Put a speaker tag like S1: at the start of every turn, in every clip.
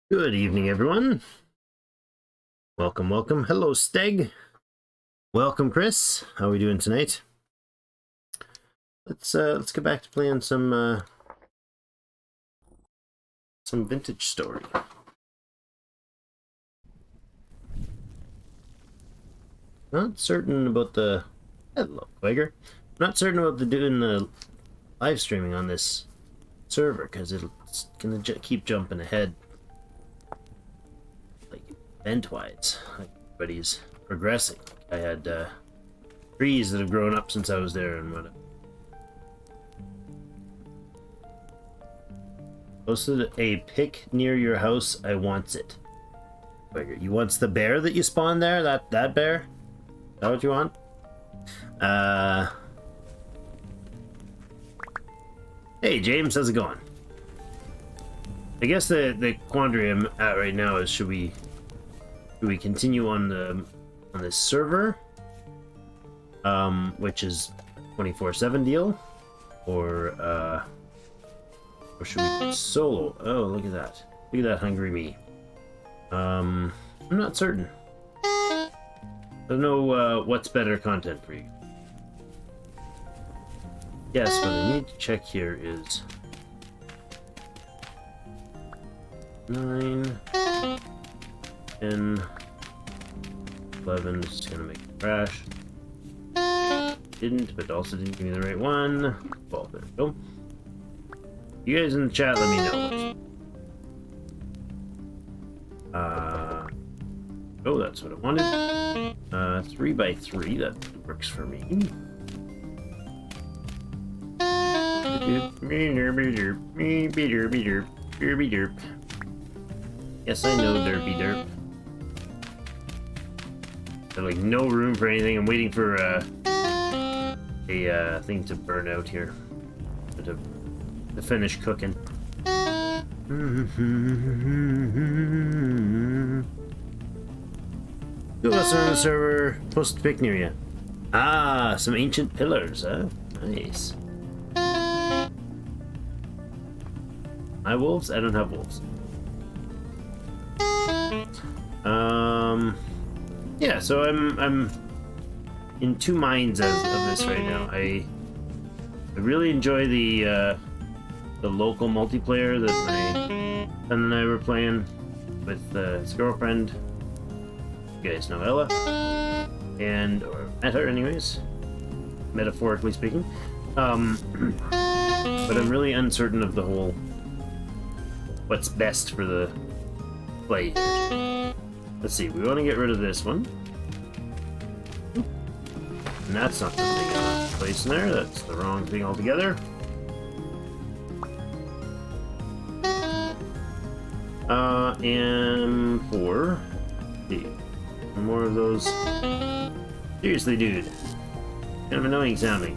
S1: Good evening, everyone. Welcome, welcome. Hello, Steg. Welcome, Chris. How are we doing tonight? Let's get back to playing some vintage story. Not certain about the hello, Quagger. Not certain about doing the live streaming on this server because it's gonna keep jumping ahead. Event-wise, like everybody's progressing. I had trees that have grown up since I was there and whatnot. Posted a pic near your house. I wants it. You wants the bear that you spawned there? That bear? Is that what you want? Hey James, how's it going? I guess the quandary I'm at right now is should we continue on this server, which is 24/7 deal, or should we do solo? Oh, look at that! Look at that hungry me. I'm not certain. I don't know what's better content for you. Yes, what I need to check here is 9, 10, 11. Just gonna make it crash. Didn't, but also didn't give me the right one. Well, there we go. You guys in the chat, let me know. Oh, that's what I wanted. 3x3, that works for me. Yes, I know, derpy derp. There's like no room for anything. I'm waiting for a thing to burn out here. To finish cooking. Who else on the server? Post a pic near you. Ah, some ancient pillars, huh? Nice. My wolves? I don't have wolves. Yeah, so I'm in two minds of this right now. I really enjoy the local multiplayer that my son and I were playing with his girlfriend. You guys know Ella, or met her anyways, metaphorically speaking. But I'm really uncertain of the whole what's best for the play here. Let's see, we want to get rid of this one. And that's not the thing I want to place in there, that's the wrong thing altogether. And four. More of those. Seriously, dude. Kind of annoying sounding.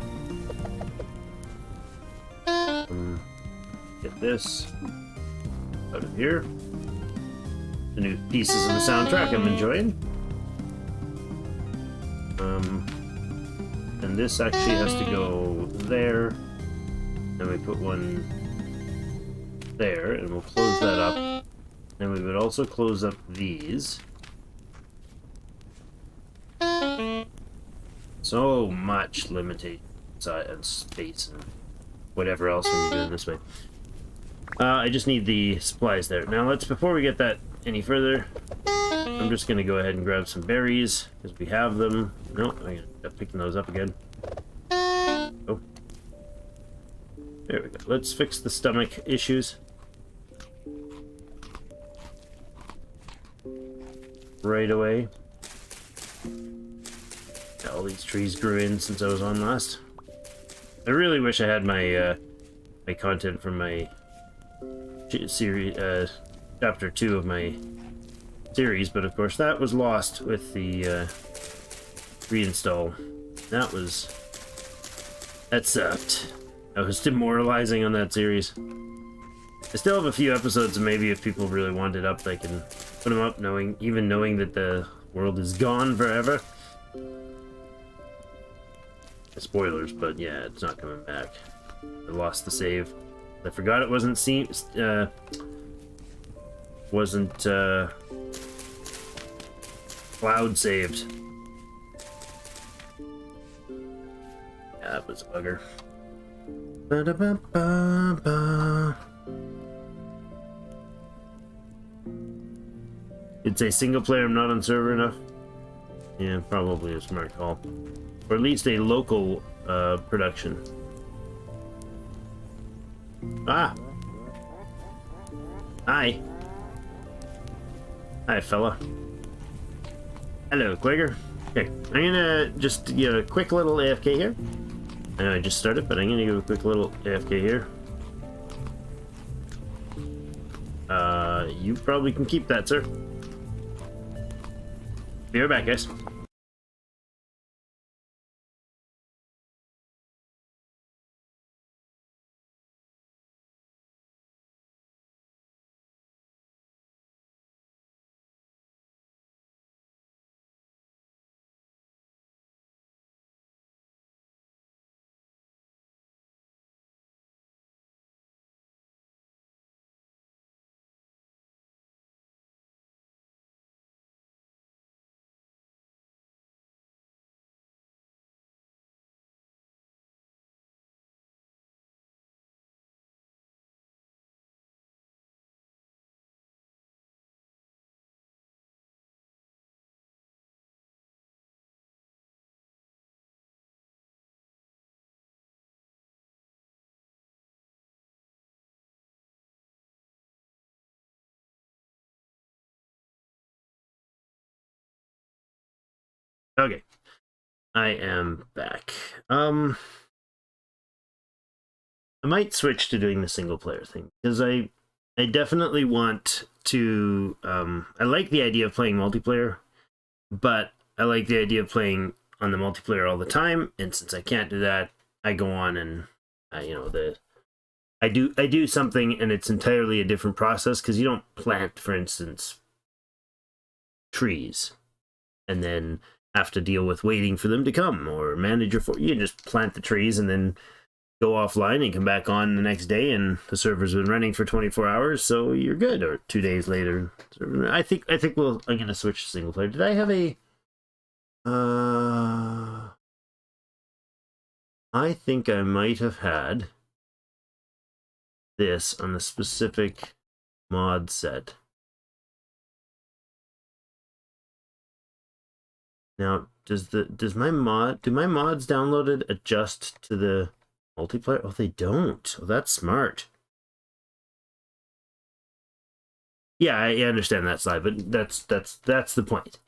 S1: Get this out of here. The new pieces of the soundtrack I'm enjoying. And this actually has to go there. Then we put one there, and we'll close that up. And we would also close up these. So much limitation and space and whatever else when you're doing this way. I just need the supplies there. Now before we get that any further, I'm just gonna go ahead and grab some berries because we have them. No, I'm gonna end up picking those up again. Oh, there we go. Let's fix the stomach issues right away. Yeah, all these trees grew in since I was on last. I really wish I had my my content from my series, chapter 2 of my series, but of course that was lost with the reinstall. That sucked. I was demoralizing on that series. I still have a few episodes, and maybe if people really want it up, I can put them up, even knowing that the world is gone forever. Spoilers, but yeah, it's not coming back. I lost the save. I forgot it wasn't wasn't cloud saved. Yeah, that was a bugger. Ba-da-ba-ba-ba. It's a single player, I'm not on server enough. Yeah, probably a smart call. Or at least a local production. Ah! Hi. Hi, fella. Hello, Quaker. Okay, I'm gonna just give a quick little AFK here. I know I just started, but I'm gonna give a quick little AFK here. You probably can keep that, sir. Be right back, guys. Okay, I am back. I might switch to doing the single player thing because I definitely want to. I like the idea of playing multiplayer, but I like the idea of playing on the multiplayer all the time. And since I can't do that, I go on and I do something, and it's entirely a different process because you don't plant, for instance, trees and then have to deal with waiting for them to come or manage your you can just plant the trees and then go offline and come back on the next day, and the server's been running for 24 hours, so you're good. Or 2 days later. I think I'm gonna switch to single player. Did I have a I think I might have had this on a specific mod set. Now, do my mods downloaded adjust to the multiplayer? Oh, they don't. Oh, that's smart. Yeah, I understand that side, but that's the point.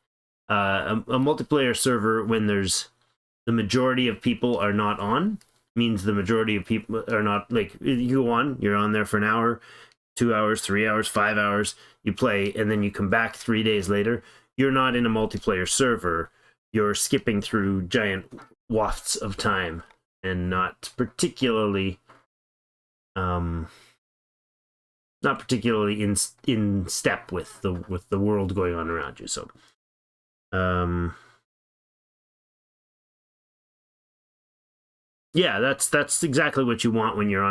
S1: A multiplayer server, when there's the majority of people are not on, means the majority of people are not, like, you go on, you're on there for an hour, 2 hours, 3 hours, 5 hours, you play, and then you come back 3 days later. You're not in a multiplayer server. You're skipping through giant wafts of time and not particularly in step with the world going on around you. So yeah, that's exactly what you want when you're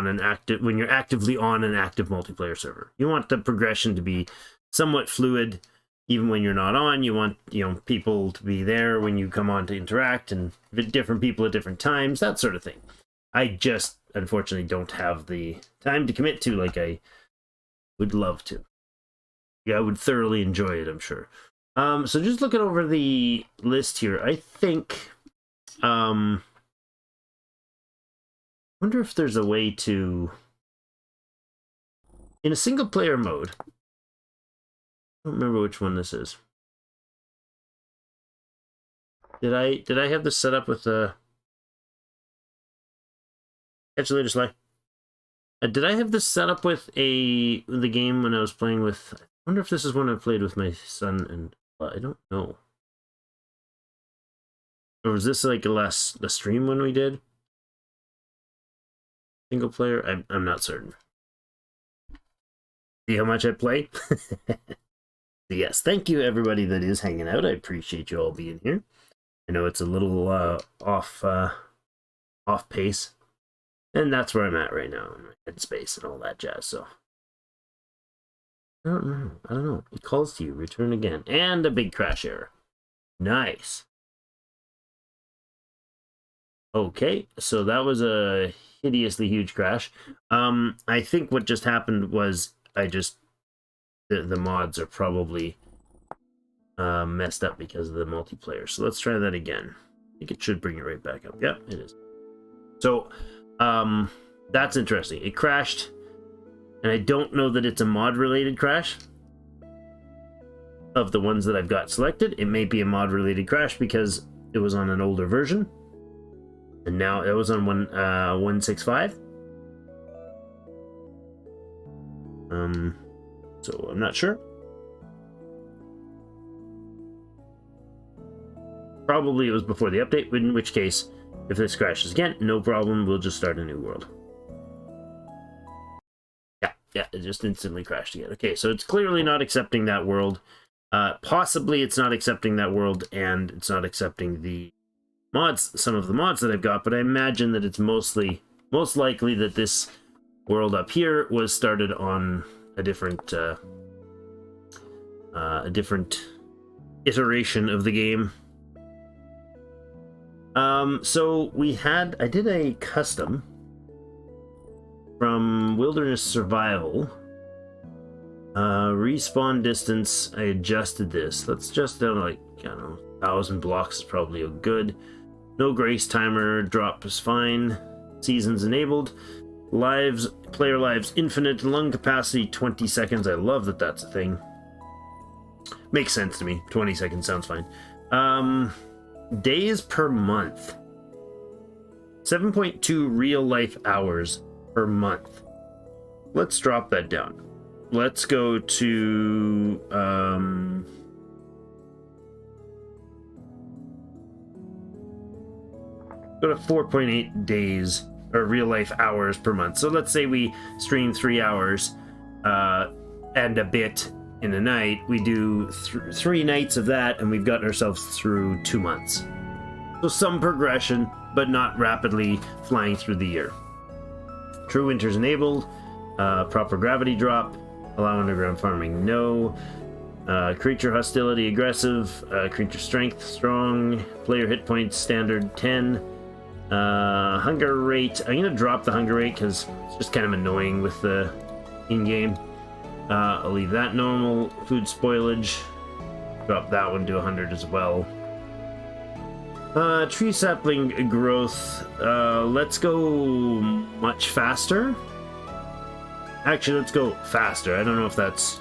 S1: actively on an active multiplayer server. You want the progression to be somewhat fluid. Even when you're not on, you want, people to be there when you come on to interact, and different people at different times, that sort of thing. I just, unfortunately, don't have the time to commit to like I would love to. Yeah, I would thoroughly enjoy it, I'm sure. So just looking over the list here, I think, wonder if there's a way to, in a single player mode, I don't remember which one this is. Did I have this set up with catch you later, Sly? Did I have this set up with the game when I was playing with? I wonder if this is one I played with my son, and I don't know. Or was this like the stream when we did single player? I'm not certain. See how much I play? Yes, thank you everybody that is hanging out. I appreciate you all being here. I know it's a little off pace, and that's where I'm at right now in my headspace and all that jazz. So I don't know. I don't know. It calls to you. Return again. And a big crash error. Nice. Okay, so that was a hideously huge crash. I think what just happened was the mods are probably messed up because of the multiplayer. So let's try that again. I think it should bring it right back up. Yep, it is. So that's interesting. It crashed, and I don't know that it's a mod-related crash. Of the ones that I've got selected, it may be a mod-related crash because it was on an older version. And now it was on 1.65. So I'm not sure. Probably it was before the update, in which case, if this crashes again, no problem, we'll just start a new world. Yeah, it just instantly crashed again. Okay, so it's clearly not accepting that world. Possibly it's not accepting that world, and it's not accepting the mods, some of the mods that I've got, but I imagine that it's most likely that this world up here was started on a different iteration of the game. So I did a custom from Wilderness Survival. Respawn distance, I adjusted this. Let's adjust down to, like, I don't know, 1,000 blocks is probably good. No grace timer, drop is fine. Seasons enabled. Player lives infinite. Lung capacity 20 seconds. I love that that's a thing. Makes sense to me. 20 seconds sounds fine. Days per month. 7.2 real life hours per month. Let's drop that down. Let's go to go to 4.8 days or real life hours per month. So let's say we stream 3 hours and a bit in a night. We do 3 nights of that, and we've gotten ourselves through 2 months. So some progression, but not rapidly flying through the year. True winters enabled. Proper gravity drop. Allow underground farming, no. Creature hostility, aggressive. Creature strength, strong. Player hit points, standard, 10. Hunger rate, I'm gonna drop the hunger rate because it's just kind of annoying with the in-game. I'll leave that normal. Food spoilage, drop that one to 100 as well. Tree sapling growth, let's go much faster. Actually, let's go faster. I don't know if that's...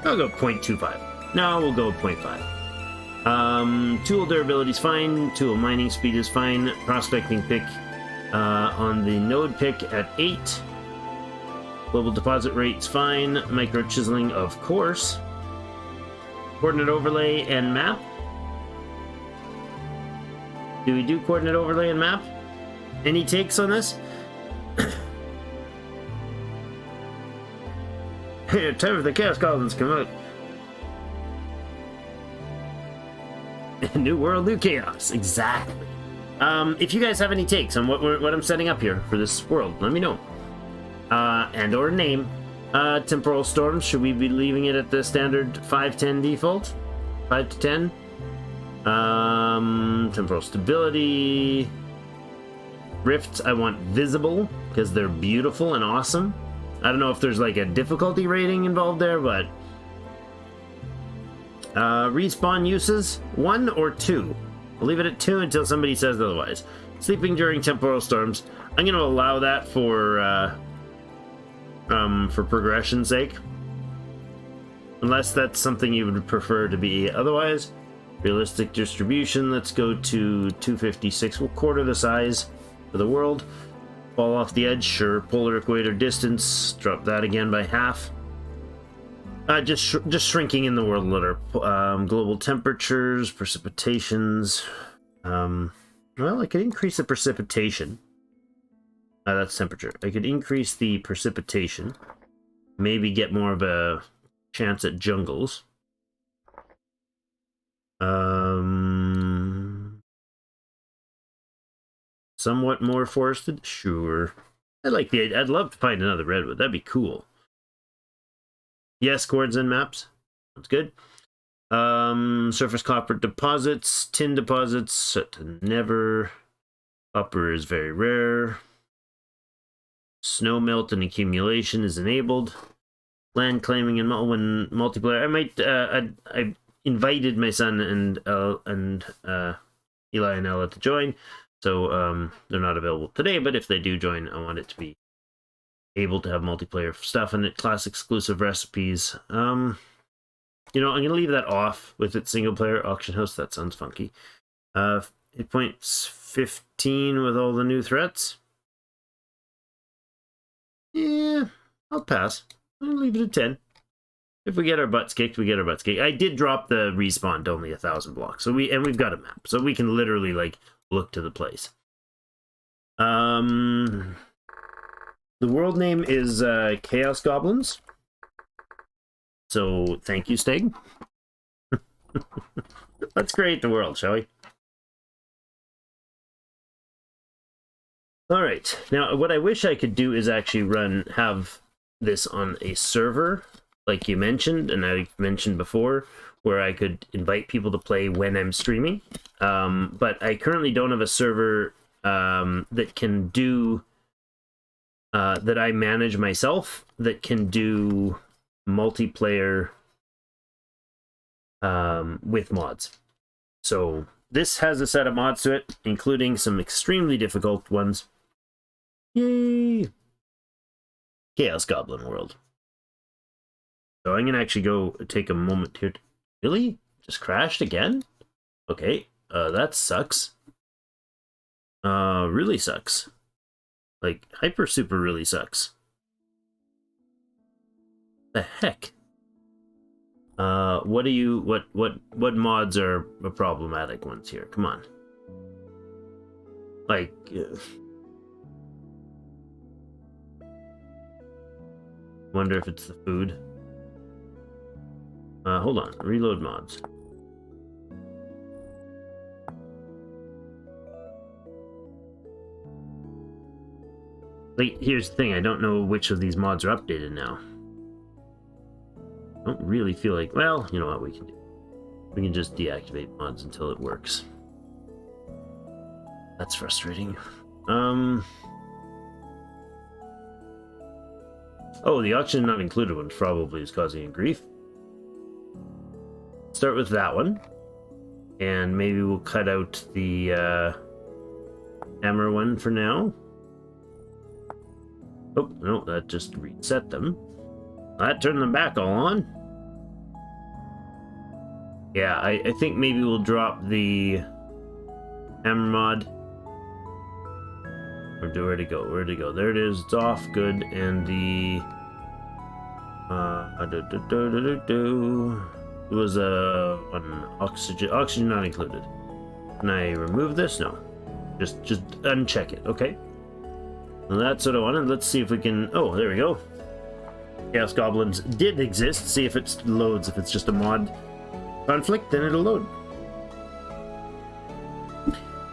S1: I'll go 0.25. No, we'll go 0.5. Tool durability is fine. Tool mining speed is fine. Prospecting pick on the node pick at 8. Global deposit rate's fine. Micro chiseling, of course. Coordinate overlay and map. Do we do coordinate overlay and map? Any takes on this? Hey, time for the Chaos Goblins come out. New world, new chaos. Exactly. If you guys have any takes on what I'm setting up here for this world, let me know. And or name. Temporal storms, should we be leaving it at the standard 5-10 default? 5 to 10? Temporal stability. Rifts, I want visible, because they're beautiful and awesome. I don't know if there's like a difficulty rating involved there, but... respawn uses, 1 or 2. I'll leave it at 2 until somebody says otherwise. Sleeping during temporal storms, I'm going to allow that for progression's sake. Unless that's something you would prefer to be otherwise. Realistic distribution, let's go to 256. We'll quarter the size for the world. Fall off the edge, sure. Polar equator distance, drop that again by half. Just shrinking in the world a little. Global temperatures, precipitations. Well, I could increase the precipitation. That's temperature. I could increase the precipitation. Maybe get more of a chance at jungles. Somewhat more forested? Sure. I'd love to find another redwood. That'd be cool. Yes, chords and maps. That's good. Surface copper deposits, tin deposits, set to never. Copper is very rare. Snow melt and accumulation is enabled. Land claiming and when multiplayer. I might. I invited my son and Eli and Ella to join, so they're not available today. But if they do join, I want it to be able to have multiplayer stuff and class exclusive recipes. You know, I'm gonna leave that off with its single player auction house. That sounds funky. Hit points 15 with all the new threats. Yeah, I'll pass. I'll leave it at 10. If we get our butts kicked, we get our butts kicked. I did drop the respawn to only 1,000 blocks, so we've got a map, so we can literally like look to the place. The world name is Chaos Goblins. So thank you, Stig. Let's create the world, shall we? All right. Now, what I wish I could do is actually have this on a server, like you mentioned, and I mentioned before, where I could invite people to play when I'm streaming. But I currently don't have a server that can do that I manage myself that can do multiplayer with mods. So this has a set of mods to it, including some extremely difficult ones. Yay! Chaos Goblin World. So I'm gonna actually go take a moment here. Really? Just crashed again? Okay, that sucks. Really sucks. Like, hyper super really sucks. The heck? What mods are problematic ones here? Come on. Like, wonder if it's the food. Hold on. Reload mods. Like, here's the thing. I don't know which of these mods are updated now. I don't really feel like... Well, you know what we can do. We can just deactivate mods until it works. That's frustrating. Oh, the auction not included one probably is causing you grief. Start with that one. And maybe we'll cut out the hammer one for now. Oh, no, that just reset them. That turned them back all on. Yeah, I think maybe we'll drop the hammer mod. Where'd it go? Where'd it go? There it is. It's off. Good. And the... It was an oxygen not included. Can I remove this? No. Just uncheck it. Okay. Well, that's what I wanted. Let's see if we can... Oh, there we go. Chaos Goblins did exist. See if it loads. If it's just a mod conflict, then it'll load.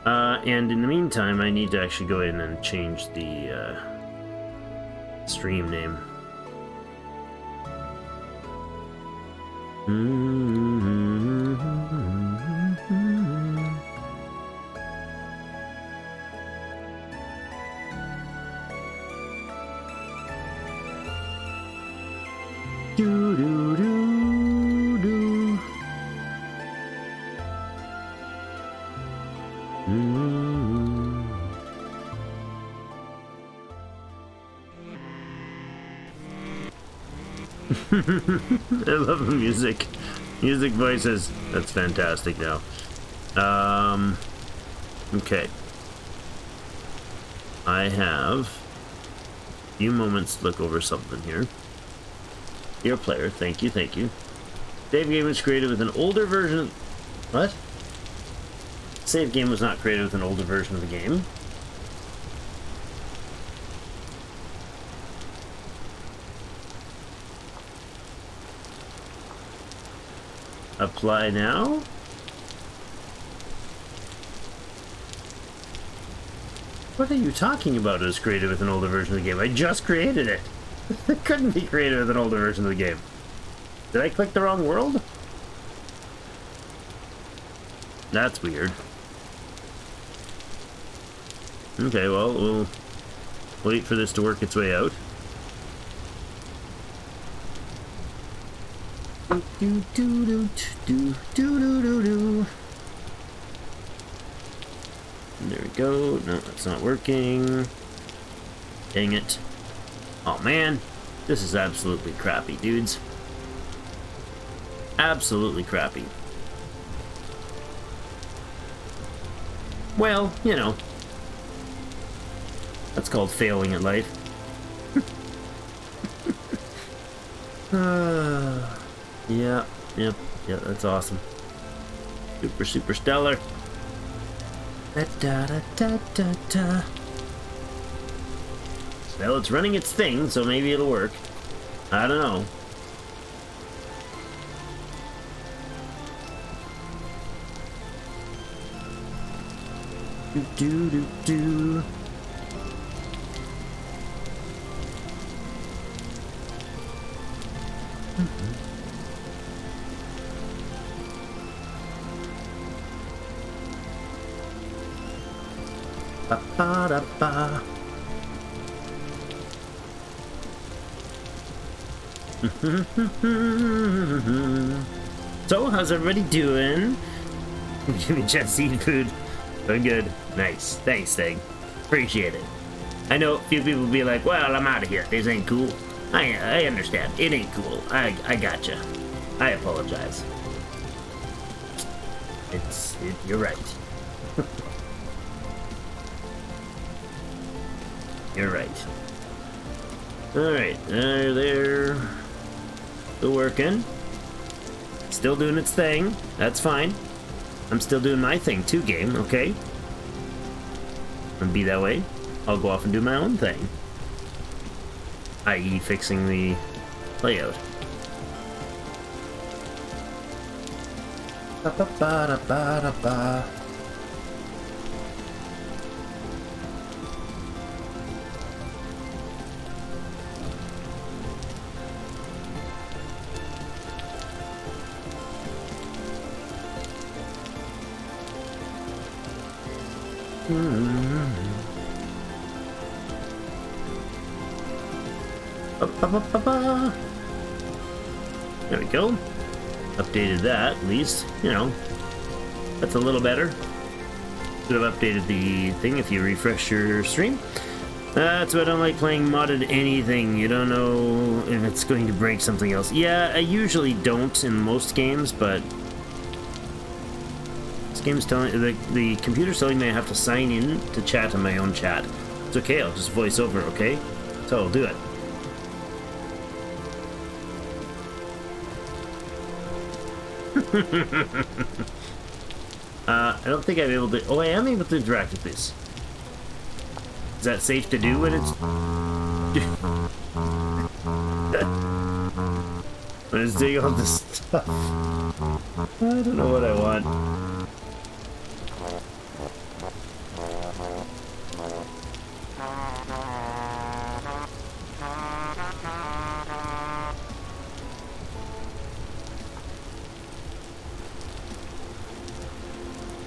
S1: And in the meantime, I need to actually go in and change the stream name. Do do do do. I love the music. Music voices. That's fantastic now. Okay. I have a few moments to look over something here. Dear player, thank you, thank you. Save game was created with an older version of... What? Save game was not created with an older version of the game. Apply now? What are you talking about? It was created with an older version of the game. I just created it. It couldn't be created with an older version of the game. Did I click the wrong world? That's weird. Okay, well, we'll wait for this to work its way out. Do do do do do do do do. There we go. No, that's not working. Dang it. Oh man, this is absolutely crappy, dudes. Absolutely crappy. Well, you know, that's called failing at life. Yeah, that's awesome. Super stellar. Da, da, da, da, da, da. Well, it's running its thing, so maybe it'll work. I don't know. Do do do do. Ba ba da ba. So, how's everybody doing? Give me just eating food. Doing good. Nice. Thanks, Thing. Appreciate it. I know a few people will be like, well, I'm out of here. This ain't cool. I understand. It ain't cool. I gotcha. I apologize. You're right. You're right. Alright, there. Still working. Still doing its thing. That's fine. I'm still doing my thing too, game, okay? And be that way. I'll go off and do my own thing. i.e. fixing the layout. Ba ba ba da ba da ba. There we go. Updated that, at least. You know, that's a little better. Should have updated the thing if you refresh your stream. That's why I don't like playing modded anything. You don't know if it's going to break something else. Yeah, I usually don't in most games, but this game's telling the computer's telling me I have to sign in to chat on my own chat. It's okay, I'll just voice over, okay? So I'll do it. I don't think I'm able to. Oh, I am able to interact with this. Is that safe to do when it's when it's doing all this stuff? I don't know what I want.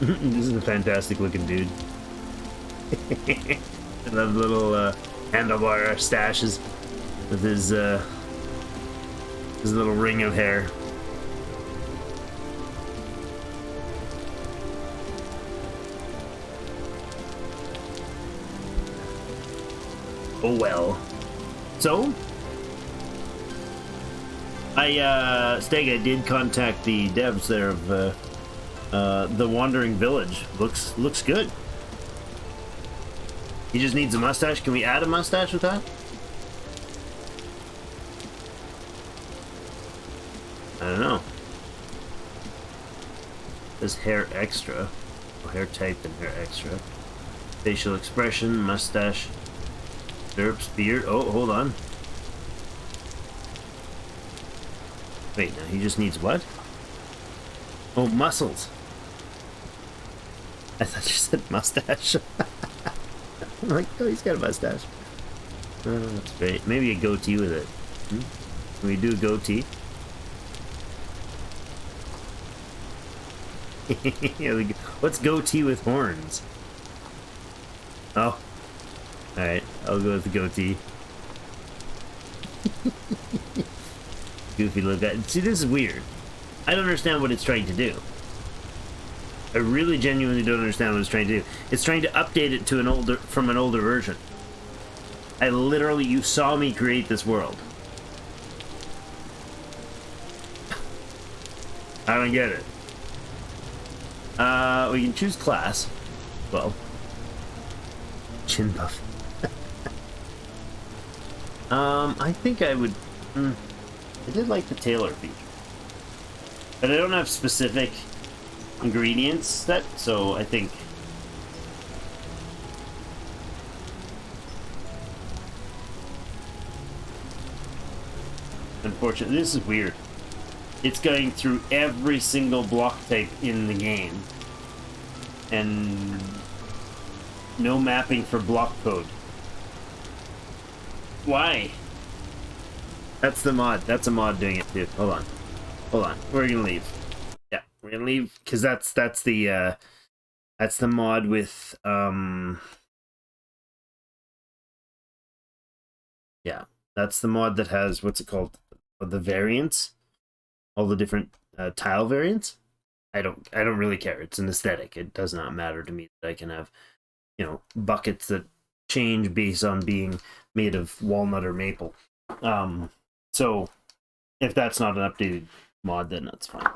S1: This is a fantastic looking dude. I love little handlebar stashes with his little ring of hair. Oh well. So Steg, I did contact the devs there of the Wandering Village. Looks good. He just needs a mustache. Can we add a mustache with that? I don't know. There's hair extra. Oh, hair type and hair extra. Facial expression, mustache, derps, beard. Oh, hold on. Wait, now he just needs what? Oh, muscles. I thought you said mustache. I'm like, oh, he's got a mustache. Oh, that's great. Maybe a goatee with it. Can we do a goatee? What's goatee with horns? Oh. Alright, I'll go with the goatee. Goofy little guy. See, this is weird. I don't understand what it's trying to do. I really genuinely don't understand what it's trying to do. It's trying to update it to from an older version. You saw me create this world. I don't get it. We can choose class. Well, chin buff. I think I would. I did like the tailor feature, but I don't have specific ingredients set, so I think. Unfortunately, this is weird. It's going through every single block type in the game, and no mapping for block code. Why? That's the mod. That's a mod doing it too. Hold on. Hold on. We're gonna leave. Yeah, we're gonna leave because that's the mod with yeah, that's the mod that has what's it called? The variants, all the different tile variants. I don't really care. It's an aesthetic. It does not matter to me that I can have, buckets that change based on being made of walnut or maple. So if that's not an updated mod, then that's fine.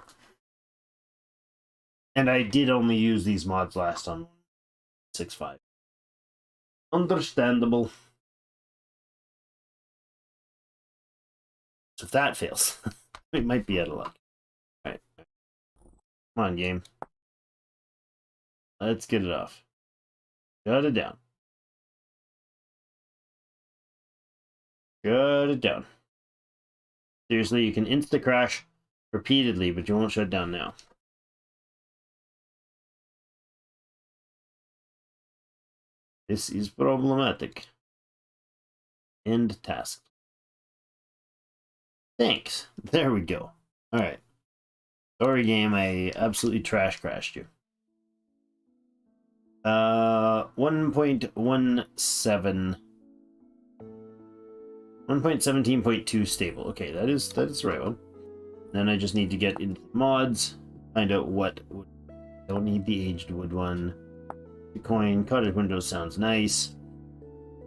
S1: And I did only use these mods last on 6.5. Understandable. So if that fails, it might be out of luck. Alright. Come on, game. Let's get it off. Shut it down. Shut it down. Seriously, you can insta-crash repeatedly, but you won't shut down now. This is problematic. End task. Thanks. There we go. Alright. Sorry, game, I absolutely trash crashed you. 1.17. 1.17.2 stable. Okay, that is the right one. Then I just need to get into mods, find out what wood. Don't need the aged wood one. The coin, cottage windows sounds nice.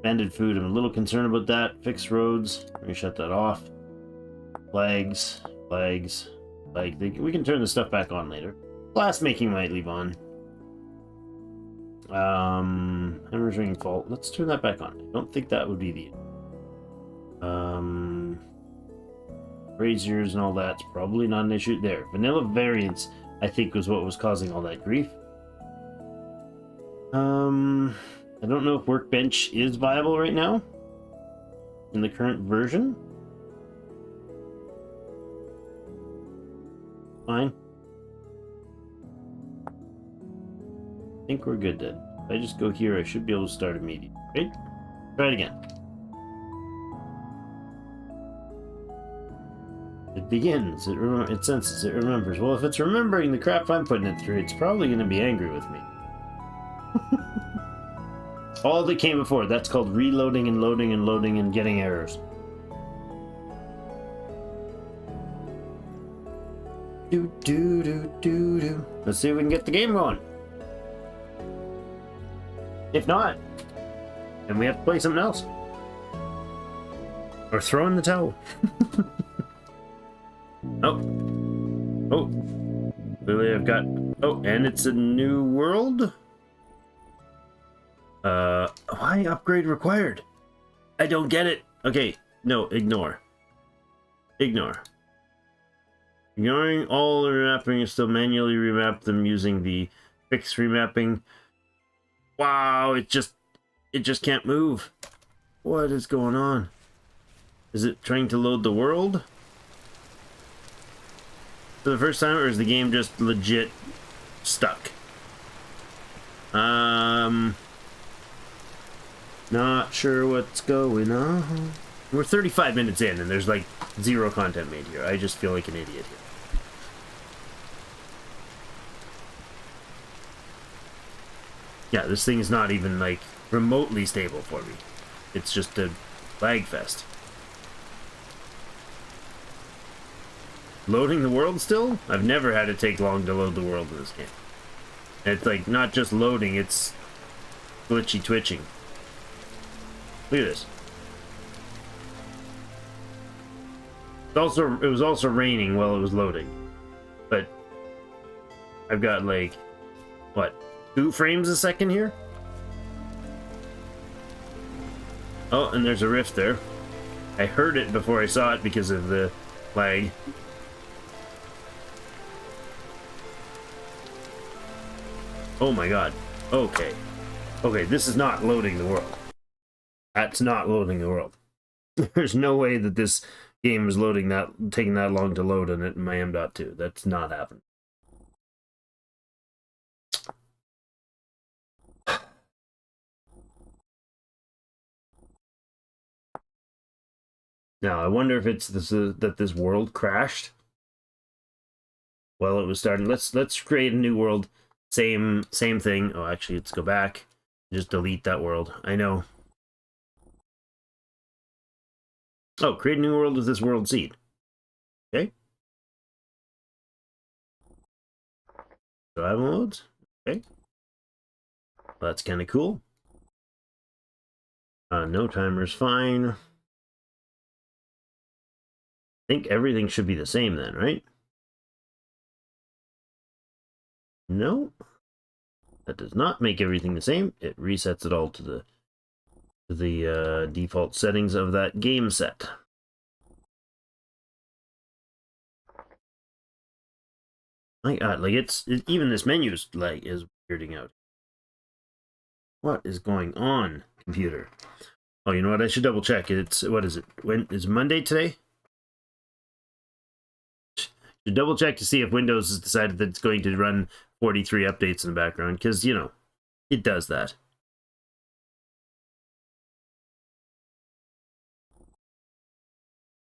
S1: Banded food, I'm a little concerned about that. Fixed roads, let me shut that off. Flags, we can turn the stuff back on later. Glass making might leave on. Hammer's ringing fault. Let's turn that back on. I don't think that would be the braziers and all that's probably not an issue there. Vanilla variants, I think, was what was causing all that grief. I don't know if Workbench is viable right now in the current version. Fine. I think we're good then. If I just go here, I should be able to start immediately. Right? Try it again. It begins. It senses. It remembers. Well, if it's remembering the crap I'm putting it through, it's probably going to be angry with me. All that came before. That's called reloading and loading and loading and getting errors. Do. Let's see if we can get the game going. If not, then we have to play something else. Or throw in the towel. Oh. Clearly I've got... Oh, and it's a new world? Why upgrade required? I don't get it. Okay, no, ignore. Ignoring all the remapping, still manually remap them using the fixed remapping. Wow, it just can't move. What is going on? Is it trying to load the world for the first time, or is the game just legit stuck? Not sure what's going on. We're 35 minutes in and there's like 0 content made here. I just feel like an idiot here. Yeah, this thing is not even like remotely stable for me. It's just a lag fest. Loading the world still? I've never had it take long to load the world in this game. It's like not just loading, it's glitchy twitching. Look at this. It was also raining while it was loading. But I've got like what, 2 frames a second here? Oh, and there's a rift there. I heard it before I saw it because of the lag. Oh my god. Okay. Okay, this is not loading the world. That's not loading the world. There's no way that this game is loading that, taking that long to load on it in my M.2. That's not happening. Now, I wonder if it's this, that this world crashed while it was starting. Let's create a new world. Same thing. Oh, actually, let's go back. Just delete that world. I know. Oh, create a new world with this world seed. Okay. Survival modes. Okay. Well, that's kind of cool. No timer's fine. I think everything should be the same then, right? No. That does not make everything the same. It resets it all to the default settings of that game set. My god, like even this menu is like weirding out. What is going on, computer? Oh, you know what? I should double check. It's, what is it? When is Monday today? Should double check to see if Windows has decided that it's going to run 43 updates in the background, because, you know, it does that.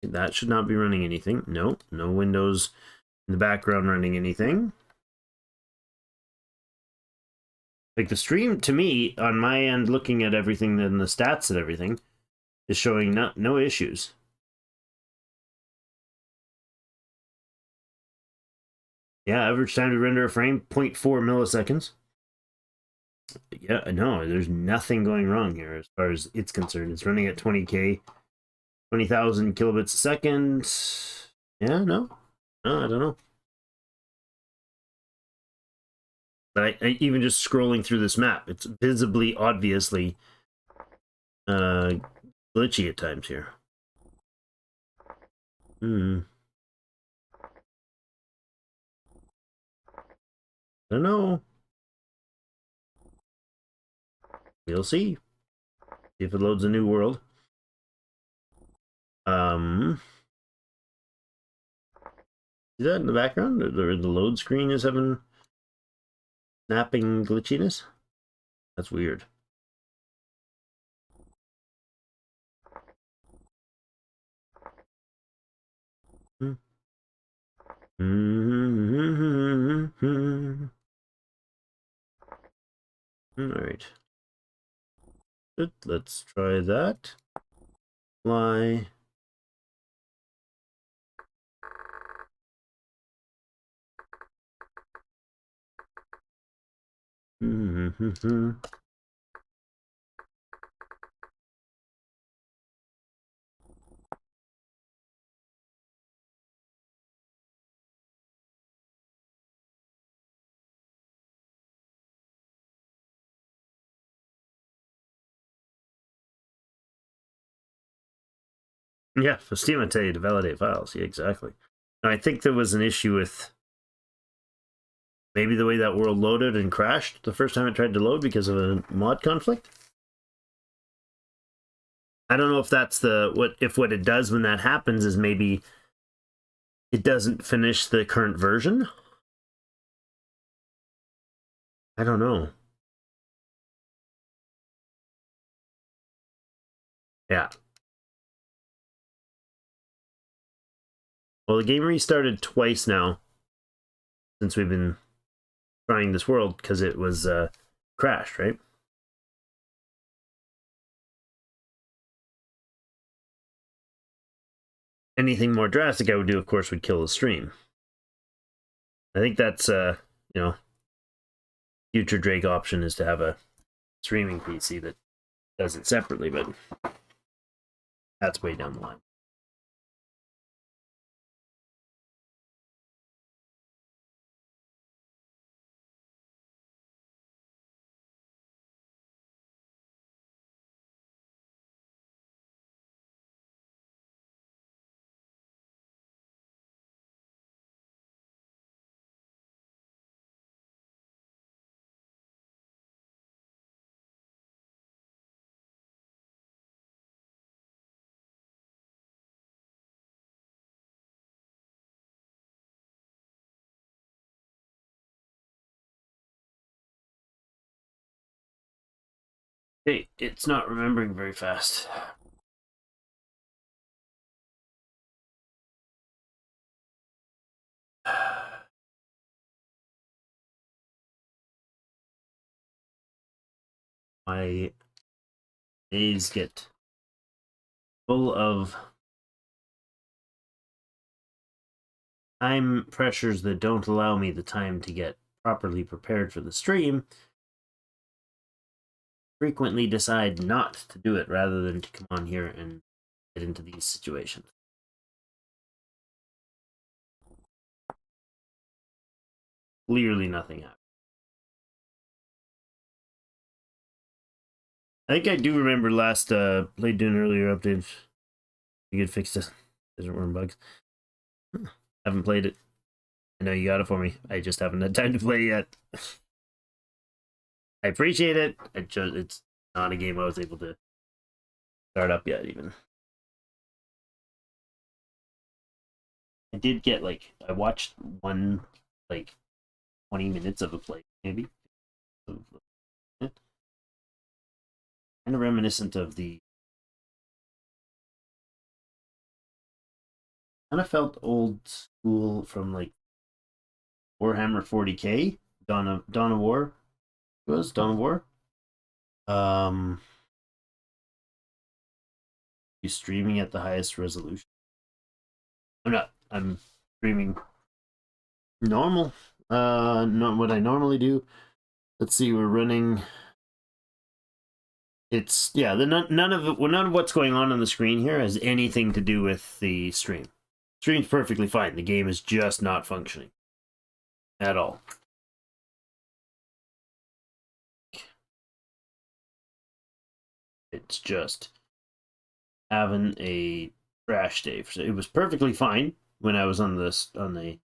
S1: That should not be running anything. No, no Windows in the background running anything. Like the stream, to me, on my end, looking at everything and the stats and everything, is showing no issues. Yeah, average time to render a frame, 0.4 milliseconds. Yeah, no, there's nothing going wrong here as far as it's concerned. It's running at 20K, 20,000 kilobits a second. Yeah, no, I don't know. But I even just scrolling through this map, it's visibly, obviously glitchy at times here. I don't know. We'll see. See if it loads a new world. See that in the background? The load screen is having snapping glitchiness? That's weird. Alright. Good, let's try that. Fly. Yeah, for Steam, I tell you to validate files. Yeah, exactly. I think there was an issue with maybe the way that world loaded and crashed the first time it tried to load because of a mod conflict. I don't know if that's what it does when that happens is maybe it doesn't finish the current version. I don't know. Yeah. Well, the game restarted twice now since we've been trying this world because it was crashed, right? Anything more drastic I would do, of course, would kill the stream. I think that's, you know, future Drake option is to have a streaming PC that does it separately, but that's way down the line. Hey, it's not remembering very fast. My days get full of time pressures that don't allow me the time to get properly prepared for the stream. Frequently decide not to do it rather than to come on here and get into these situations. Clearly nothing happened. I think I do remember last played doing earlier update. You could fix this. Desert worm bugs. Haven't played it. I know you got it for me. I just haven't had time to play yet. I appreciate it. It's not a game I was able to start up yet, even. I did get, like, I watched one, like, 20 minutes of a play, maybe. Kind of reminiscent of the... Kind of felt old school from, like, Warhammer 40k, Dawn of War. It was Dawn of War. You streaming at the highest resolution? I'm not. I'm streaming normal. Not what I normally do. Let's see. We're running. It's yeah. None of what's going on the screen here has anything to do with the stream. Stream's perfectly fine. The game is just not functioning at all. It's just having a trash day. It was perfectly fine when I was on the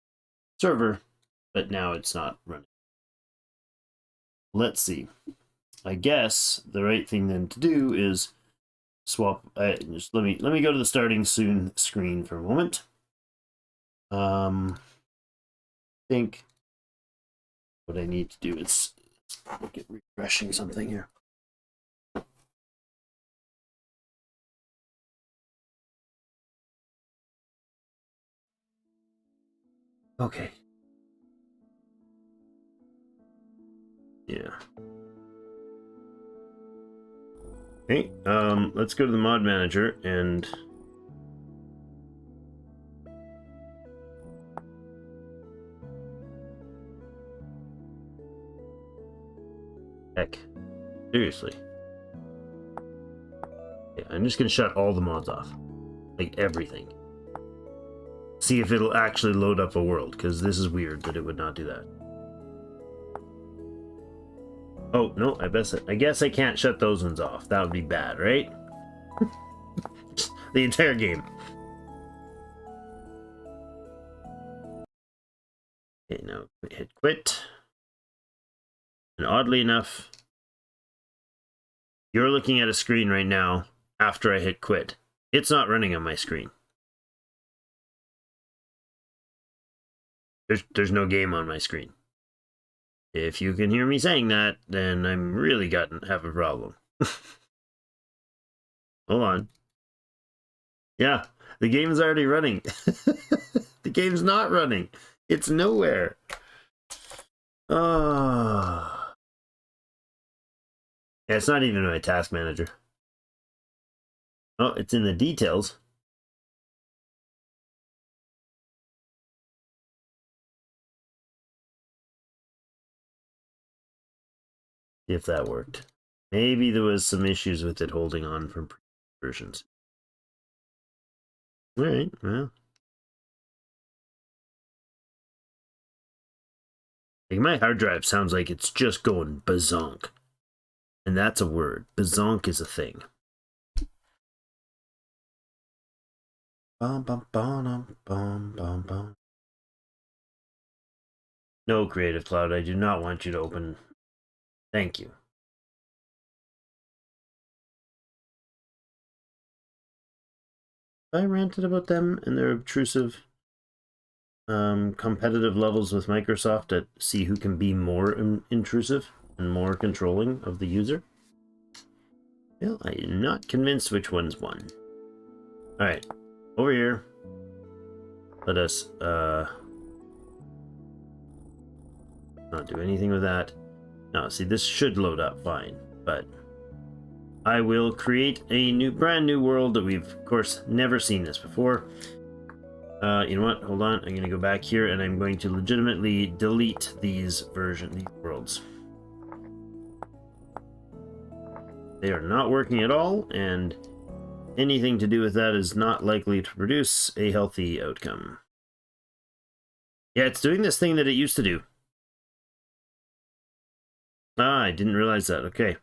S1: server, but now it's not running. Let's see. I guess the right thing then to do is swap. Just let me go to the starting soon screen for a moment. I think what I need to do is look at refreshing something here. Okay. Yeah. Okay. Let's go to the mod manager and heck, seriously. Yeah, I'm just gonna shut all the mods off, like everything. See if it'll actually load up a world, because this is weird that it would not do that. Oh, no, I guess I can't shut those ones off. That would be bad, right? The entire game. Okay, now hit quit. And oddly enough, you're looking at a screen right now after I hit quit. It's not running on my screen. There's no game on my screen. If you can hear me saying that, then I'm really have a problem. Hold on. Yeah, the game's already running. The game's not running. It's nowhere. Oh. Yeah, it's not even in my task manager. Oh, it's in the details. If that worked. Maybe there was some issues with it holding on from previous versions. All right, well. Like my hard drive sounds like it's just going bazonk. And that's a word. Bazonk is a thing. Bum, bum, bum, bum, bum, bum. No, Creative Cloud, I do not want you to open. Thank you. I ranted about them and their obtrusive competitive levels with Microsoft to see who can be more intrusive and more controlling of the user. Well, I am not convinced which one's won. Alright, over here. Let us not do anything with that. Now, see, this should load up fine, but I will create a brand new world that we've, of course, never seen this before. You know what? Hold on. I'm going to go back here and I'm going to legitimately delete these worlds. They are not working at all, and anything to do with that is not likely to produce a healthy outcome. Yeah, it's doing this thing that it used to do. Ah, I didn't realize that. Okay.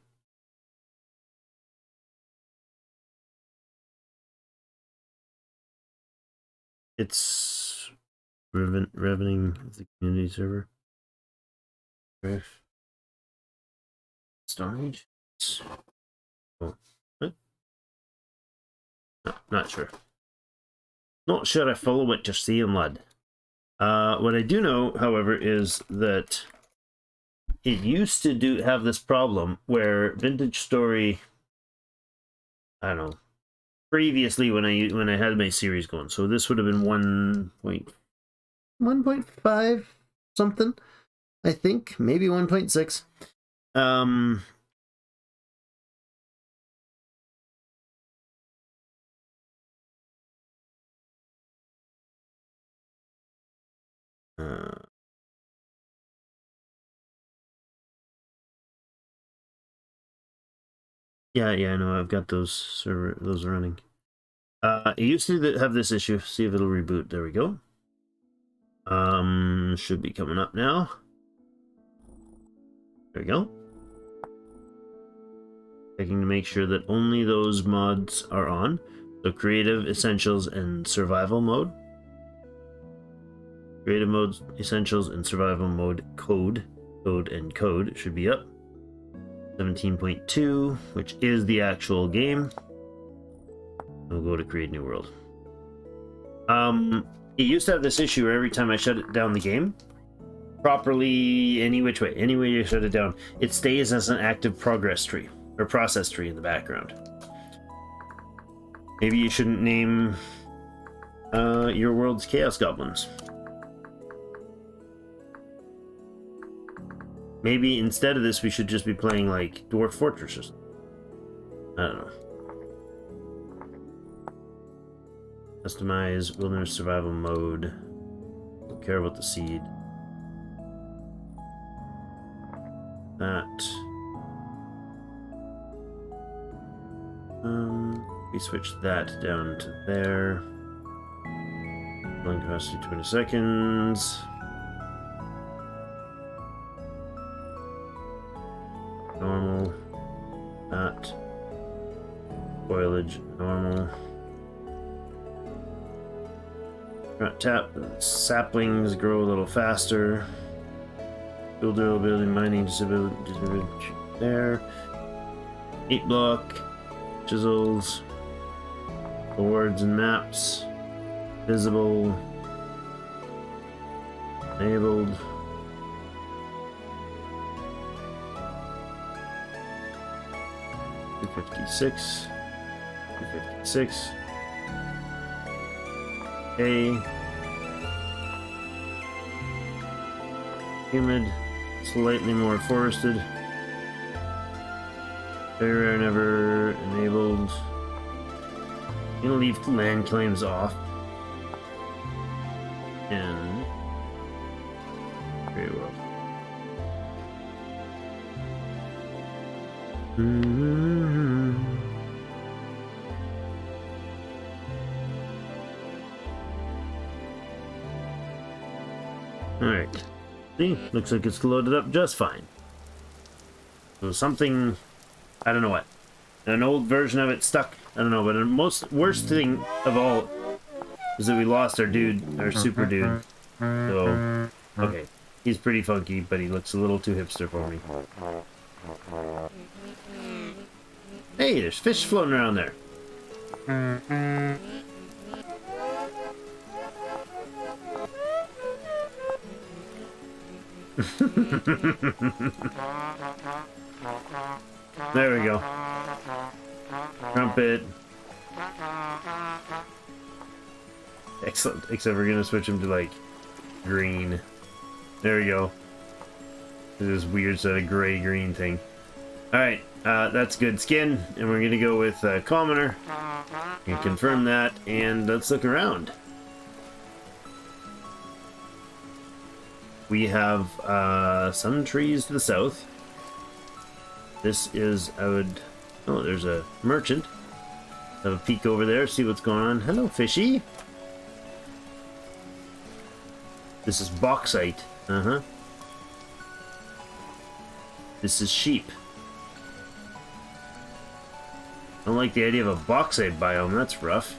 S1: It's revening the community server. Storage. Oh, what? No, not sure. Not sure I follow what you're saying, lad. What I do know, however, is that it used to have this problem where Vintage Story, I don't know, previously when I had my series going, so this would have been 1.5 something, I think, maybe 1.6. Yeah, I know. I've got those running. It used to have this issue. See if it'll reboot. There we go. Should be coming up now. There we go. Checking to make sure that only those mods are on. So Creative, Essentials, and Survival mode. Creative mode, Essentials, and Survival mode code should be up. 17.2, which is the actual game. We'll go to create new world. It used to have this issue where every time I shut it down the game, properly, any way you shut it down, it stays as an active progress tree, or process tree in the background. Maybe you shouldn't name your world's Chaos Goblins. Maybe instead of this, we should just be playing like Dwarf Fortress or something. I don't know. Customize Wilderness Survival mode. Don't care about the seed. That. We switch that down to there. Long capacity 20 seconds. Normal. That. Foliage normal. Tap saplings grow a little faster. Build durability, mining, disability there. 8 block, chisels, boards and maps, visible, enabled. $256. A. Humid, slightly more forested. Very rare, never enabled. I'm gonna leave land claims off. And very well. Alright. See, looks like it's loaded up just fine. So something, I don't know what. An old version of it stuck. I don't know, but the worst thing of all is that we lost our dude, our super dude. So, okay. He's pretty funky, but he looks a little too hipster for me. Hey, there's fish floating around there. There we go. Trumpet. Excellent. Except we're gonna switch him to like green. There we go. This weird sort of gray-green thing. Alright, that's good skin, and we're gonna go with commoner. And confirm that, and let's look around. We have some trees to the south. This is, oh, there's a merchant. Have a peek over there, see what's going on. Hello, fishy. This is bauxite. This is sheep. I don't like the idea of a bauxite biome, that's rough.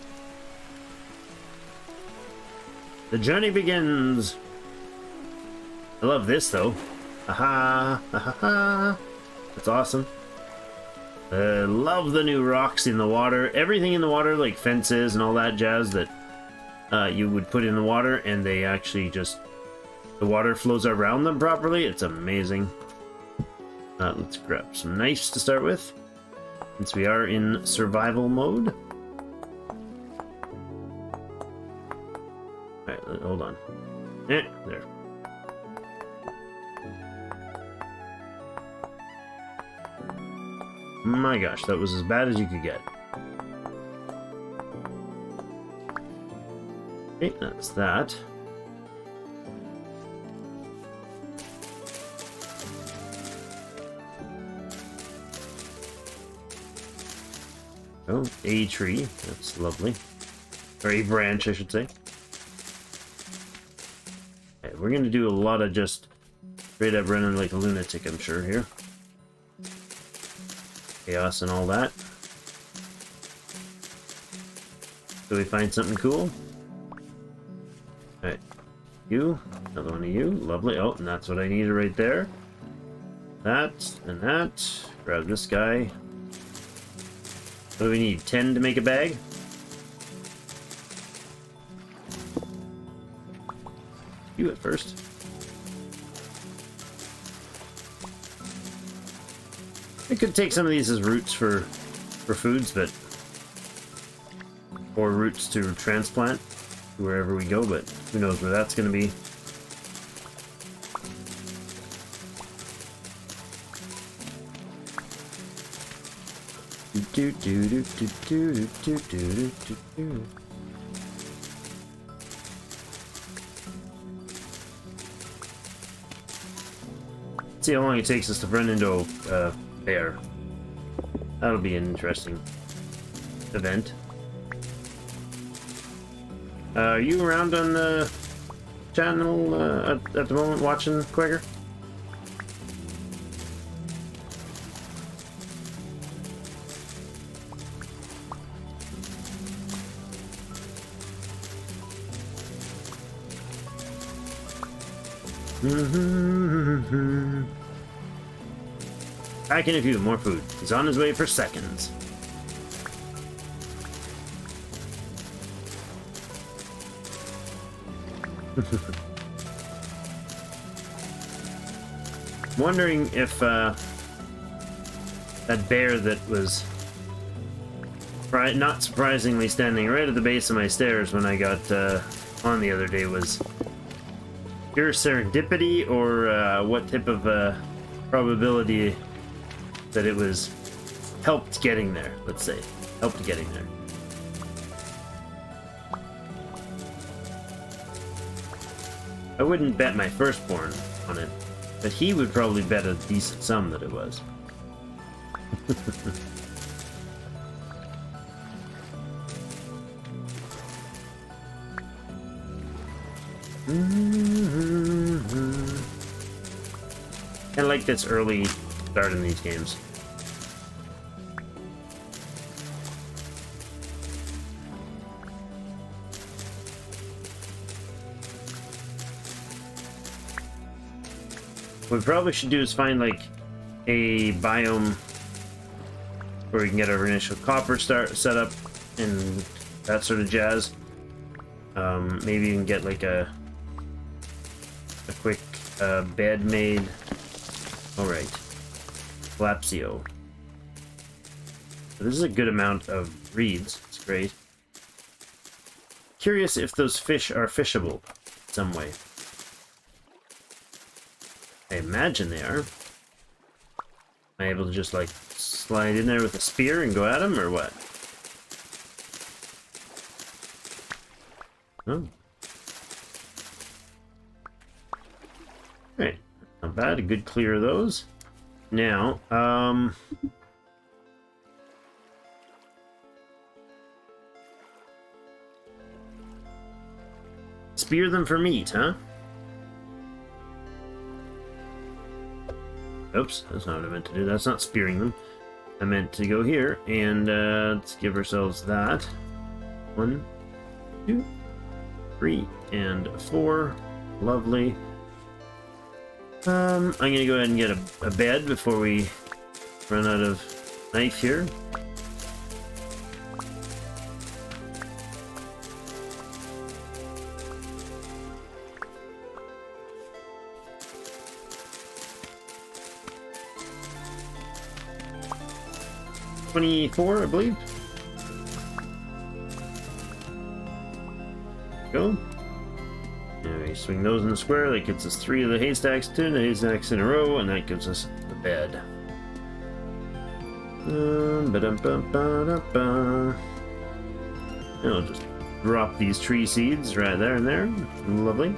S1: The journey begins. I love this though. Aha, aha. That's awesome. I love the new rocks in the water. Everything in the water, like fences and all that jazz that you would put in the water, and they actually just, the water flows around them properly. It's amazing. Let's grab some knives to start with, since we are in survival mode. Alright, hold on. There. My gosh, that was as bad as you could get. Okay, that's that. Oh, a tree. That's lovely. Or a branch, I should say. Okay, we're gonna do a lot of just straight up running like a lunatic, I'm sure, here. Chaos and all that. So we find something cool. Alright. You. Another one of you. Lovely. Oh, and that's what I needed right there. That and that. Grab this guy. What do we need? 10 to make a bag? You at first. I could take some of these as roots for foods, but or roots to transplant wherever we go, but who knows where that's going to be. See how long it takes us to run into a bear. That'll be an interesting event. Are you around on the channel at the moment watching Quagger? Back in a few, more food. He's on his way for seconds. Wondering if that bear that was not surprisingly standing right at the base of my stairs when I got on the other day was pure serendipity, or what type of probability that it was helped getting there, let's say. Helped getting there. I wouldn't bet my firstborn on it, but he would probably bet a decent sum that it was. I like this early start in these games. What we probably should do is find like a biome where we can get our initial copper set up and that sort of jazz. Maybe even get like a quick bed made. All right, Flapsio. This is a good amount of reeds. It's great. Curious if those fish are fishable some way. I imagine they are. Am I able to just like slide in there with a spear and go at them, or what? Oh. Alright, not bad. A good clear of those. Now, spear them for meat, huh? Oops, that's not what I meant to do. That's not spearing them. I meant to go here and let's give ourselves that. 1, 2, 3, and 4. Lovely. I'm gonna go ahead and get a bed before we run out of knife here. $24, I believe. Go. And we swing those in the square. That gets us 3 of the haystacks, 2 of the haystacks in a row, and that gives us the bed. And I'll just drop these tree seeds right there and there. Lovely.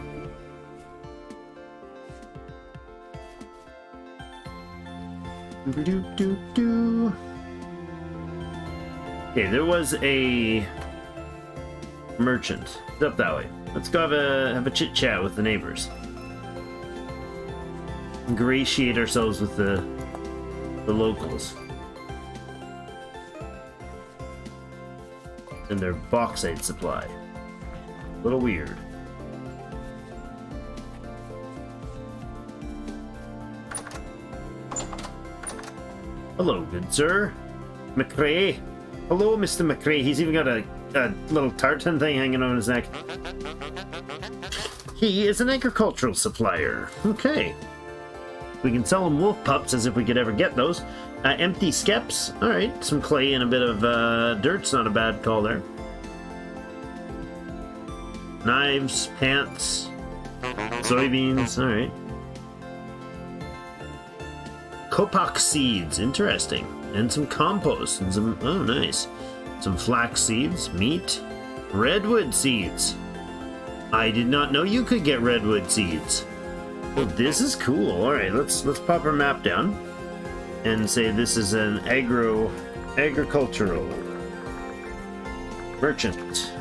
S1: Do-do-do-do. Okay, there was a merchant. It's up that way. Let's go have a chit chat with the neighbors. Ingratiate ourselves with the locals. And their bauxite supply. A little weird. Hello, good sir. McRae. Hello, Mr. McRae. He's even got a little tartan thing hanging on his neck. He is an agricultural supplier. Okay. We can sell him wolf pups as if we could ever get those. Empty skeps. Alright, some clay and a bit of dirt's not a bad call there. Knives, pants, soybeans. Alright. Kopak seeds. Interesting. And some compost and some, oh nice, some flax seeds, meat, redwood seeds. I did not know you could get redwood seeds. Well, this is cool. All right, let's pop our map down and say this is an agricultural merchant.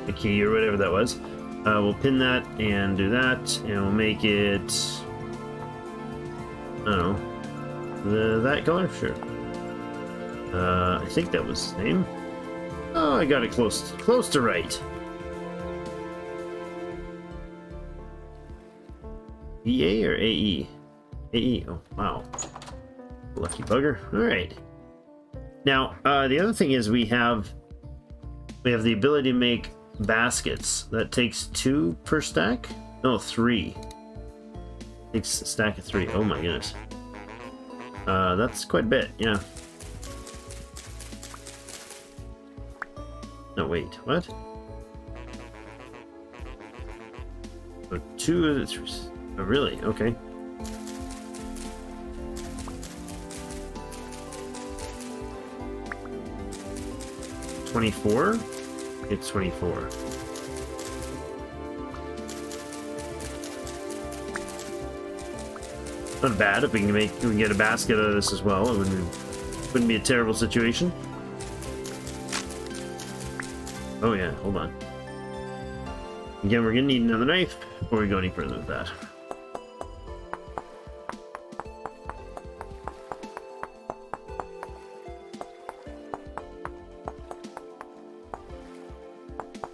S1: The key or whatever that was. We'll pin that and do that, and we'll make it, I don't know, that color? Sure. I think that was his name. Oh, I got it close to right. EA or AE? AE, oh wow. Lucky bugger. Alright. Now, the other thing is we have the ability to make baskets. That takes 2 per stack? No, 3. Takes a stack of 3. Oh my goodness. That's quite a bit, yeah. No, wait, what? Oh, 2 of the 3. Oh, really? Okay. $24? It's 24. Not bad if we can get a basket out of this as well. It wouldn't be a terrible situation. Oh yeah, hold on. Again, we're gonna need another knife before we go any further with that.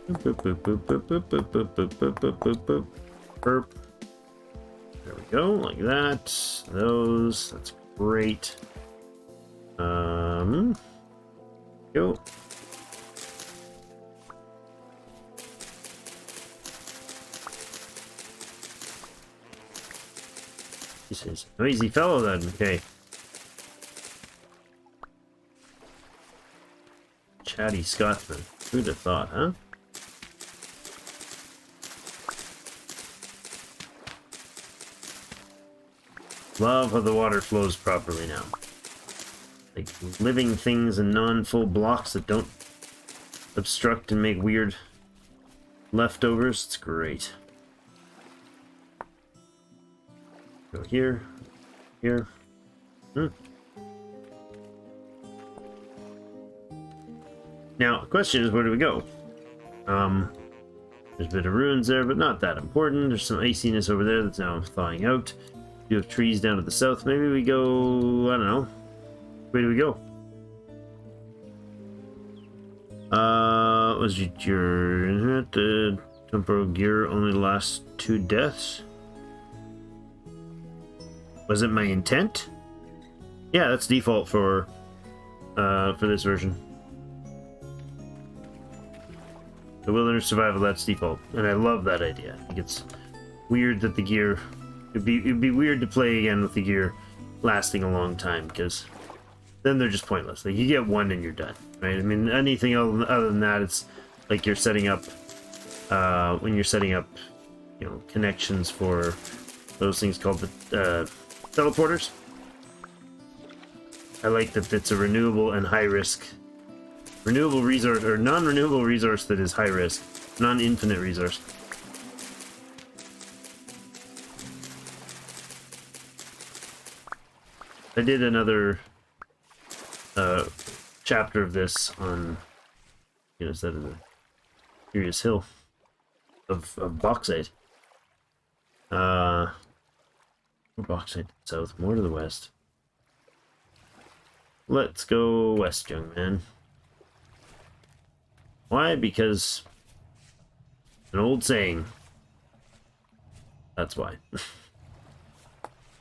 S1: Boop, boop, boop, boop, boop, boop, boop, boop, boop, boop, boop, boop. Burp. There we go, like that. Those, that's great. Go. This is a noisy fellow then, okay. Chatty Scotsman. Who'd have thought, huh? Love how the water flows properly now. Like living things and non-full blocks that don't obstruct and make weird leftovers. It's great. Go here. Here. Now, the question is, where do we go? There's a bit of ruins there, but not that important. There's some iciness over there that's now thawing out. You have trees down to the south. Maybe we go, I don't know. Where do we go? Was your temporal gear only last 2 deaths? Was it my intent? Yeah, that's default for this version. The wilderness survival, that's default, and I love that idea. I think it's weird that the gear. It'd be weird to play again with the gear lasting a long time, because then they're just pointless. Like, you get 1 and you're done, right? I mean, anything other than that, it's like you're setting up when you're setting up, you know, connections for those things called the teleporters. I like that it's a renewable and high risk, renewable resource or non-renewable resource that is high risk, non-infinite resource. I did another chapter of this on, you know, instead of the Curious Hill of bauxite. More bauxite south, more to the west. Let's go west, young man. Why? Because an old saying. That's why.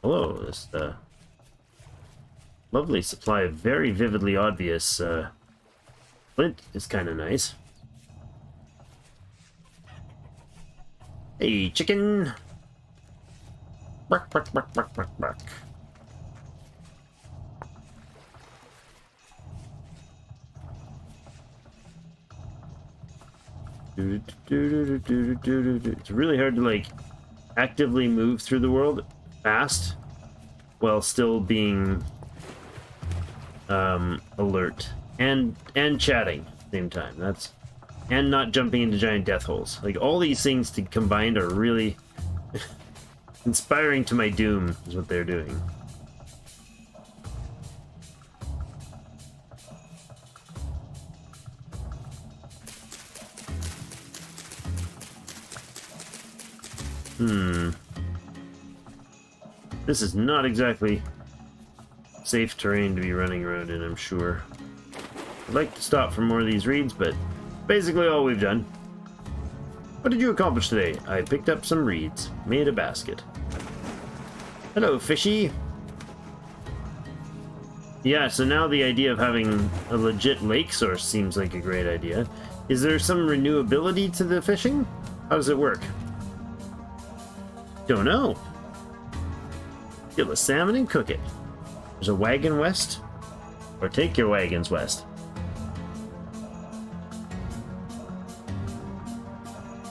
S1: Hello, this lovely supply of very vividly obvious flint is kind of nice. Hey, chicken! Bark, bark, bark, bark, bark, bark. It's really hard to, like, actively move through the world fast while still being alert and chatting at the same time. That's, and not jumping into giant death holes. Like, all these things combined are really inspiring to my doom, is what they're doing. This is not exactly safe terrain to be running around in, I'm sure. I'd like to stop for more of these reeds, but basically all we've done. What did you accomplish today? I picked up some reeds, made a basket. Hello, fishy. Yeah, so now the idea of having a legit lake source seems like a great idea. Is there some renewability to the fishing? How does it work? Don't know. Kill a salmon and cook it. There's a wagon west. Or take your wagons west.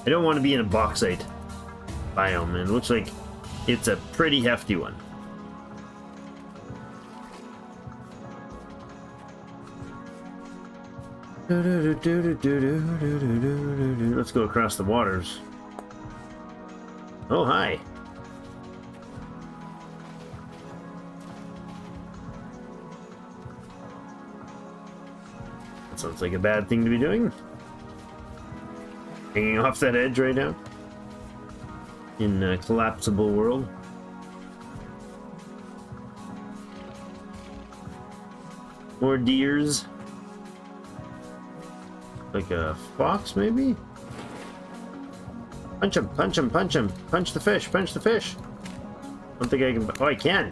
S1: I don't want to be in a bauxite biome, and it looks like it's a pretty hefty one. Let's go across the waters. Oh, hi. That sounds like a bad thing to be doing. Hanging off that edge right now. In a collapsible world. More deers. Like a fox, maybe? Punch him, punch him, punch him. Punch the fish, punch the fish. I don't think I can... Oh, I can.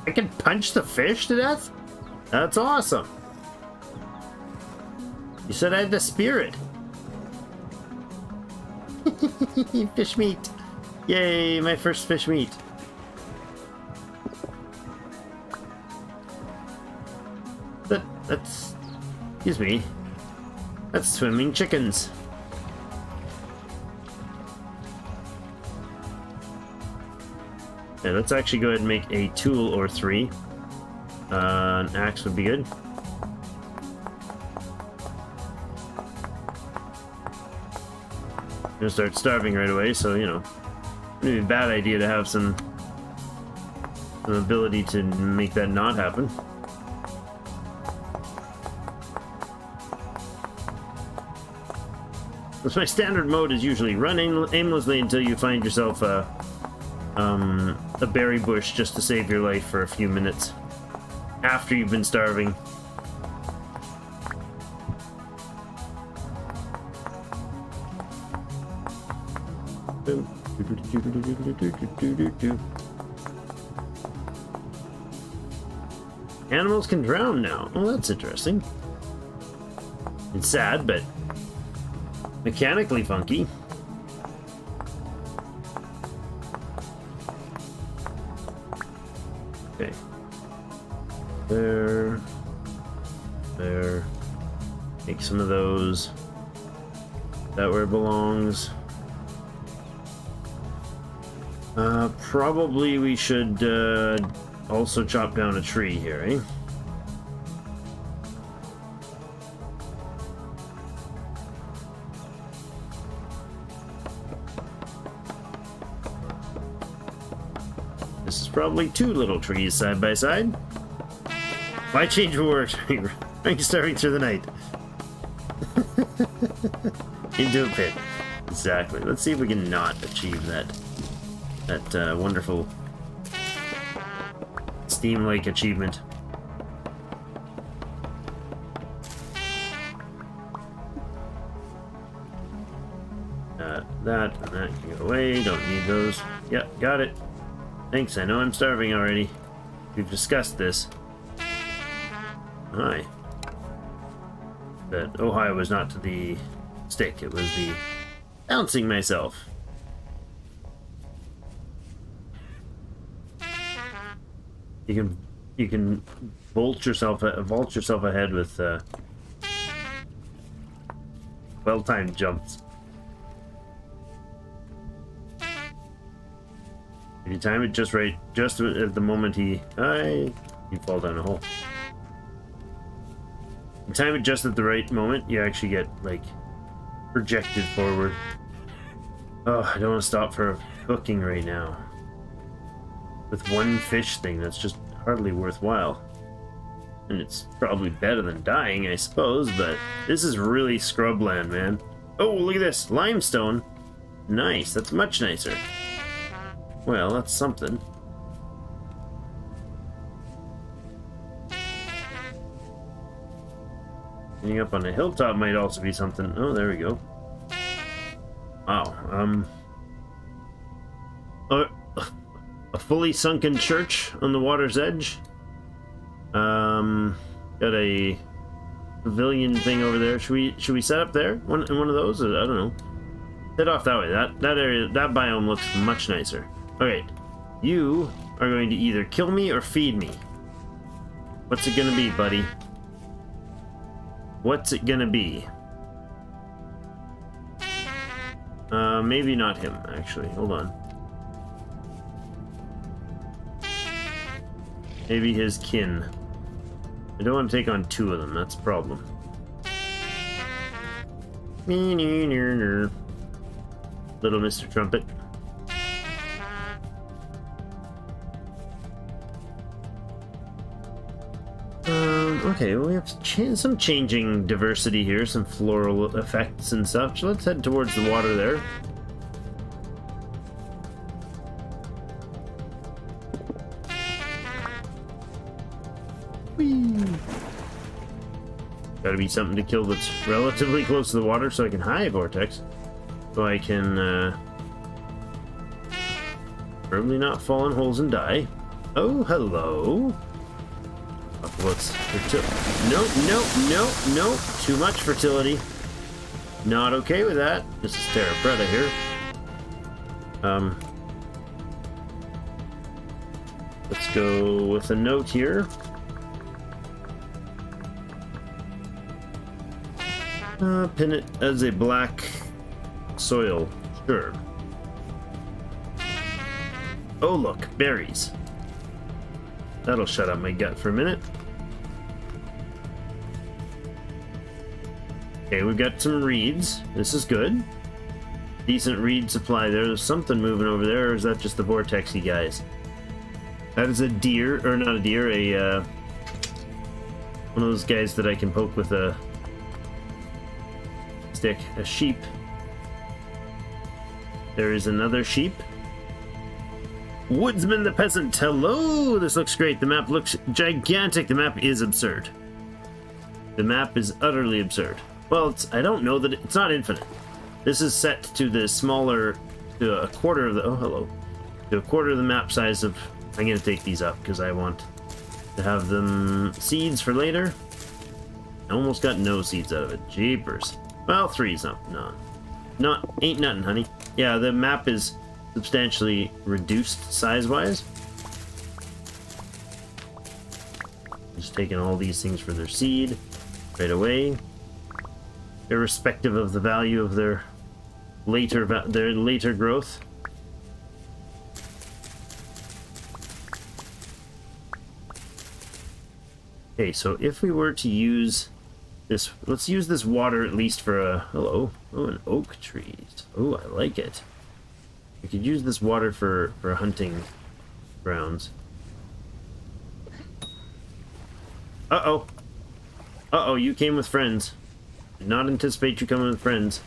S1: I can punch the fish to death? That's awesome. You said I had the spirit. Fish meat. Yay, my first fish meat. That's... Excuse me. That's swimming chickens. Yeah, let's actually go ahead and make a tool or 3. An axe would be good. I'm gonna start starving right away, so you know, maybe a bad idea to have some ability to make that not happen. That's my standard mode is usually run aimlessly until you find yourself a berry bush just to save your life for a few minutes after you've been starving. Animals can drown now. Oh, that's interesting. It's sad, but mechanically funky. Okay. There. Take some of those. That where it belongs. Probably we should also chop down a tree here, eh? This is probably 2 little trees side by side. Why change of words? I'm starving through the night. Into a pit. Exactly. Let's see if we can not achieve that wonderful Steam Lake achievement. That and that can go away. Don't need those. Yep, got it. Thanks, I know I'm starving already. We've discussed this. Hi. But Ohio was not to the stick, it was the bouncing myself. You can vault yourself ahead with well-timed jumps. If you time it just right, just at the moment you fall down a hole. You time it just at the right moment, you actually get like projected forward. Oh, I don't want to stop for cooking right now. With one fish thing, that's just hardly worthwhile. And it's probably better than dying, I suppose, but this is really scrubland, man. Oh, look at this! Limestone! Nice, that's much nicer. Well, that's something. Getting up on a hilltop might also be something. Oh, there we go. Wow, a fully sunken church on the water's edge. Got a pavilion thing over there. Should we set up there? One of those? I don't know. Head off that way. That area, that biome looks much nicer. Okay, You are going to either kill me or feed me. What's it gonna be, buddy? What's it gonna be? Maybe not him, actually. Hold on. Maybe his kin. I don't want to take on two of them, that's a problem. Little Mr. Trumpet. Okay, well, we have some changing diversity here, some floral effects and such. Let's head towards the water there. Whee! Gotta be something to kill that's relatively close to the water so I can high vortex. So I can, probably not fall in holes and die. Oh, hello. What's no, too much fertility. Not okay with that. This is Terra Preta here. Let's go with a note here. Pin it as a black soil. Sure. Oh look, berries. That'll shut up my gut for a minute. Okay, we've got some reeds. This is good. Decent reed supply there. There's something moving over there, or is that just the vortexy guys? That is a deer, or not a deer, one of those guys that I can poke with a stick. A sheep. There is another sheep. Woodsman the peasant. Hello! This looks great. The map looks gigantic. The map is absurd. The map is utterly absurd. Well, I don't know that it's not infinite. This is set to the smaller, to a quarter of the, oh hello, to a quarter of the map size of, I'm going to take these up because I want to have them seeds for later. I almost got no seeds out of it. Jeepers. Well, 3's ain't nothing, honey. Yeah, the map is substantially reduced size-wise. Just taking all these things for their seed right away. Irrespective of the value of their later growth. Okay, so if we were to use this, let's use this water at least for a, hello, oh, an oak trees. Oh, I like it. We could use this water for hunting grounds. Uh-oh. Uh-oh, you came with friends. Did not anticipate you coming with friends.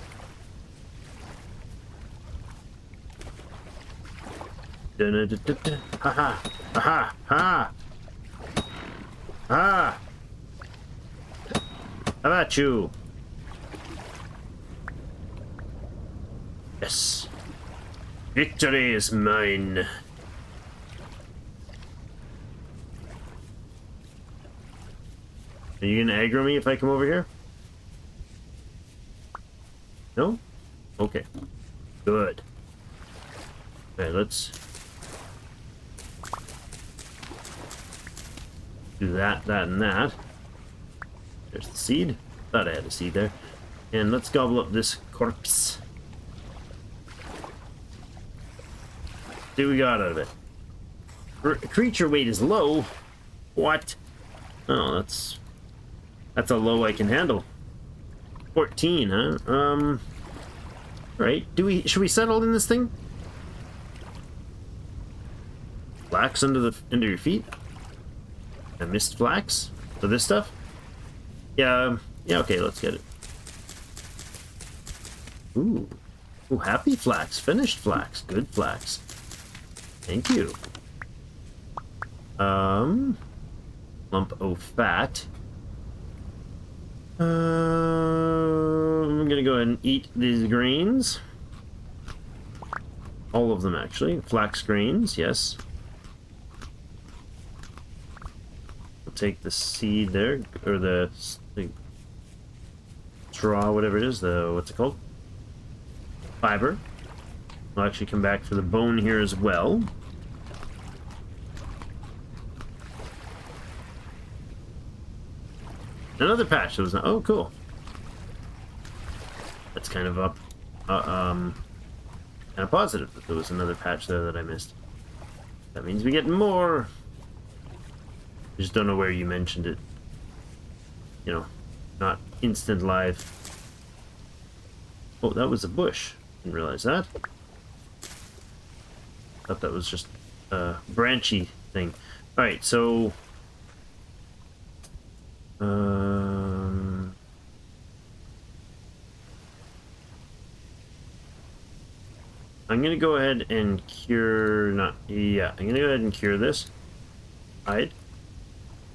S1: Da-da-da-da-da. Ha-ha! Ha-ha! Ha! Ha! How about you? Yes. Victory is mine. Are you gonna aggro me if I come over here? No? Okay. Good. Okay, let's do that, that, and that. There's the seed. Thought I had a seed there. And let's gobble up this corpse. See what we got out of it. Creature weight is low. What? Oh, that's a low I can handle. 14, huh? Right. Should we settle in this thing? Flax under your feet? I missed flax? For this stuff? Yeah, okay, let's get it. Ooh. Ooh, happy flax. Finished flax. Good flax. Thank you. Lump of fat. I'm gonna go ahead and eat these grains. All of them, actually. Flax grains, yes. I'll take the seed there, or the straw, whatever it is, what's it called? Fiber. I'll actually come back for the bone here as well. Another patch that was not. Oh, cool. That's kind of up. Kind of positive that there was another patch there that I missed. That means we get more. I just don't know where you mentioned it. You know, not instant live. Oh, that was a bush. Didn't realize that. Thought that was just a branchy thing. All right, so I'm gonna go ahead and cure. I'm gonna go ahead and cure this. Hide.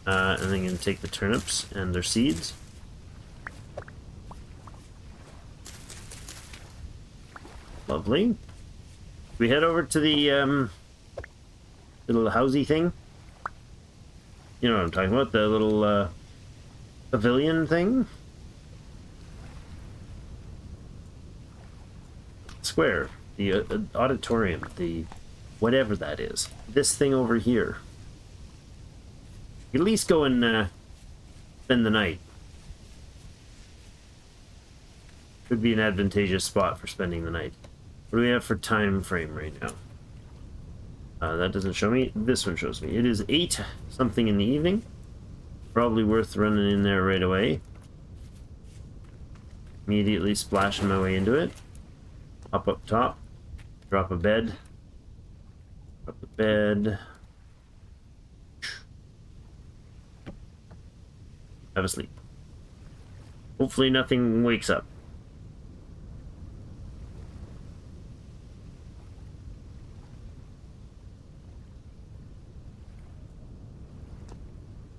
S1: And then I'm gonna take the turnips and their seeds. Lovely. We head over to the little housey thing. You know what I'm talking about? The little pavilion thing. Square. The auditorium. The whatever that is. This thing over here. At least go and spend the night. Could be an advantageous spot for spending the night. What do we have for time frame right now? That doesn't show me. This one shows me. It is 8 something in the evening. Probably worth running in there right away. Immediately splashing my way into it. Up top. Drop a bed. Drop the bed. Have a sleep. Hopefully nothing wakes up.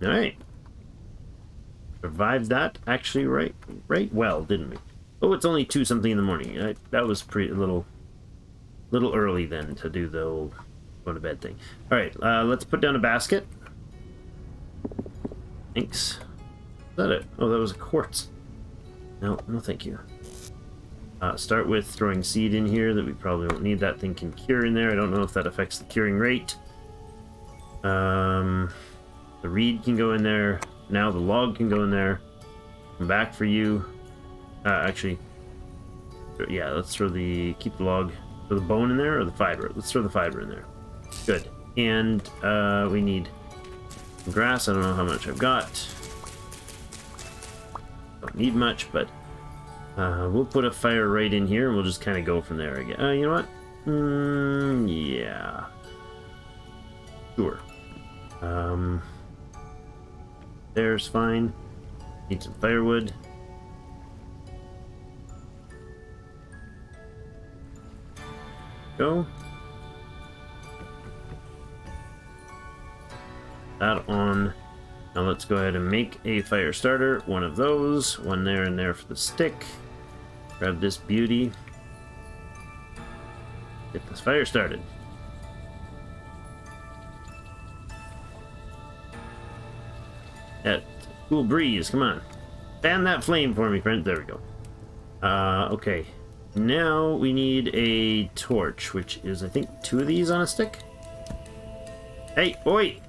S1: All right. Survived that actually right well, didn't we? Oh, it's only 2 something in the morning. That was a little early then to do the old go to bed thing. All right, let's put down a basket. Thanks. Is that it? Oh, that was a quartz. No, thank you. Start with throwing seed in here that we probably won't need. That thing can cure in there. I don't know if that affects the curing rate. The reed can go in there. Now the log can go in there. Come back for you. Actually, yeah, let's throw keep the log. Throw the bone in there or the fiber? Let's throw the fiber in there. Good. And we need some grass. I don't know how much I've got. Don't need much, but we'll put a fire right in here and we'll just kind of go from there again. You know what? Yeah. Sure. There's fine. Need some firewood. Go. That on. Now let's go ahead and make a fire starter. One of those. One there and there for the stick. Grab this beauty. Get this fire started. That cool breeze, come on. Fan that flame for me, friend. There we go. Okay. Now we need a torch, which is, I think, 2 of these on a stick. Hey, oi!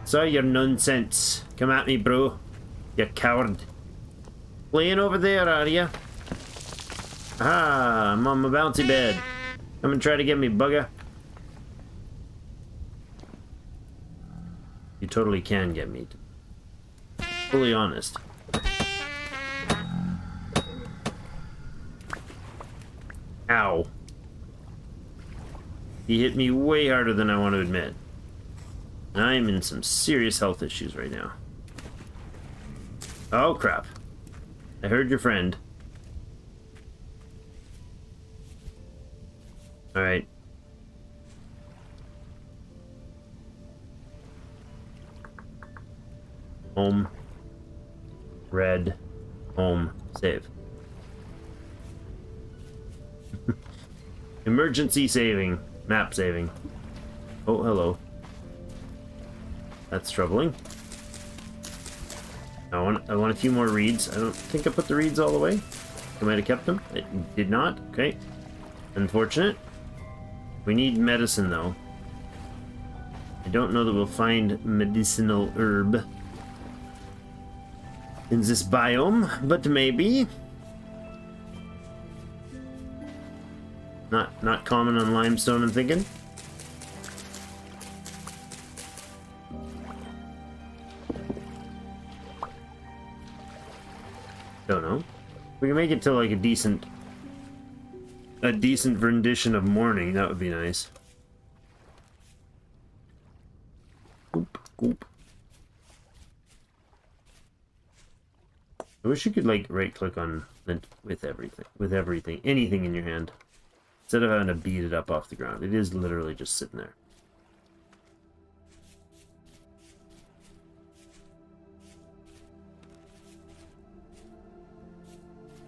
S1: Saw your nonsense. Come at me, bro. You coward. Playing over there, are ya? Ah, I'm on my bouncy bed. Come and try to get me, bugger. You totally can get me. Fully honest. Ow. He hit me way harder than I want to admit. And I am in some serious health issues right now. Oh, crap. I heard your friend. Alright. Home. Red. Home. Save. Emergency saving. Map saving. Oh, hello. That's troubling. I want a few more reeds. I don't think I put the reeds all the way. I might have kept them. It did not. Okay. Unfortunate. We need medicine, though. I don't know that we'll find medicinal herb. in this biome, but maybe. Not common on limestone, I'm thinking. Don't know. We can make it to like a decent rendition of morning. That would be nice. Oop, oop. I wish you could like right click on with everything, anything in your hand, instead of having to beat it up off the ground. It is literally just sitting there.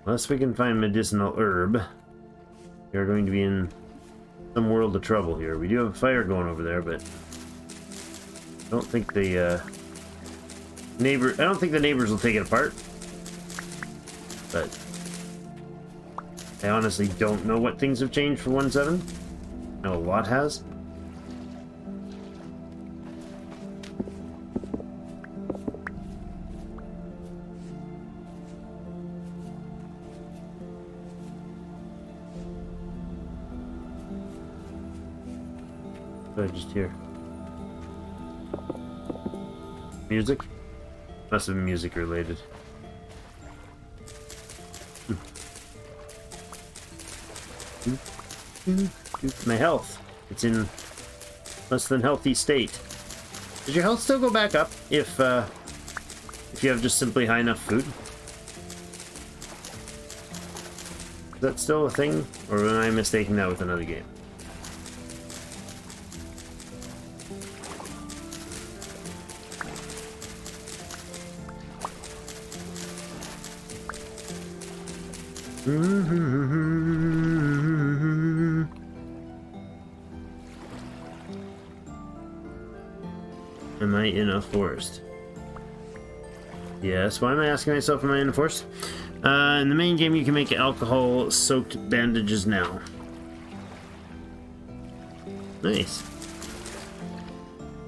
S1: Unless we can find medicinal herb, we are going to be in some world of trouble here. We do have a fire going over there, but I don't think the I don't think the neighbors will take it apart. But I honestly don't know what things have changed for 1.7. I know a lot has. What did I just hear? Music? Must have been music related. My health. It's in less than healthy state. Does your health still go back up if you have just simply high enough food? Is that still a thing? Or am I mistaking that with another game? Am I in a forest? Yes. Why am I asking myself, am I in a forest? In the main game, you can make alcohol-soaked bandages now. Nice.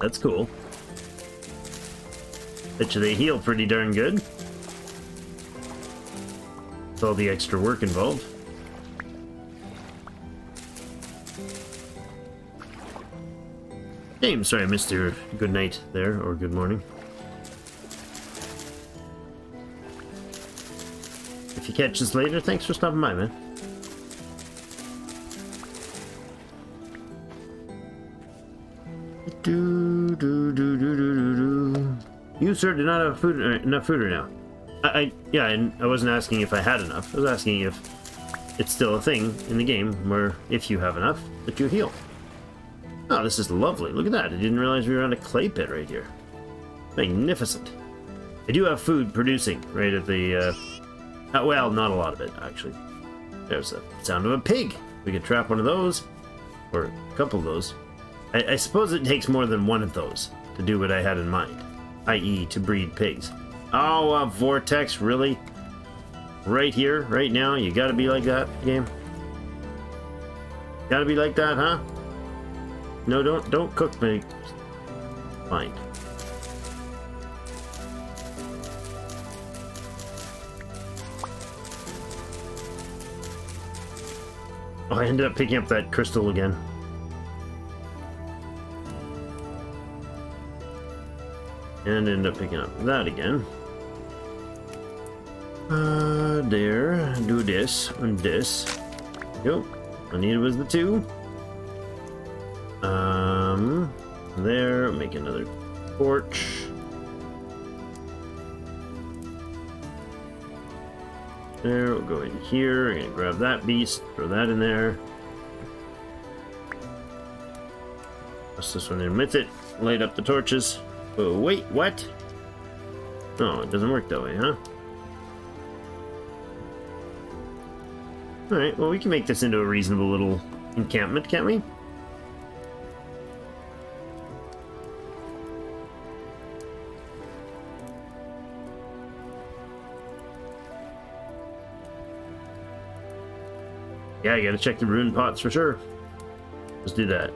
S1: That's cool. Bet you they heal pretty darn good. With all the extra work involved. James, sorry I missed your good night there, or good morning. If you catch this later, thanks for stopping by, man. You, sir, do not have food, enough food right now. Yeah, and I wasn't asking if I had enough. I was asking if it's still a thing in the game where if you have enough, that you heal. Oh, this is lovely. Look at that. I didn't realize we were on a clay pit right here. Magnificent. I do have food producing right at the, well, not a lot of it, actually. There's the sound of a pig. We could trap one of those, or a couple of those. I suppose it takes more than one of those to do what I had in mind, i.e. to breed pigs. Oh, Vortex, really? Right here, right now? You gotta be like that, game? Gotta be like that, huh? No, don't cook me. Fine. Oh, I ended up picking up that crystal again. And ended up picking up that again. There. Do this and this. Go. I needed was the 2. There. Make another torch. There. We'll go in here. I'm gonna grab that beast. Throw that in there. Press this one in with it. Light up the torches. Oh, wait, what? Oh, it doesn't work that way, huh? Alright, well, we can make this into a reasonable little encampment, can't we? Yeah, I gotta check the ruined pots for sure. Let's do that.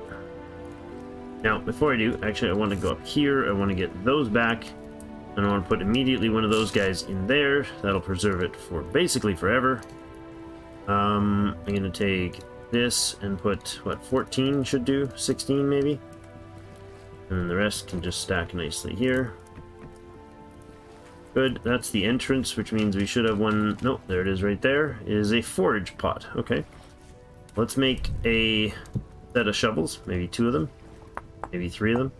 S1: Now, before I do, actually, I want to go up here. I want to get those back. And I want to put immediately one of those guys in there. That'll preserve it for basically forever. I'm going to take this and put, what, 14 should do? 16 maybe? And then the rest can just stack nicely here. Good, that's the entrance, which means we should have one. Nope, there it is right there. It is a forage pot. Okay. Let's make a set of shovels, maybe 2 of them, maybe 3 of them.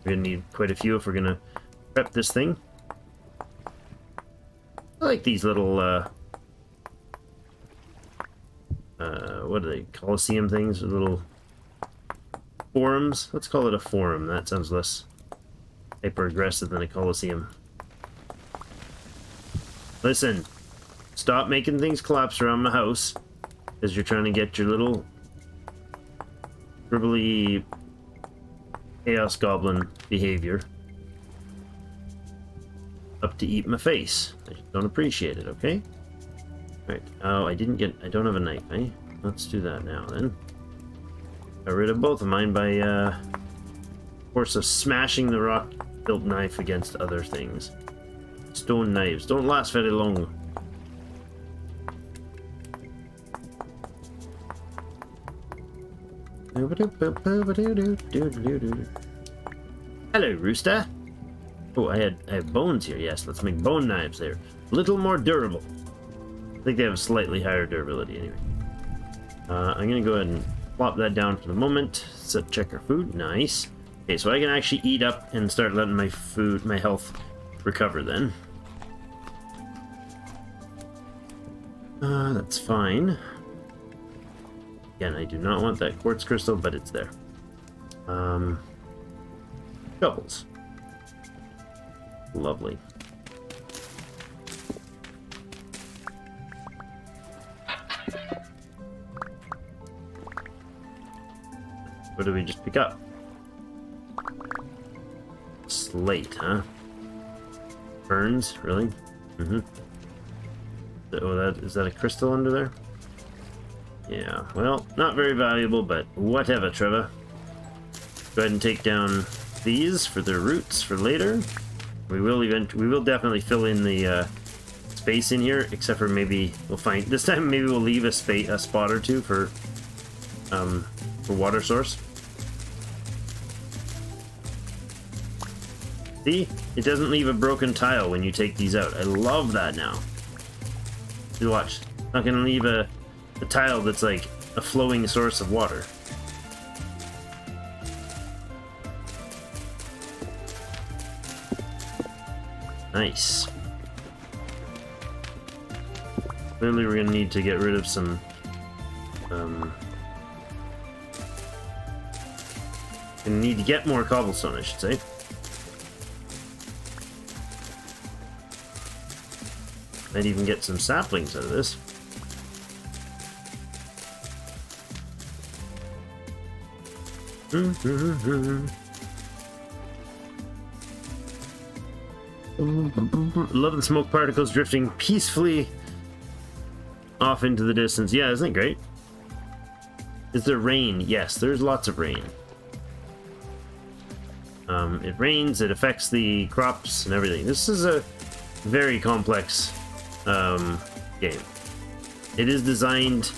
S1: We're gonna need quite a few if we're gonna prep this thing. I like these little, what are they, Coliseum things, or little forums? Let's call it a forum. That sounds less hyper-aggressive than a Coliseum. Listen, stop making things collapse around my house as you're trying to get your little dribbly chaos goblin behavior up to eat my face. I just don't appreciate it, okay? Right. Oh, I don't have a knife, eh? Let's do that now, then. Got rid of both of mine by, force of smashing the rock-built knife against other things. Stone knives don't last very long. Hello, Rooster. Oh, I have bones here. Yes, let's make bone knives there. A little more durable. I think they have a slightly higher durability anyway. I'm gonna go ahead and plop that down for the moment. Check our food. Nice. Okay, so I can actually eat up and start letting my health recover then. That's fine. Again, I do not want that quartz crystal, but it's there. Shovels. Lovely. What do we just pick up? Slate, huh? Ferns, really? Mm-hmm. Oh, is that a crystal under there? Yeah, well, not very valuable, but whatever, Trevor. Go ahead and take down these for their roots for later. We will definitely fill in the space in here, except for maybe we'll find this time. Maybe we'll leave a spot or two for water source. See, it doesn't leave a broken tile when you take these out. I love that now. You watch, not gonna leave a tile that's like a flowing source of water. Nice. Clearly we're gonna need to get rid of some gonna need to get more cobblestone, I should say. Might even get some saplings out of this. Love the smoke particles drifting peacefully off into the distance. Yeah, isn't it great? Is there rain? Yes, there's lots of rain. It rains, it affects the crops and everything. This is a very complex game. It is designed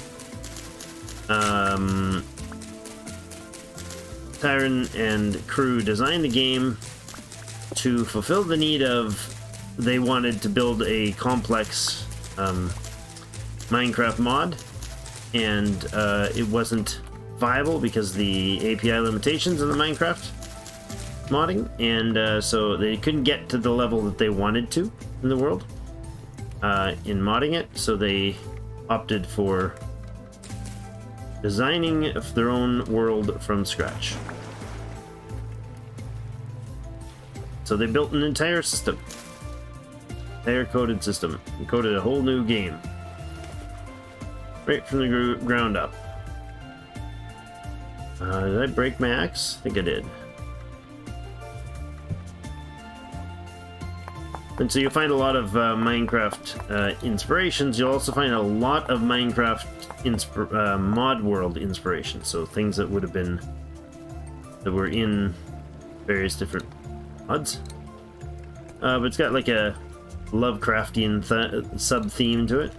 S1: Tyron and crew designed the game to fulfill the need of, they wanted to build a complex Minecraft mod, and it wasn't viable because the API limitations in the Minecraft modding, and so they couldn't get to the level that they wanted to in the world in modding it, so they opted for designing their own world from scratch. So they built an entire system, entire coded system, and coded a whole new game right from the ground up. Did I break my axe? I think I did. And so you'll find a lot of Minecraft inspirations. You'll also find a lot of Minecraft mod world inspiration. So things that would have been, that were in various different mods. but it's got like a Lovecraftian sub-theme to it,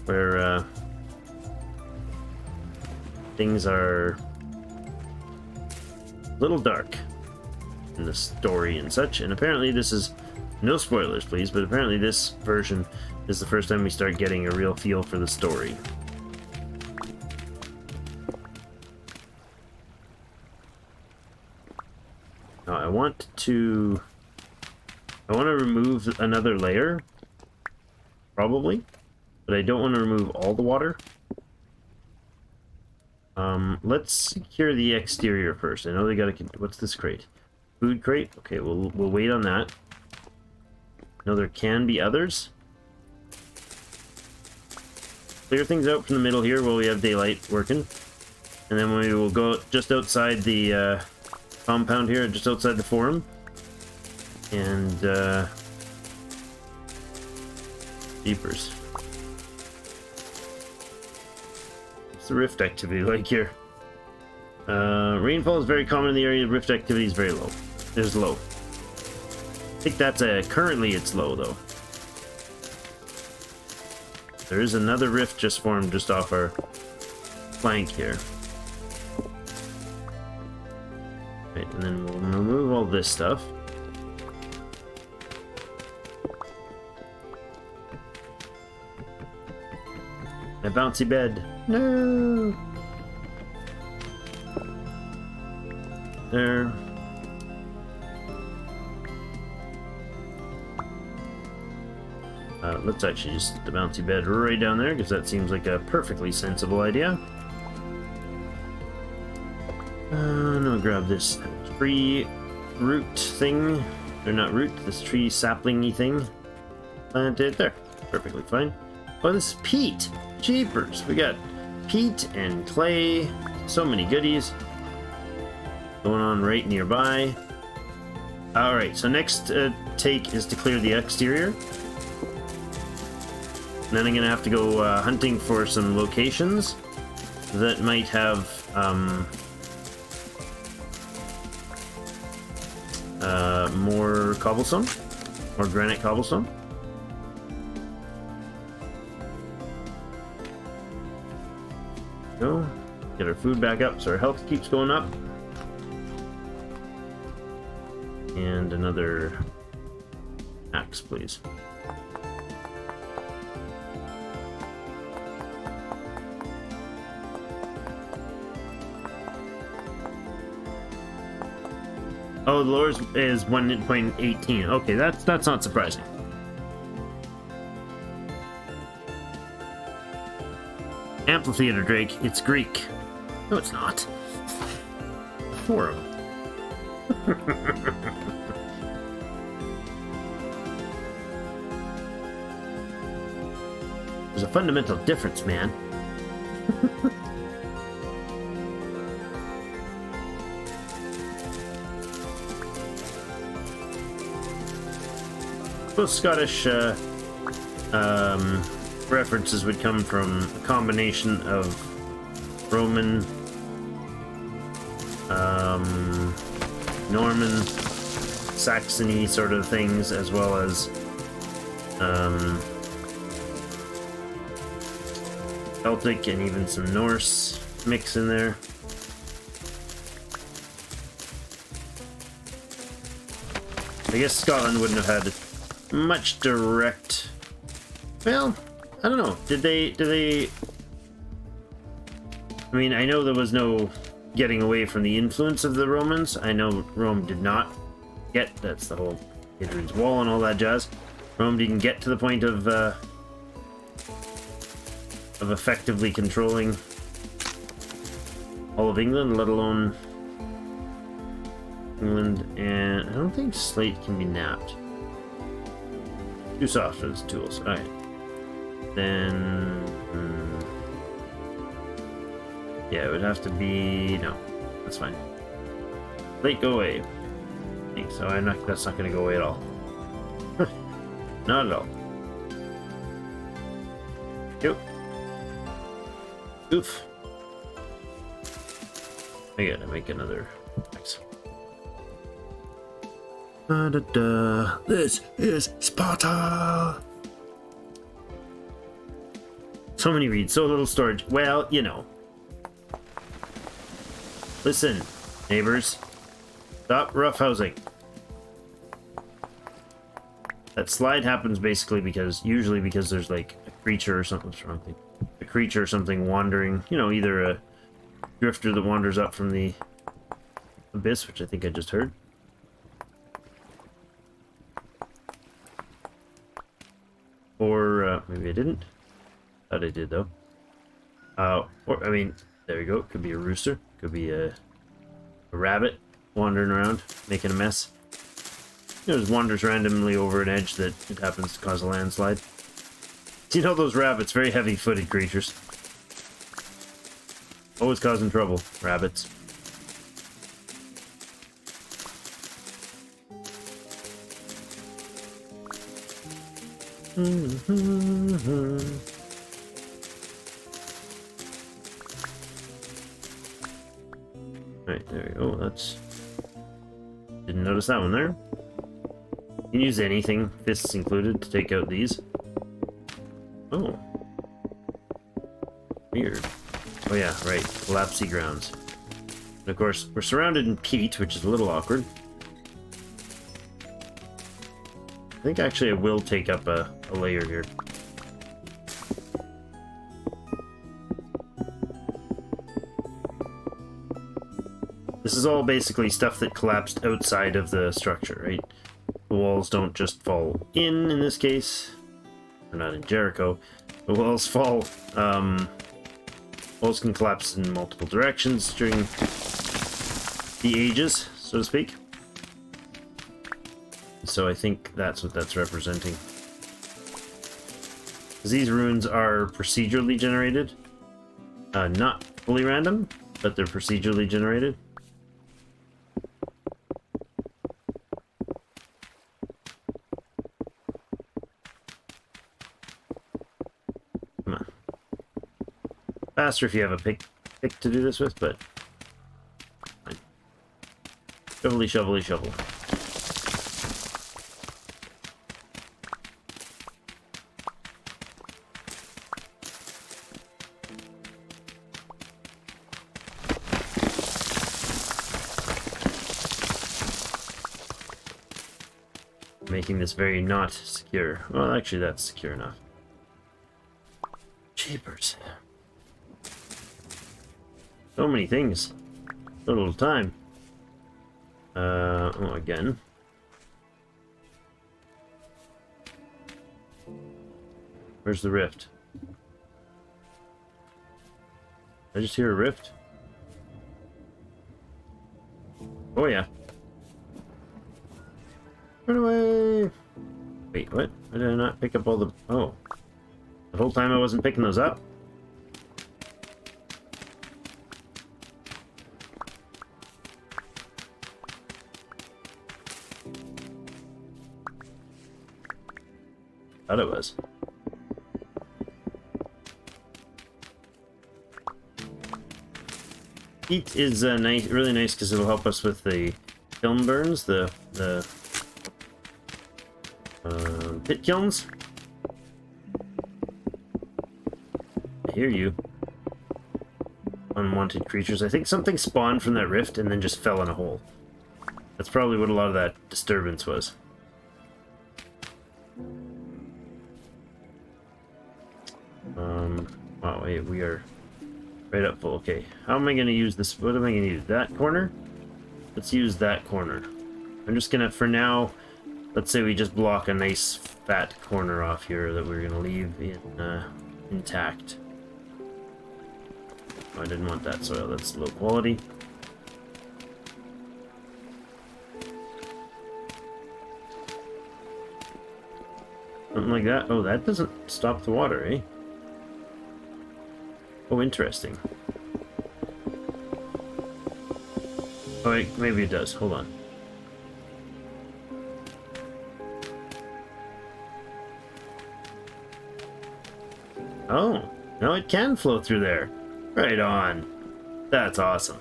S1: where things are a little dark in the story and such. And apparently this is, no spoilers please, but apparently this version is the first time we start getting a real feel for the story. Now I want to remove another layer, probably, but I don't want to remove all the water. Let's secure the exterior first. I know they gotta, what's this crate? Food crate? Okay, we'll wait on that. No, there can be others. Clear things out from the middle here while we have daylight working. And then we will go just outside the compound here, just outside the forum. And, jeepers. What's the rift activity like here? Rainfall is very common in the area. Rift activity is very low. It's low. I think that's currently it's low though. There is another rift just formed just off our flank here. Right, and then we'll remove all this stuff. My bouncy bed. No. There. Let's actually just put the bouncy bed right down there, because that seems like a perfectly sensible idea. And I'll grab this tree root thing. Or not root, this tree saplingy thing. Plant it there. Perfectly fine. Oh, this is peat. Jeepers. We got peat and clay. So many goodies going on right nearby. Alright, so next take is to clear the exterior. And then I'm going to have to go hunting for some locations that might have more cobblestone, more granite cobblestone. Go get our food back up so our health keeps going up. And another axe, please. Oh, the lower is 1.18. Okay, that's not surprising. Amphitheater, Drake. It's Greek. No, it's not. Forum. There's a fundamental difference, man. Both Scottish references would come from a combination of Roman, Norman, Saxony sort of things, as well as Celtic and even some Norse mix in there. I guess Scotland wouldn't have had much direct. Well, I don't know. Did they? I mean, I know there was no getting away from the influence of the Romans. I know Rome did not get. That's the whole Hadrian's Wall and all that jazz. Rome didn't get to the point of effectively controlling all of England, let alone England. And I don't think slate can be napped. Too soft for those tools. Alright. Then... yeah, it would have to be... no. That's fine. Slate, go away. I think so. That's not going to go away at all. Not at all. Yep. Oof. I gotta make another... Thanks. Da-da-da. This is Sparta! So many reads, so little storage. Well, you know. Listen, neighbors. Stop roughhousing. That slide happens basically usually because there's like a creature or something. What's wrong? A creature or something wandering. You know, either a drifter that wanders up from the abyss, which I think I just heard. Or maybe I didn't. Thought I did though. Or I mean, there you go. Could be a rooster. Could be a rabbit wandering around making a mess. You know, just wanders randomly over an edge that it happens to cause a landslide. You know those rabbits, very heavy-footed creatures. Always causing trouble, rabbits. Right, there we go. That's... Didn't notice that one there. You can use anything, fists included, to take out these. Oh. Weird. Oh yeah, right. Collapsy grounds. And of course, we're surrounded in peat, which is a little awkward. I think actually I will take up a layer here. This is all basically stuff that collapsed outside of the structure, right? The walls don't just fall in this case. We're not in Jericho. The walls fall, walls can collapse in multiple directions during the ages, so to speak. So I think that's what that's representing. These runes are procedurally generated. Not fully random, but they're procedurally generated. Faster if you have a pick to do this with, but fine. Shovelly, shovelly, shovel. Making this very not secure. Well, actually, that's secure enough. Jeepers. So many things. So little time. Oh, again. Where's the rift? I just hear a rift? Oh, yeah. Run away! Wait, what? Why did I not pick up all the... Oh. The whole time I wasn't picking those up? Thought it was. Heat is nice, really nice because it'll help us with the kiln burns, the pit kilns. I hear you. Unwanted creatures. I think something spawned from that rift and then just fell in a hole. That's probably what a lot of that disturbance was. Wow, wait, we are right up full. Okay, how am I going to use this? What am I going to use? That corner? Let's use that corner. I'm just going to, for now, let's say we just block a nice fat corner off here that we're going to leave in intact. Oh, I didn't want that soil. That's low quality. Something like that. Oh, that doesn't stop the water, eh? Oh, interesting. Oh, wait, maybe it does. Hold on. Oh, now it can flow through there. Right on. That's awesome.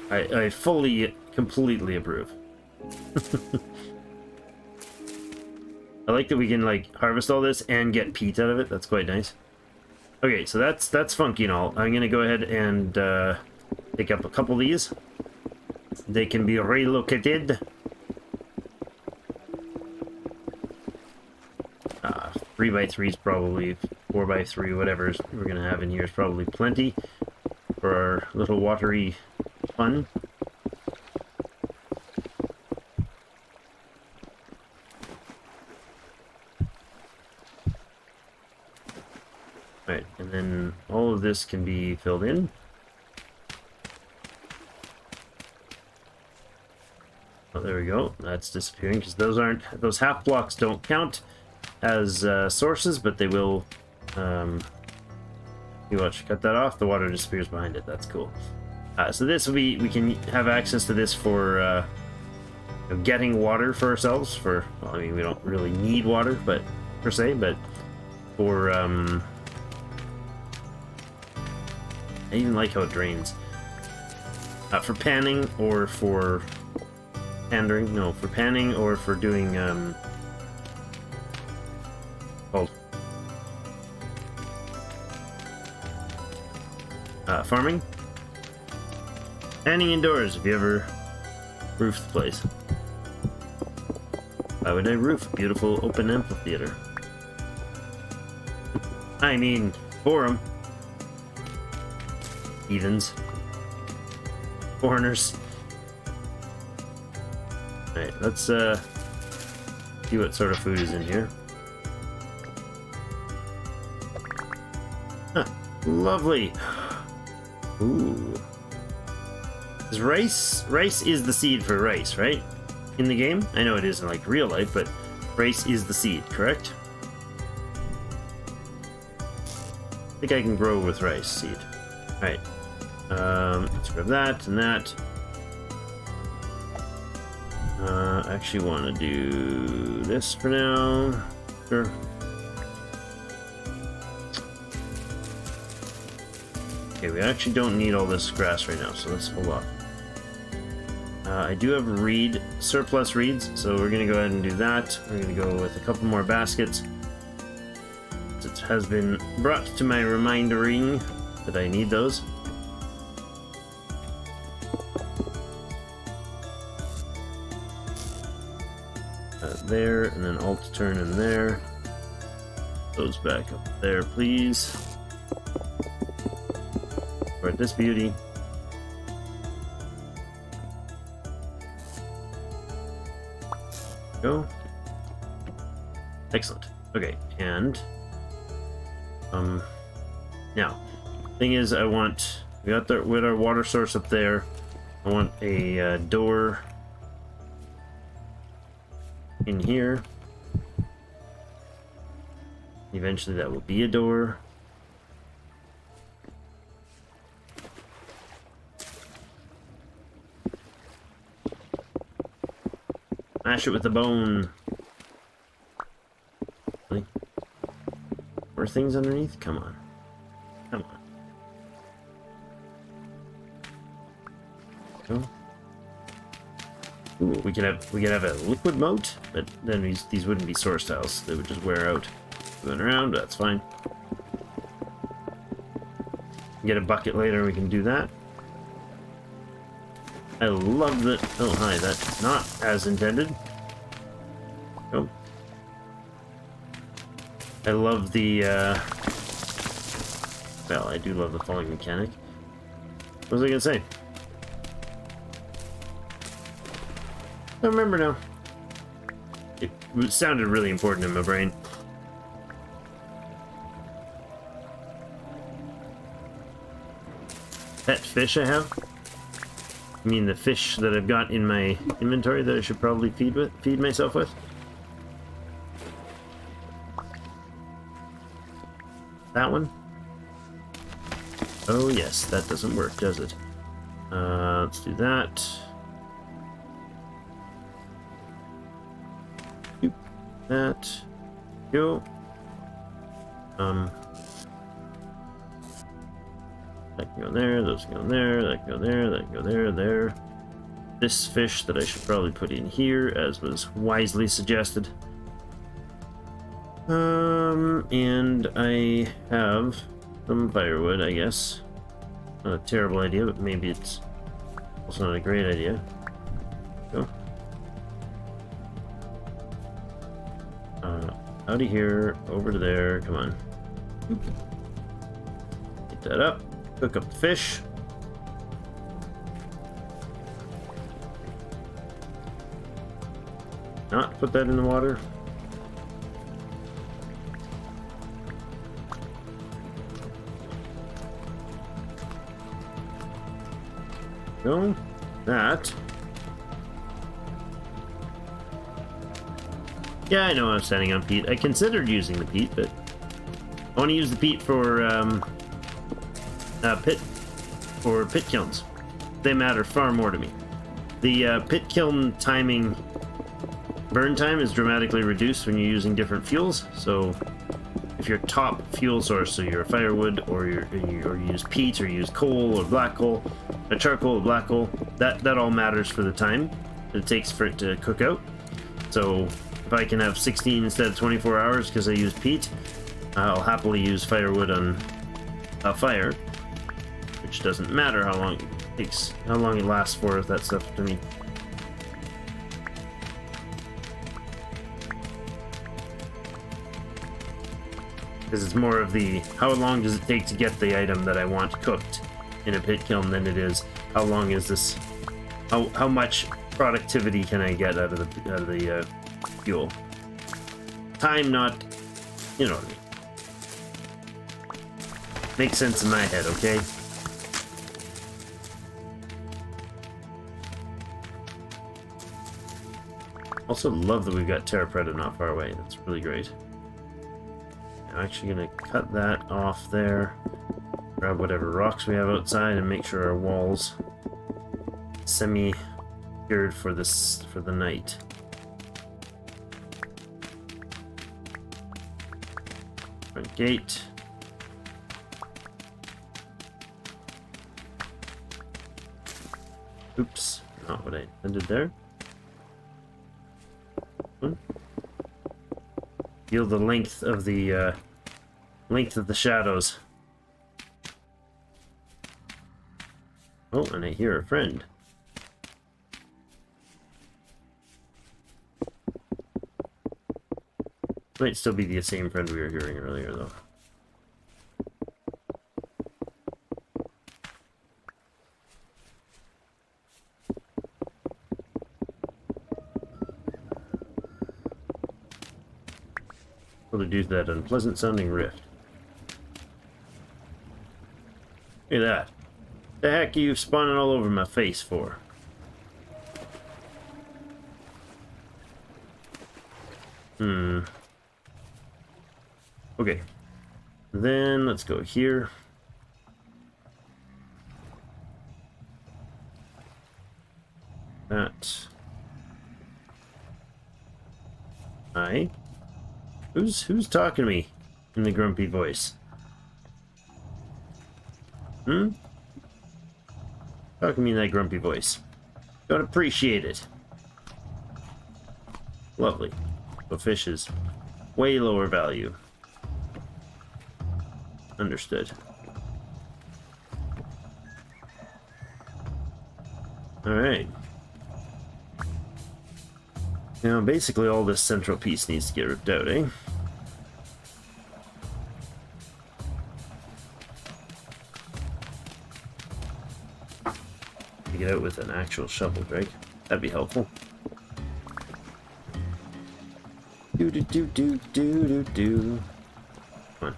S1: I fully, completely approve. I like that we can like harvest all this and get peat out of it. That's quite nice. Okay, so that's funky and all. I'm gonna go ahead and pick up a couple of these. They can be relocated. 3x3 is probably 4x3, whatever we're gonna have in here is probably plenty for our little watery fun. Right, and then all of this can be filled in. Oh, there we go. That's disappearing because those half blocks don't count as sources, but they will. You watch, cut that off. The water disappears behind it. That's cool. So this will be. We can have access to this for getting water for ourselves. For well, I mean, we don't really need water, but per se, but for I even like how it drains. For panning or for pandering. No, for panning or for doing farming. Panning indoors, if you ever roofed the place. Why would I roof a beautiful open amphitheater? I mean, forum. Heathens. Foreigners. Alright, let's see what sort of food is in here. Huh, lovely. Ooh. Is rice is the seed for rice, right? In the game? I know it isn't like real life, but rice is the seed, correct? I think I can grow with rice seed. Alright. Let's grab that and that. I actually want to do this for now. Sure. Okay, we actually don't need all this grass right now, so let's hold off. I do have surplus reeds, so we're going to go ahead and do that. We're going to go with a couple more baskets. It has been brought to my remindering that I need those. There, and then alt turn in there. Those back up there, please. Right, this beauty. Go. Excellent. Okay, and now, thing is, we got our water source up there. I want a door in here. Eventually, that will be a door. Mash it with the bone. Really? Are things underneath? Come on. Come on. Go. Ooh, we could have a liquid moat, but then these wouldn't be source tiles. They would just wear out. Going around, that's fine. Get a bucket later, we can do that. I love that. Oh, hi, that's not as intended. Oh. I love the, well, I do love the falling mechanic. What was I gonna say? I don't remember now. It sounded really important in my brain. Pet fish I have? I mean the fish that I've got in my inventory that I should probably feed myself with? That one? Oh yes, that doesn't work, does it? Let's do that. Doop. That. Go. That can go there, those can go there, that can go there, that can go there, there. This fish that I should probably put in here, as was wisely suggested. And I have some firewood, I guess. Not a terrible idea, but maybe it's also not a great idea. Go. Out of here, over to there, come on. Get that up, cook up the fish. Not put that in the water. No, that. Yeah, I know I'm standing on peat. I considered using the peat, but I want to use the peat for pit kilns. They matter far more to me. The pit kiln timing, burn time is dramatically reduced when you're using different fuels. So if your top fuel source, so your firewood, or you use peat, or you use coal or black coal, charcoal or black coal, that all matters for the time it takes for it to cook out. So if I can have 16 instead of 24 hours because I use peat, I'll happily use firewood on a fire, which doesn't matter how long it takes, how long it lasts for, if that stuff to me. Because it's more of the how long does it take to get the item that I want cooked in a pit kiln than it is how long is this, how much productivity can I get out of the fuel. Time, not, you know what I mean. Makes sense in my head, okay? Also love that we've got Terra Preta not far away. That's really great. I'm actually gonna cut that off there. Grab whatever rocks we have outside and make sure our walls semi-cured for the night. Front gate. Oops, not what I intended there. Feel the length of the shadows. Oh, and I hear a friend. Might still be the same friend we were hearing earlier, though. We'll do that unpleasant sounding rift. Look at that. The heck are you spawning all over my face for? Okay. Then let's go here. That. Hi. Who's talking to me in the grumpy voice? Talking to me in that grumpy voice. Don't appreciate it. Lovely. But fish is way lower value. Understood. Alright. Now, basically all this central piece needs to get ripped out, eh? Get out with an actual shovel, Drake. That'd be helpful. Do do do do do do do. Come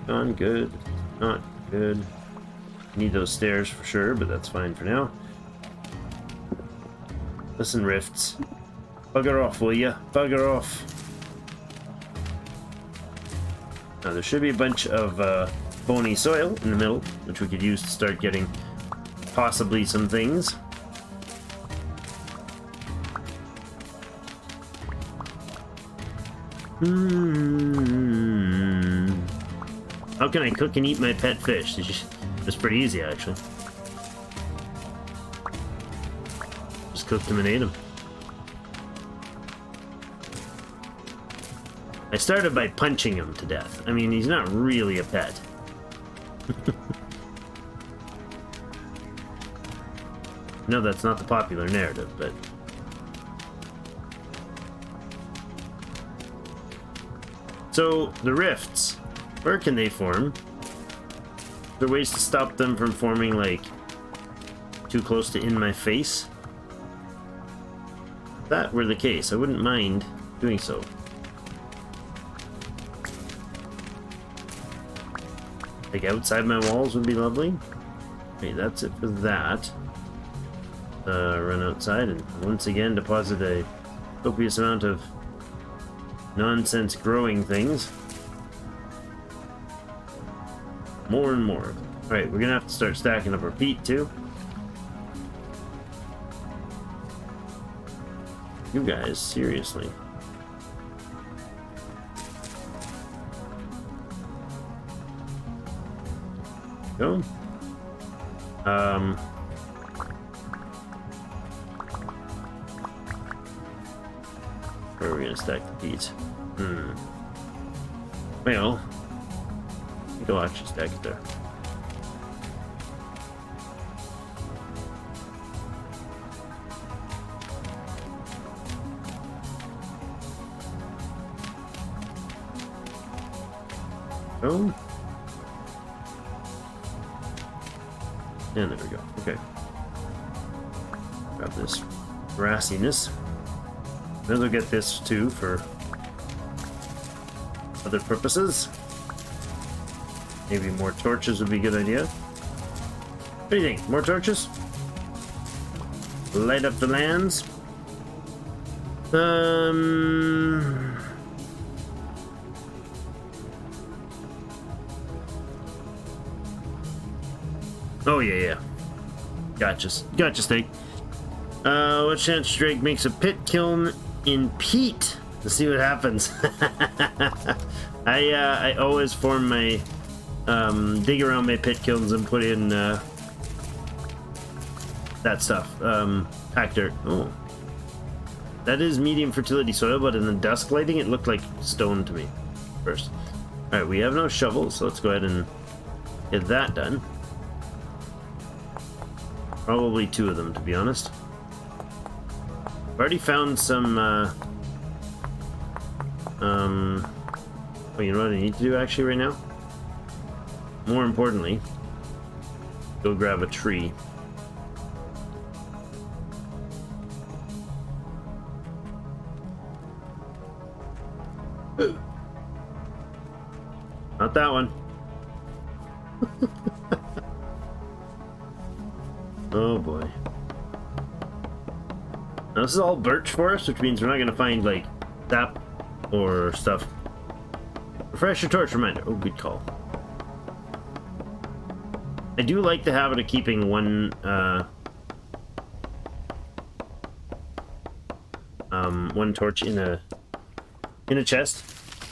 S1: on. On, good. Not good. Need those stairs for sure, but that's fine for now. Listen, rifts. Bugger off, will ya? Bugger off. Now there should be a bunch of bony soil in the middle, which we could use to start getting possibly some things. How can I cook and eat my pet fish? It's pretty easy, actually. Just cooked them and ate them. I started by punching him to death. I mean, he's not really a pet. No, that's not the popular narrative, but... So, the rifts. Where can they form? Are there ways to stop them from forming, like, too close to in my face? If that were the case, I wouldn't mind doing so. Like, outside my walls would be lovely. Okay, that's it for that. Run outside and once again deposit a copious amount of nonsense growing things. More and more. Alright, we're gonna have to start stacking up our peat too. You guys, seriously. Go. Where are we gonna stack the peat? Well, I'll actually stack it there. Oh. And there we go. Okay. Grab this grassiness. Then we'll get this too for other purposes. Maybe more torches would be a good idea. What do you think? More torches? Light up the lands. Oh yeah. Gotcha, Steak. What chance Drake makes a pit kiln in peat? Let's see what happens. I always form my dig around my pit kilns and put in that stuff. Packed dirt. Oh, that is medium fertility soil, but in the dusk lighting, it looked like stone to me first. All right, we have no shovels, so let's go ahead and get that done. Probably two of them, to be honest. I've already found some, oh, you know what I need to do actually right now? More importantly, go grab a tree. Not that one. Oh boy. Now this is all birch forest, which means we're not gonna find like sap or stuff. Refresh your torch reminder. Oh, good call. I do like the habit of keeping one torch in a chest.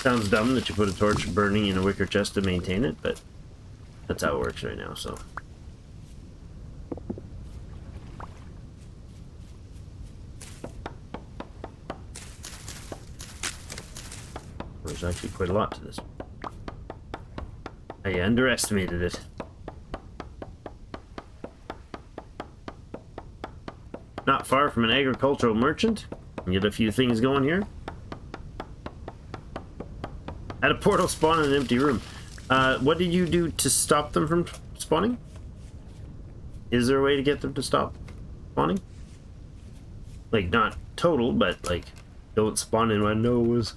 S1: Sounds dumb that you put a torch burning in a wicker chest to maintain it, but that's how it works right now, so. There's actually quite a lot to this. I underestimated it. Not far from an agricultural merchant. Get a few things going here. Had a portal spawn in an empty room. What did you do to stop them from spawning? Is there a way to get them to stop spawning? Like, not total, but like, don't spawn in my nose.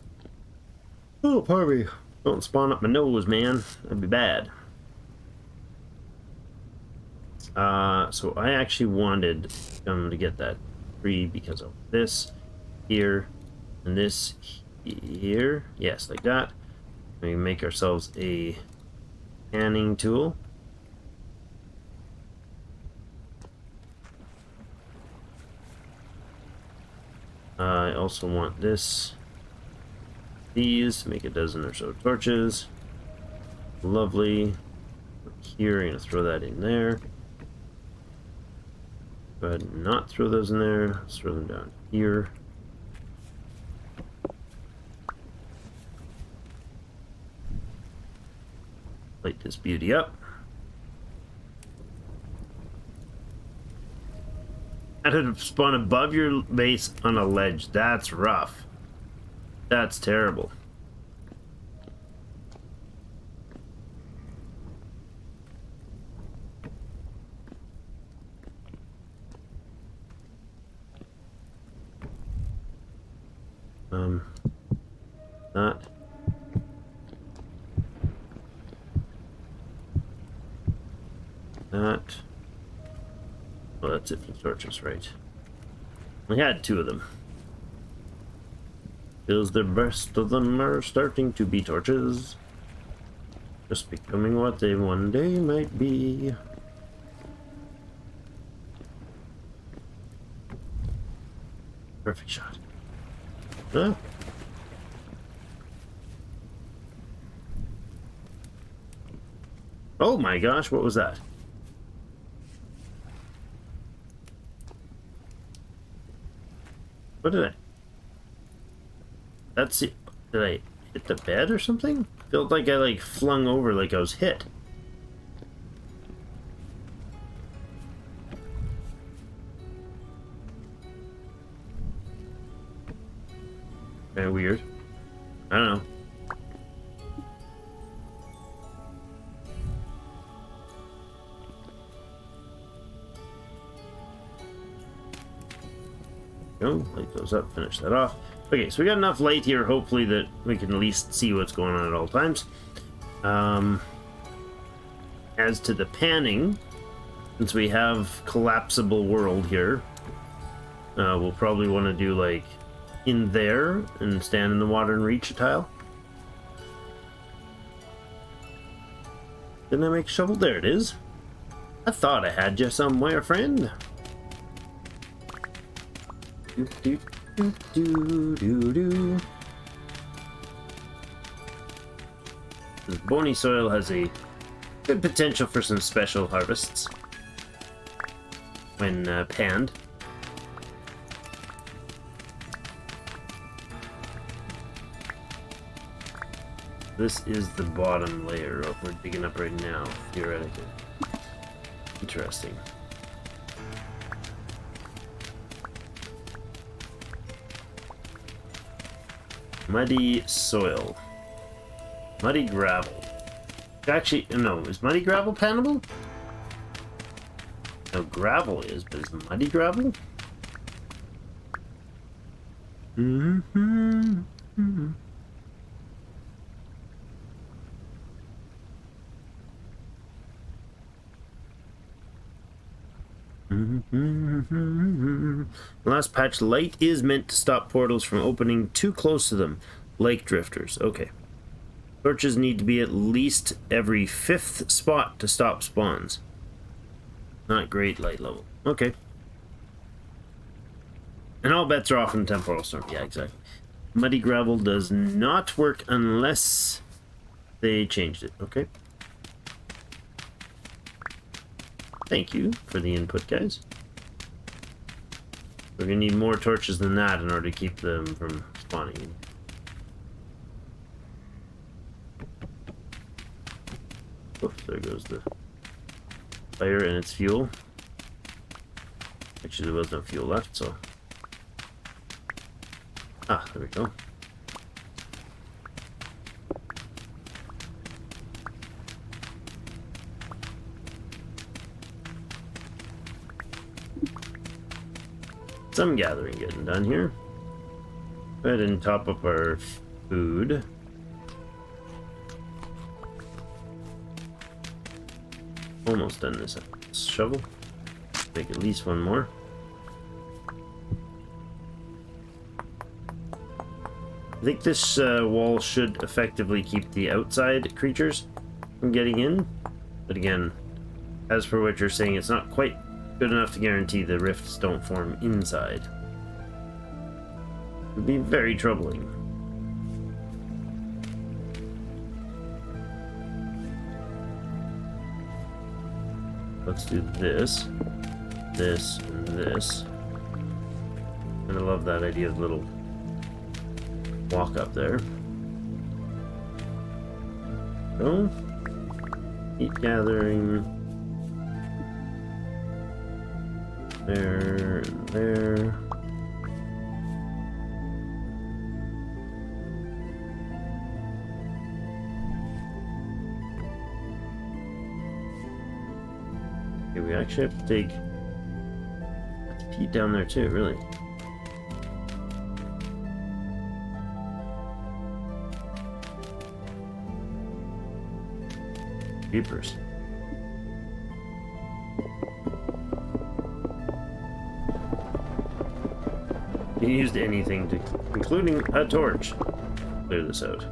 S1: Oh, pardon me. Don't spawn up my nose, man. That'd be bad. So I actually wanted them to get that free because of this here and this here. Yes, like that. We make ourselves a canning tool. I also want this. These to make a dozen or so torches. Lovely. Here, I'm gonna throw that in there. Go ahead and not throw those in there. Let's throw them down here. Light this beauty up. How did it spawn above your base on a ledge? That's rough. That's terrible. Not. Not. Well, that's it for the torches, right? We had 2 of them. Feels the best of them are starting to be torches. Just becoming what they one day might be. Perfect shot. Huh? Oh my gosh, what was that? What did I... That's it. Did I hit the bed or something? Felt like I like flung over like I was hit. Kinda weird. I don't know. Go, light those up, finish that off. Okay, so we got enough light here, hopefully, that we can at least see what's going on at all times. As to the panning, since we have collapsible world here, we'll probably want to do like in there and stand in the water and reach a tile. Didn't I make a shovel? There it is. I thought I had you somewhere, friend. Do, do, do, do, do. This bony soil has a good potential for some special harvests when panned. This is the bottom layer of we're digging up right now, theoretically. Interesting. Muddy soil. Muddy gravel. Actually, no, is muddy gravel pannable? No, gravel is, but is muddy gravel? Mm-hmm. The last patch, light is meant to stop portals from opening too close to them, like drifters. Okay. Torches need to be at least every 5th spot to stop spawns. Not great light level. Okay. And all bets are off in temporal storm. Yeah, exactly. Muddy gravel does not work unless they changed it. Okay. Thank you for the input, guys. We're gonna need more torches than that in order to keep them from spawning. Oops, there goes the fire and its fuel. Actually, there was no fuel left, so... Ah, there we go. Some gathering getting done here. Go ahead and top up our food. Almost done this shovel. Make at least one more. I think this wall should effectively keep the outside creatures from getting in. But again, as for what you're saying, it's not quite good enough to guarantee the rifts don't form inside. It would be very troubling. Let's do this, this, and this. And I love that idea of little walk up there. Oh. Heat gathering. There and there. Okay, we actually have to take peat down there too, really. Creepers. You used anything to, including a torch, clear this out.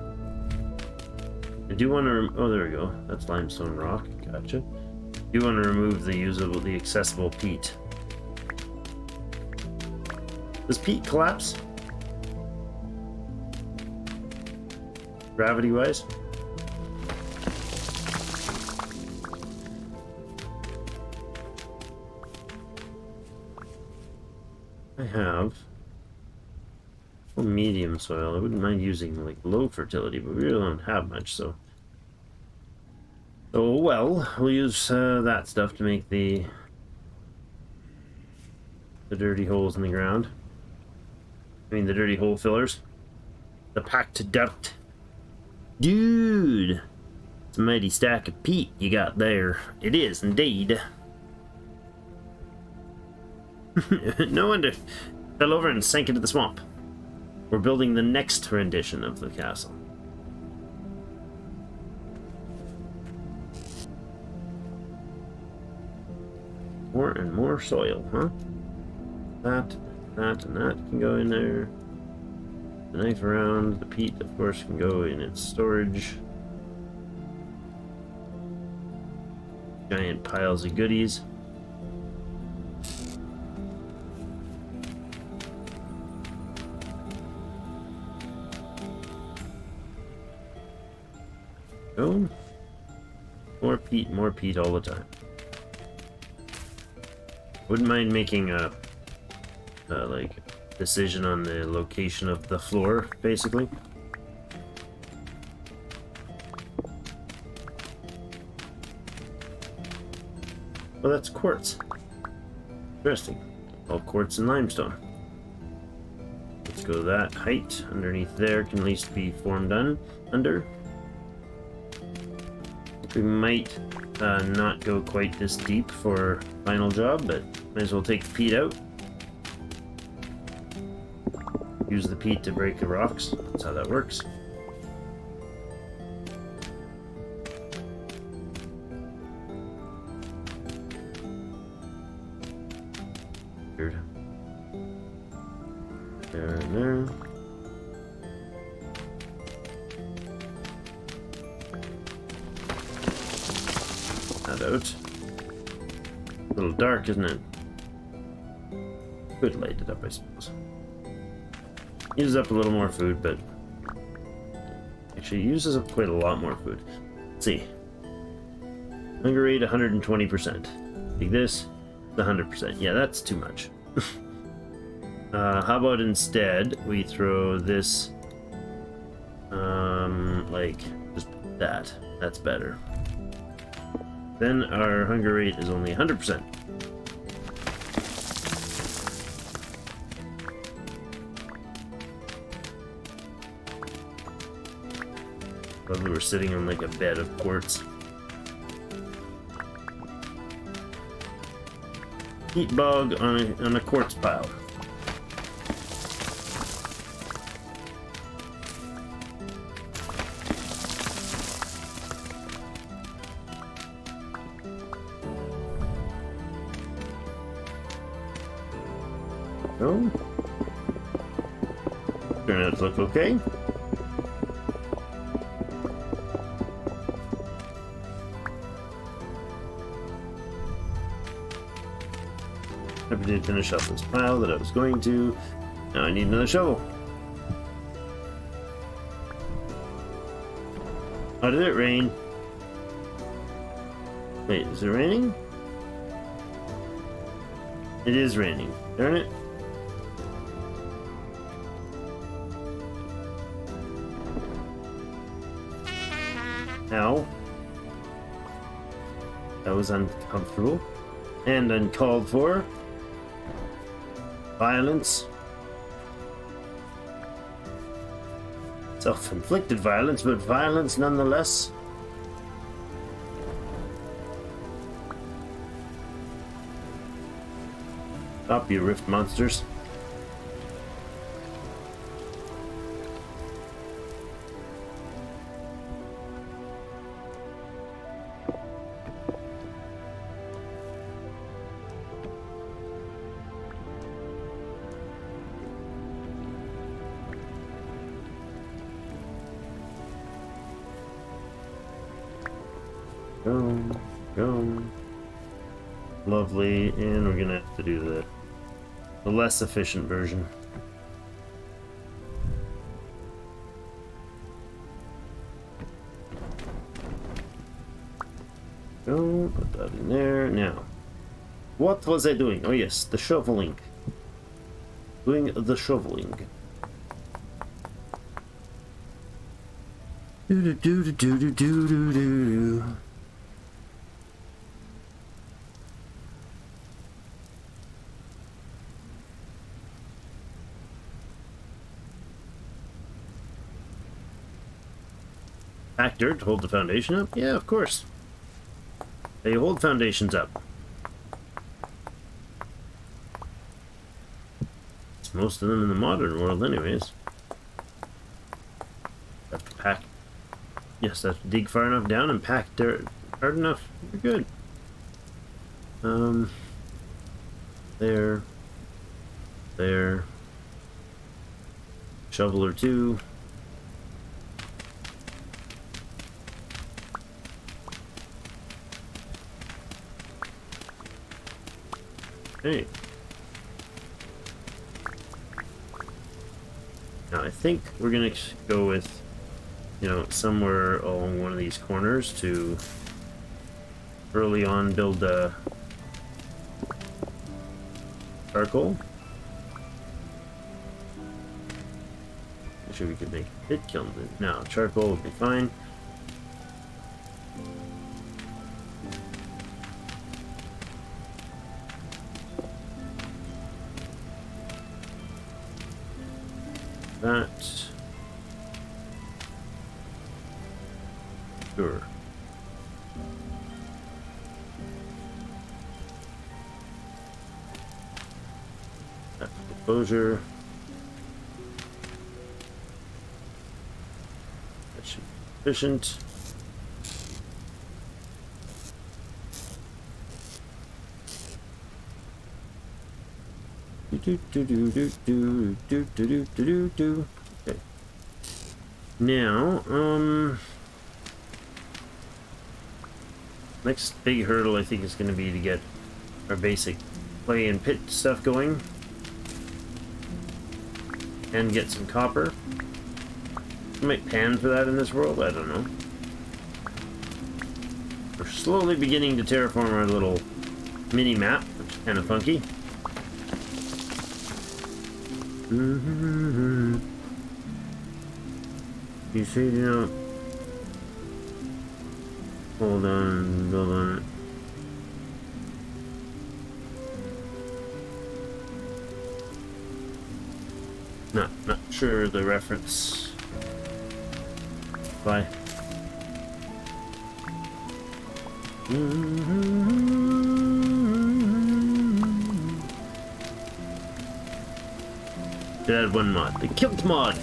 S1: I do want to. Oh, there we go. That's limestone rock. Gotcha. I do want to remove the accessible peat. Does peat collapse? Gravity-wise? I have medium soil. I wouldn't mind using like low fertility, but we really don't have much, so. Oh well, we'll use that stuff to make the dirty holes in the ground. I mean the dirty hole fillers. The packed dirt. Dude! It's a mighty stack of peat you got there. It is indeed. No wonder. Fell over and sank into the swamp. We're building the next rendition of the castle. More and more soil, huh? That, and that can go in there. The knife around, the peat, of course, can go in its storage. Giant piles of goodies. Go. More peat all the time. Wouldn't mind making a like decision on the location of the floor, basically. Well, that's quartz. Interesting. All quartz and limestone. Let's go that height. Underneath there can at least be formed under. We might not go quite this deep for final job, but might as well take the peat out. Use the peat to break the rocks. That's how that works. Weird. There and there. That out. A little dark, isn't it? Could light it up, I suppose. Uses up a little more food, but actually uses up quite a lot more food. Let's see. Hunger rate 120%. Like this, the 100%. Yeah, that's too much. How about instead we throw this, like just that. That's better. Then our hunger rate is only 100%. Probably we're sitting on like a bed of quartz. Heat bog on a quartz pile. No. Turn out to look okay. I did finish up this pile that I was going to. Now I need another shovel. Oh, did it rain? Wait, is it raining? It is raining. Darn it. Ow. That was uncomfortable and uncalled for. Violence. Self-inflicted violence, but violence nonetheless. Stop, you rift monsters. Go. Lovely, and we're gonna have to do the less efficient version. Go, put that in there. Now, what was I doing? Oh yes, the shoveling. Doing the shoveling. Do do do do do do do do. Factor to hold the foundation up? Yeah, of course. They hold foundations up. It's most of them in the modern world anyways. Have to pack. Yes, have to dig far enough down and pack dirt hard enough. You're good. There. Shovel or two. Okay. Now I think we're gonna go with, you know, somewhere along one of these corners to early on build a charcoal. I'm sure we could make a pit kiln. Now charcoal would be fine. That. Sure. That's the closure. That should be sufficient. Okay. Now, next big hurdle I think is going to be to get our basic clay and pit stuff going, and get some copper. We might pan for that in this world. I don't know. We're slowly beginning to terraform our little mini map, which is kind of funky. You see, you know, hold on, build on it. Not sure the reference. Bye. Did add one mod, the kilt mod.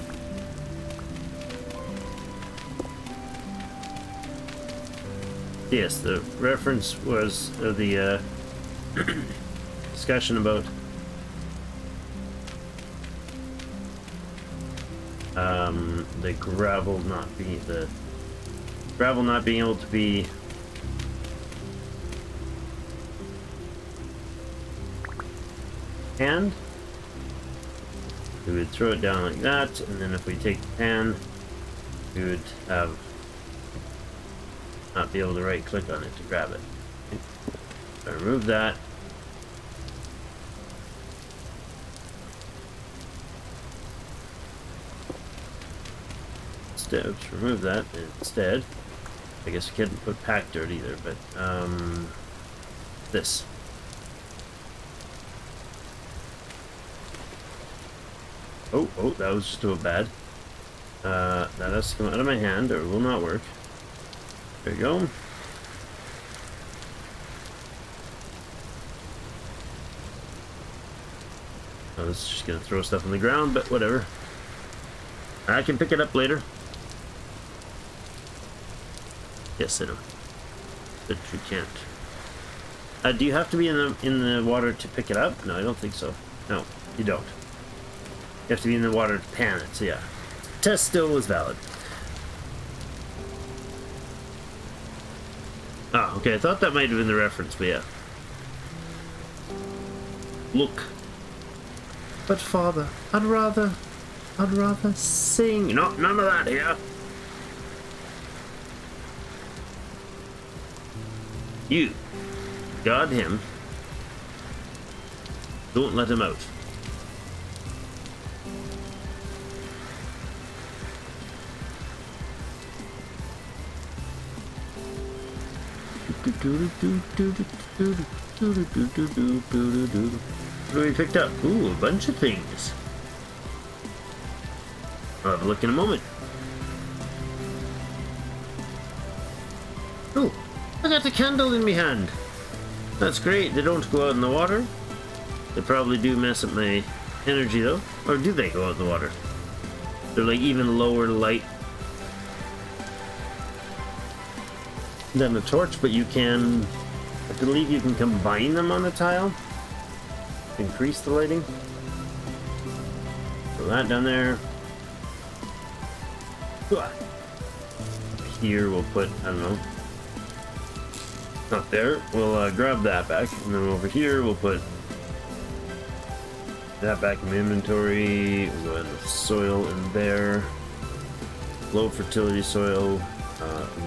S1: Yes, the reference was the discussion about the gravel not being able to be panned. We would throw it down like that, and then if we take the pan, we would have not be able to right click on it to grab it. So I remove that. Let's remove that instead. I guess we couldn't put packed dirt either, but this. Oh, that was just about bad. That has to come out of my hand or it will not work. There you go. Oh, this is just gonna throw stuff on the ground, but whatever. I can pick it up later. Yes, I know. But you can't. Do you have to be in the water to pick it up? No, I don't think so. No, you don't. You have to be in the water to pan it, so yeah. Test still was valid. Ah, okay, I thought that might have been the reference, but yeah. Look. But father, I'd rather sing. No, none of that here. You. Guard him. Don't let him out. What have we picked up? Ooh, a bunch of things. I'll have a look in a moment. Oh, I got the candle in my hand. That's great. They don't go out in the water. They probably do mess up my energy though. Or do they go out in the water? They're like even lower light than a torch, but you can, I believe you can combine them on a tile. Increase the lighting. Throw that down there. Here we'll put, I don't know. Not there. We'll grab that back, and then over here we'll put that back in my inventory. We'll go ahead with soil in there. Low fertility soil,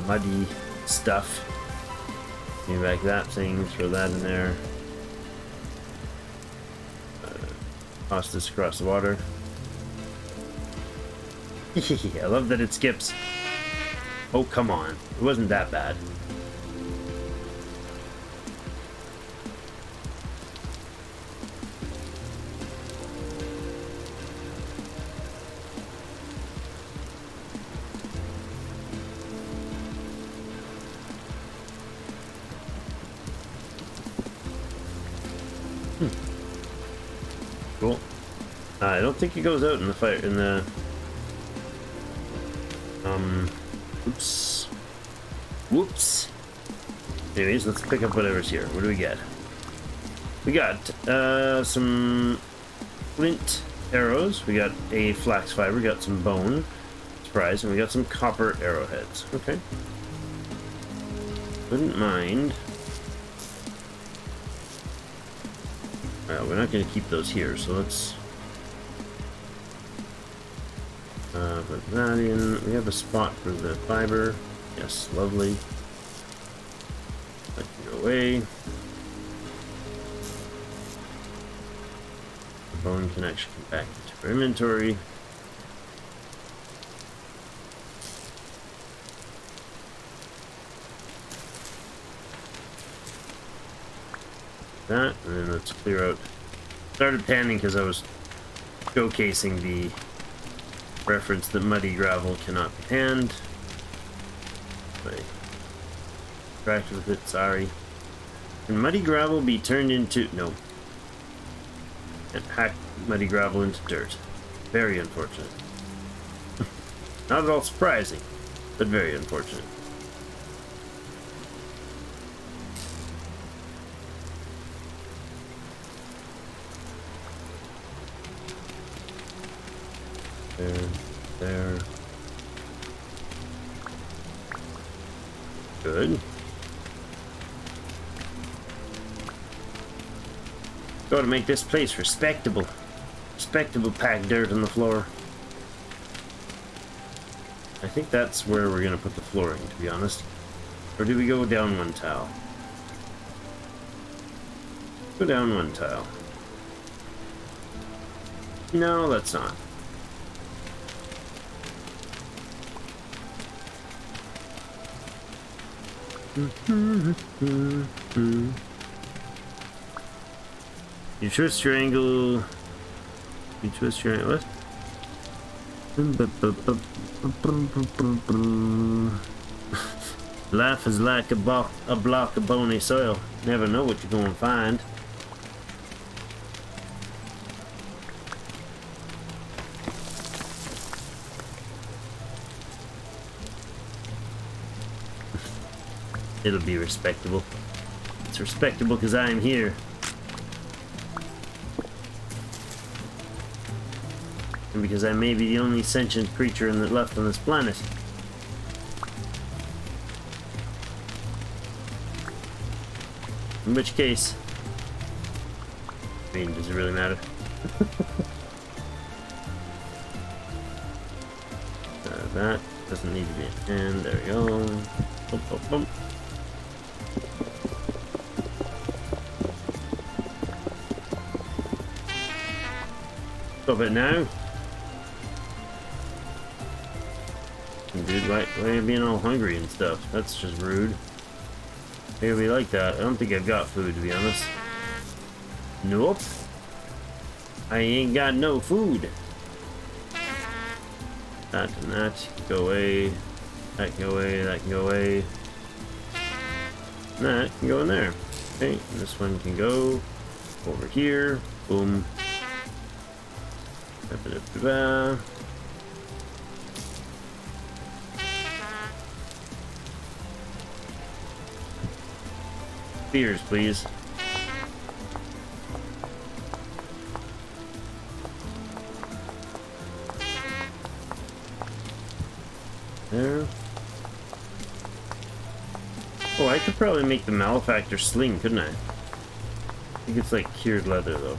S1: muddy stuff. Give back that thing, throw that in there. Toss this across the water. I love that it skips. Oh, come on. It wasn't that bad. Cool. I don't think it goes out in the fire, in the... Oops. Whoops. Anyways, let's pick up whatever's here. What do we get? We got, some flint arrows. We got a flax fiber. We got some bone. Surprise. And we got some copper arrowheads. Okay. Wouldn't mind. We're not going to keep those here, so let's put that in. We have a spot for the fiber. Yes, lovely. That can go away. The bone can actually come back into our inventory. That, and then let's clear out. Started panning because I was showcasing the reference that muddy gravel cannot be panned. I distracted with it, sorry. Can muddy gravel be turned into... No. Can't hack muddy gravel into dirt. Very unfortunate. Not at all surprising, but very unfortunate. There. Good. Got to make this place respectable. Respectable packed dirt on the floor. I think that's where we're gonna put the flooring, to be honest. Or do we go down one tile? Go down one tile. No, let's not. You twist your angle. You twist your what? Life is like a block of bony soil. Never know what you're going to find. It'll be respectable. It's respectable because I am here. And because I may be the only sentient creature left on this planet. In which case, I mean, does it really matter? That doesn't need to be. And there we go. Boom, boom, boom. Stop it now. Dude, why are you being all hungry and stuff? That's just rude. Maybe we like that. I don't think I've got food, to be honest. Nope. I ain't got no food. That and that can go away. That can go away. That can go away. That can go in there. Okay, and this one can go over here. Boom. Da-ba-da-ba-ba. Spears, please. There. Oh, I could probably make the malefactor sling, couldn't I? I think it's like cured leather, though.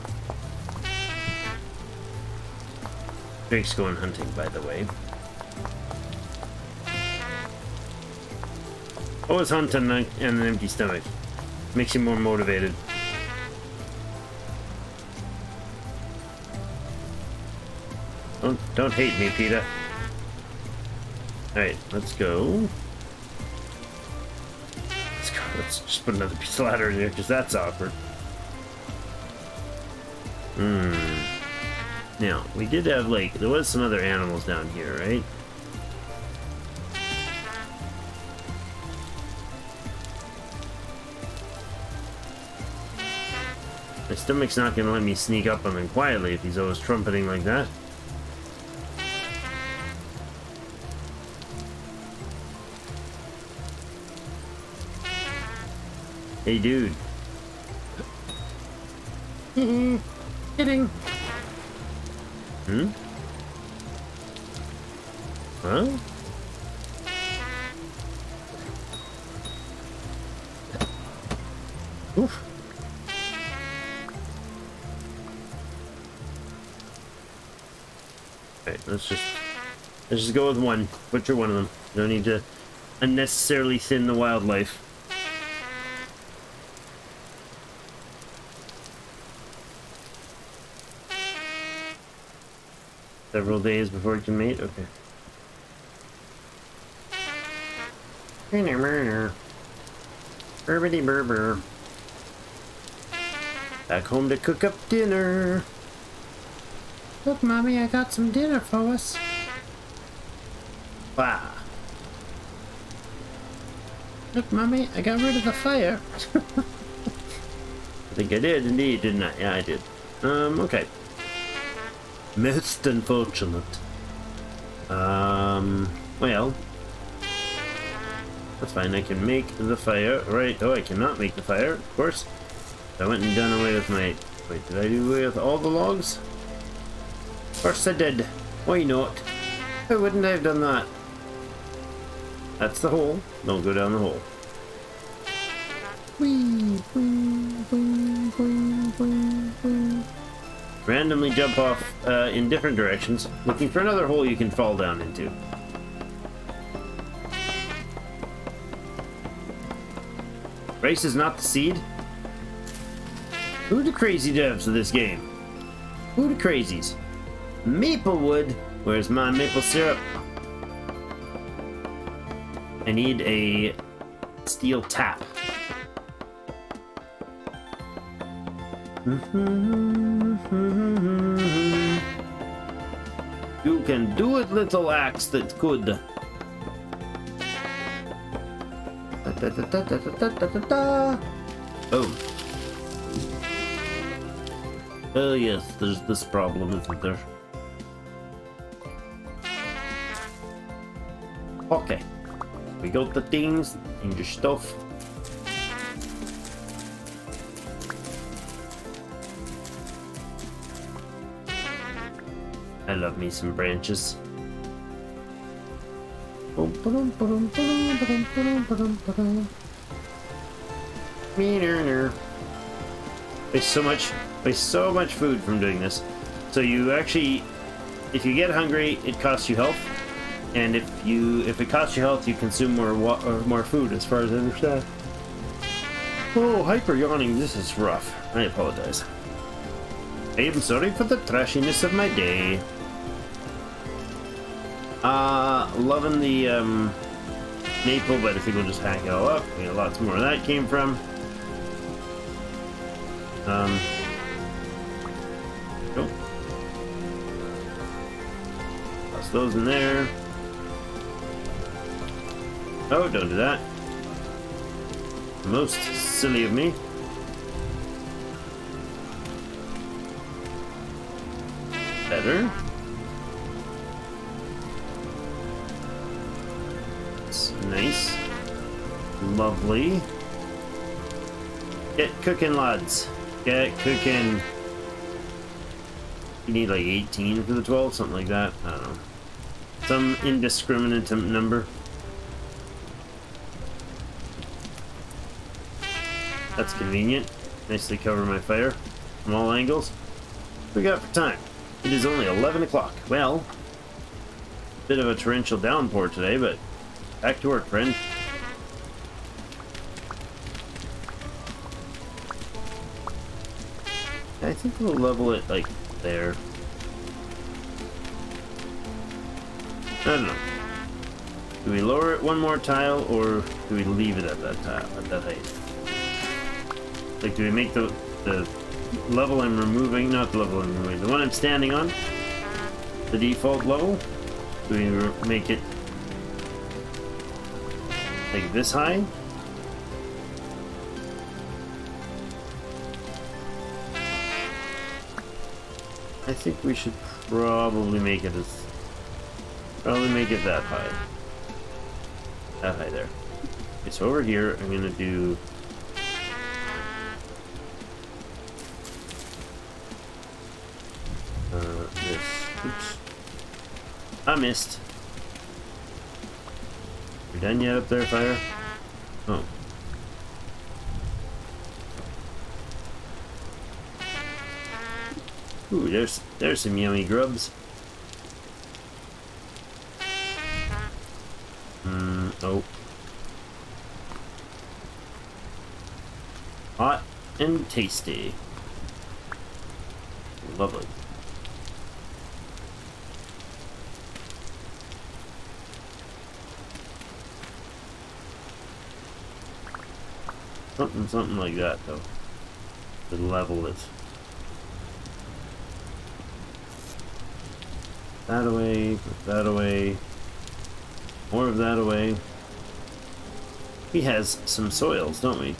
S1: Drake's going hunting, by the way. Always hunt on an empty stomach. Makes you more motivated. Don't hate me, Peter. Alright, let's go. Let's just put another piece of ladder in here, because that's awkward. Now, we did have, like, there was some other animals down here, right? My stomach's not gonna let me sneak up on him quietly if he's always trumpeting like that. Hey, dude. Kidding. Huh? Oof. Okay, let's just go with one. Butcher one of them. No need to unnecessarily thin the wildlife. Several days before you can mate? Okay. Burbity burber. Back home to cook up dinner. Look, Mommy, I got some dinner for us. Wow. Look, Mommy, I got rid of the fire. I think I did, indeed, didn't I? Yeah, I did. Okay. Most unfortunate. Well. That's fine, I can make the fire. Right, oh, I cannot make the fire, of course. I went and done away with my... Wait, did I do away with all the logs? Of course I did. Why not? Why wouldn't I have done that? That's the hole. Don't go down the hole. Whee, whee, whee, whee, whee, whee. Randomly jump off in different directions, looking for another hole you can fall down into. Rice is not the seed? Who the crazy devs of this game? Who the crazies? Maplewood? Where's my maple syrup? I need a steel tap. You can do it, little axe that could. Oh. Oh yes, there's this problem, isn't there? Okay. We got the things and your stuff. I love me some branches. Waste so much food from doing this. So you actually, if you get hungry, it costs you health, and if it costs you health, you consume more food. As far as I understand. Oh, hyper yawning. This is rough. I apologize. I am sorry for the trashiness of my day. Loving the maple, but if we go just hack it all up, we got lots more where that came from. Go. Toss those in there. Oh, don't do that. Most silly of me. Better. It's nice. Lovely. Get cooking, lads. Get cooking. You need like 18 for the 12, something like that. I don't know. Some indiscriminate number. That's convenient. Nicely cover my fire from all angles. What we got for time? It is only 11 o'clock. Well, bit of a torrential downpour today, but back to work, friend. I think we'll level it like there. I don't know. Do we lower it one more tile, or do we leave it at that tile, at that height? Like, do we make the level I'm removing, not the level I'm removing, the one I'm standing on, the default level? Do we make it like this high? I think we should probably make it that high. That high there. Okay, so over here I'm gonna do this. Oops. I missed. You done yet up there, fire? Oh. Ooh, there's some yummy grubs. Oh. Hot and tasty. Lovely. Something like that, though. To level it. That away, put that away. More of that away. He has some soils, don't we?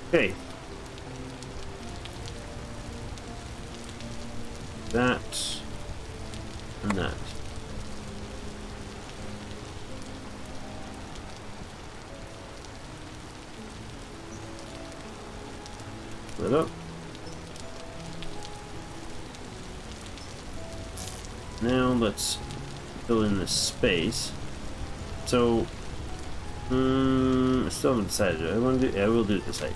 S1: Okay. That and that. Split up. Now let's fill in this space. So, I still haven't decided. I will do it this height.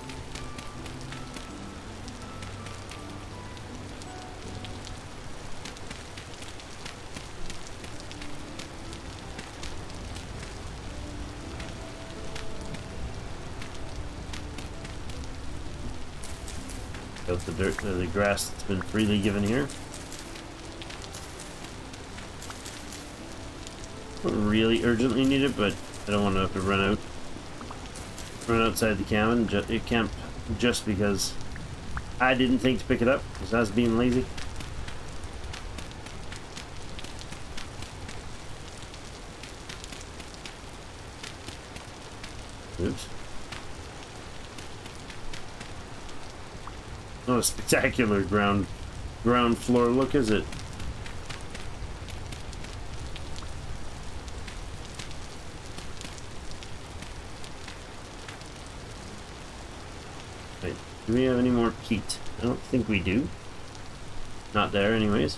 S1: Out the dirt, the grass that's been freely given here. Don't really urgently need it, but I don't want to have to run outside the camp just because I didn't think to pick it up, because I was being lazy. Oops. Not a spectacular ground floor look, is it? Wait, do we have any more peat? I don't think we do. Not there, anyways.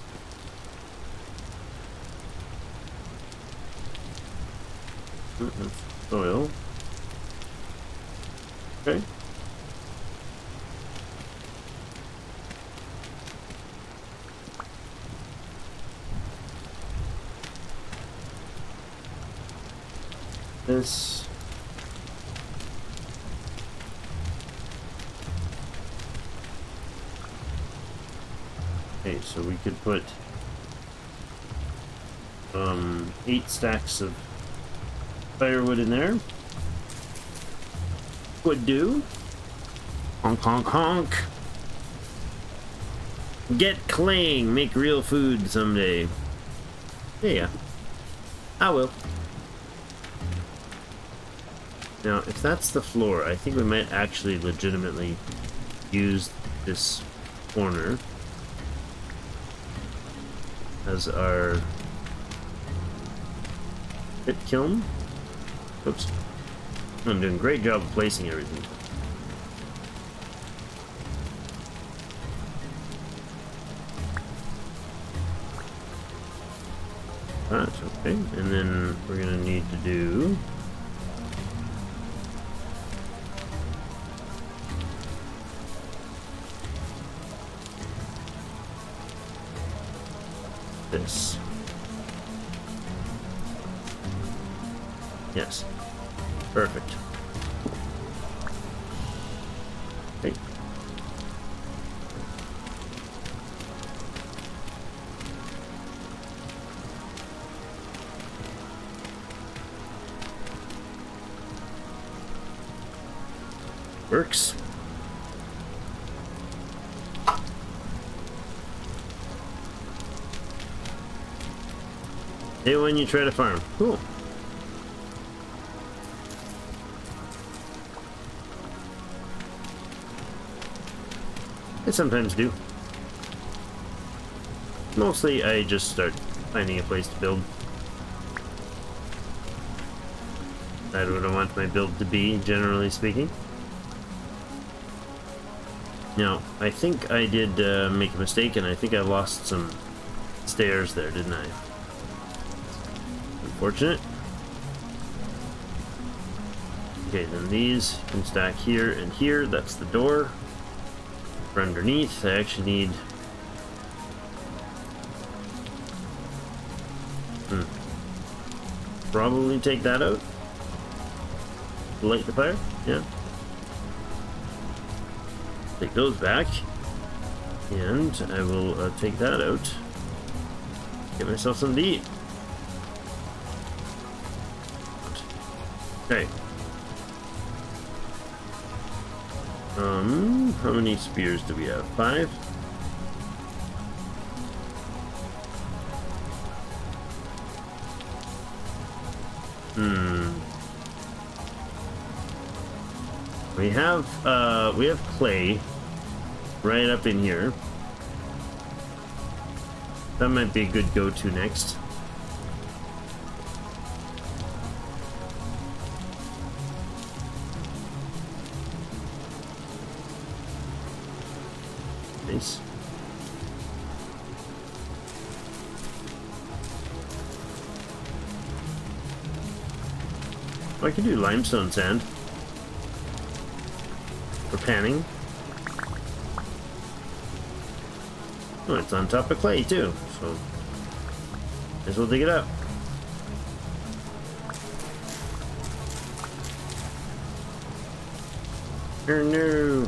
S1: Soil. Okay. This. Okay, so we could put 8 stacks of firewood in there. Would do. Honk honk honk. Get claying, make real food someday. Yeah, I will. Now, if that's the floor, I think we might actually legitimately use this corner as our pit kiln. Oops. I'm doing a great job of placing everything. That's okay. And then we're gonna need to do this. Yes. Perfect. Okay. Works. Day when you try to farm. Cool. I sometimes do. Mostly I just start finding a place to build. That's what I want my build to be, generally speaking. Now, I think I did make a mistake, and I think I lost some stairs there, didn't I? Unfortunate. Okay, then these can stack here and here. That's the door. For underneath, I actually need... Probably take that out. Light the fire, yeah. Take those back. And I will take that out. Get myself something to eat. Okay. How many spears do we have? 5? We have clay right up in here. That might be a good go-to next. Nice. Oh, I could do limestone sand for panning. Oh, it's on top of clay too, so might as well dig it up. Oh no!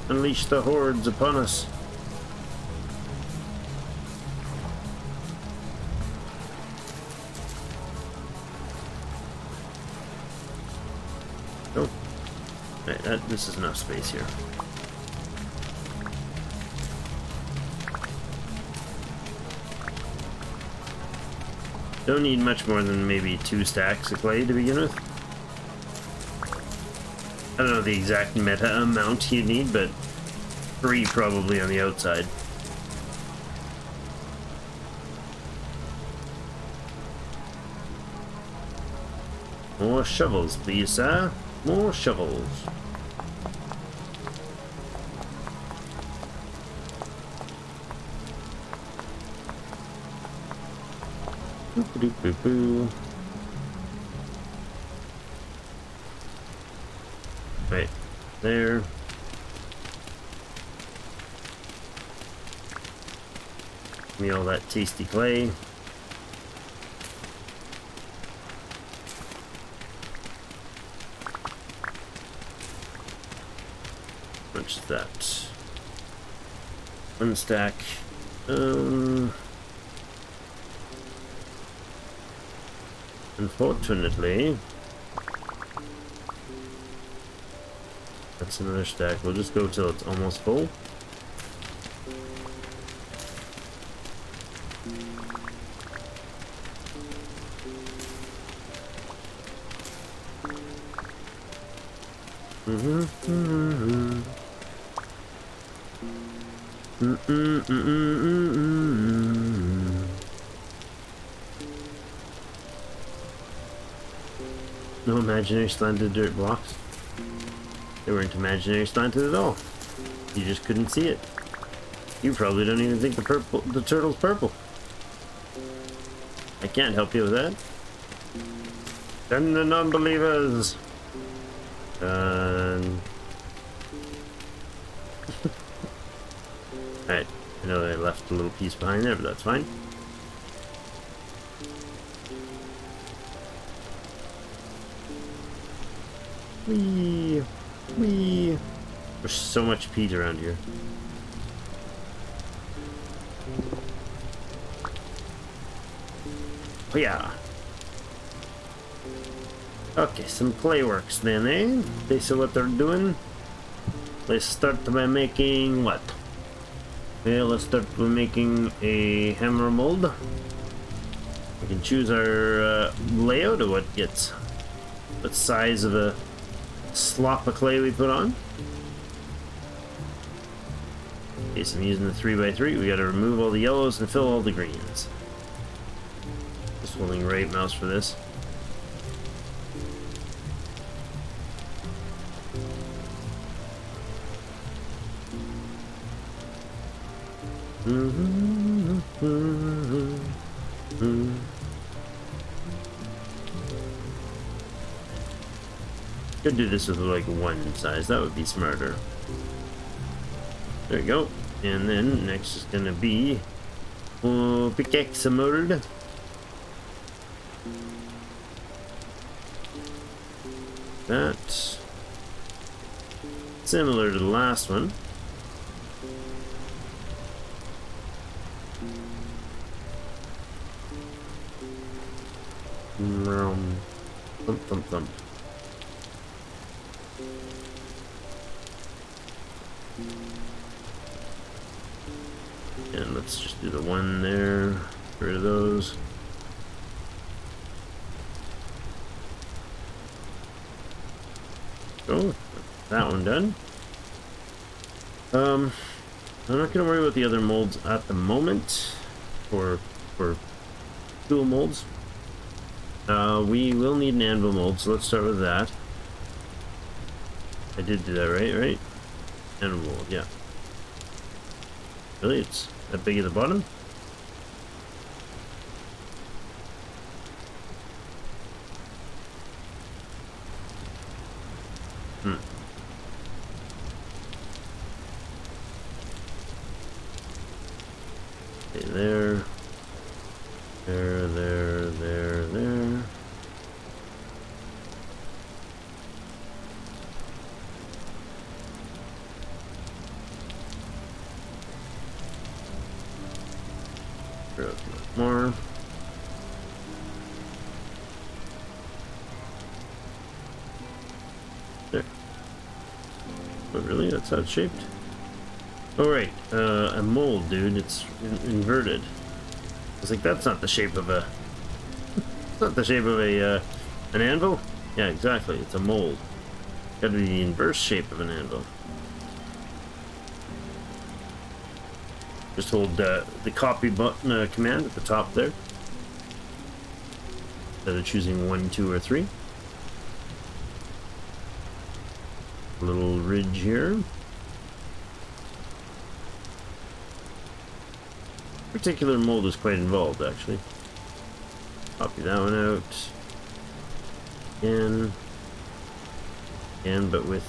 S1: Unleash the hordes upon us. Oh, right, this is enough space here. Don't need much more than maybe 2 stacks of clay to begin with. I don't know the exact meta amount you need, but 3 probably on the outside. More shovels, please, sir. More shovels. Boo-boo-boo-boo. Right there. Give me all that tasty clay. Much is that? 1 stack. Unfortunately, that's another stack. We'll just go till it's almost full. No imaginary slanted dirt blocks. They weren't imaginary slanted at all. You just couldn't see it. You probably don't even think the turtle's purple. I can't help you with that. Send the non-believers. Alright, I know that I left a little piece behind there, but that's fine. Whee! Whee! There's so much peat around here. Oh yeah. Okay, some clay works then, eh? They see what they're doing. Let's start by making what? Well, let's start by making a hammer mold. We can choose our layout of what size of a slop of clay we put on. Okay, so I'm using the 3x3. We gotta remove all the yellows and fill all the greens. Just holding right mouse for this. Could do this with like 1 size, that would be smarter. There we go. And then next is gonna be pickaxe mold. That similar to the last one. Thump, thump, thump. And let's just do the 1 there. Get rid of those. Oh, that one done. I'm not gonna worry about the other molds at the moment for tool molds. We will need an anvil mold, so let's start with that. I did do that right? Anvil mold, yeah. Really? It's that big at the bottom? Okay, there. There. More. Oh, really? That's how it's shaped? Oh, right. A mold, dude. It's inverted. I was like, that's not the shape of a... It's not the shape of a, an anvil? Yeah, exactly. It's a mold. Gotta be the inverse shape of an anvil. Just hold the copy button command at the top there. Instead of choosing 1, 2, or 3. A little ridge here. Particular mold is quite involved, actually. Copy that one out. Again, but with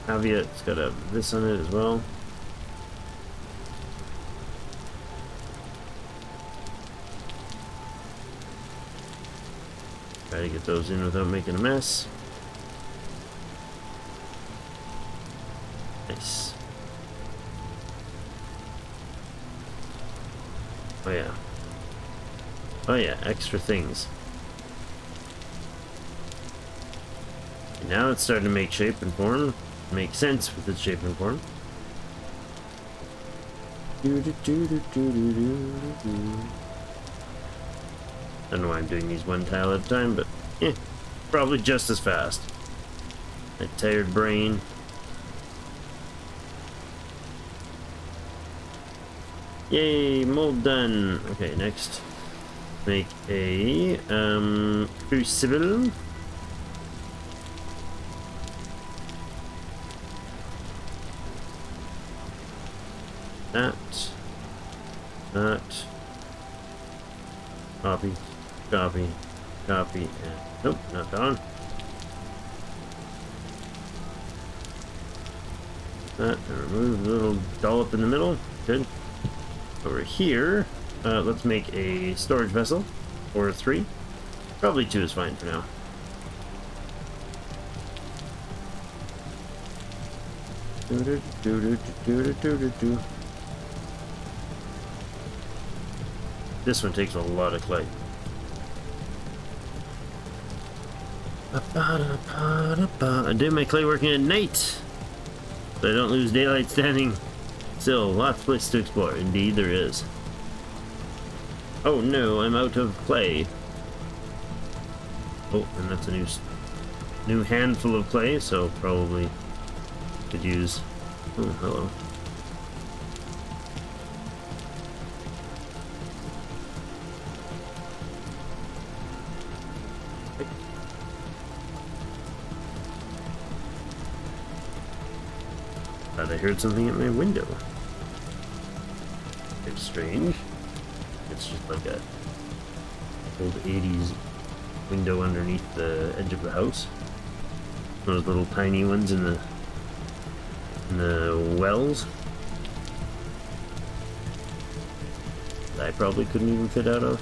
S1: caveat, it's got to have this on it as well. Try to get those in without making a mess. Nice. Oh yeah. Oh yeah, extra things. And now it's starting to make shape and form. Make sense with its shape and form. I don't know why I'm doing these one tile at a time, but probably just as fast. My tired brain. Yay, mold done. Okay, next. Make a crucible. That. Copy. Copy. Copy. And nope, not that one. That, and remove the little dollop in the middle. Good. Over here, let's make a storage vessel, or 3. Probably 2 is fine for now. This one takes a lot of clay. I do my clay working at night, so I don't lose daylight standing. Still, lots of places to explore. Indeed, there is. Oh no, I'm out of clay. Oh, and that's a new handful of clay, so probably could use... Oh, hello. Thought I heard something at my window. It's strange. It's just like a old 80s window underneath the edge of the house. Those little tiny ones in the wells that I probably couldn't even fit out of.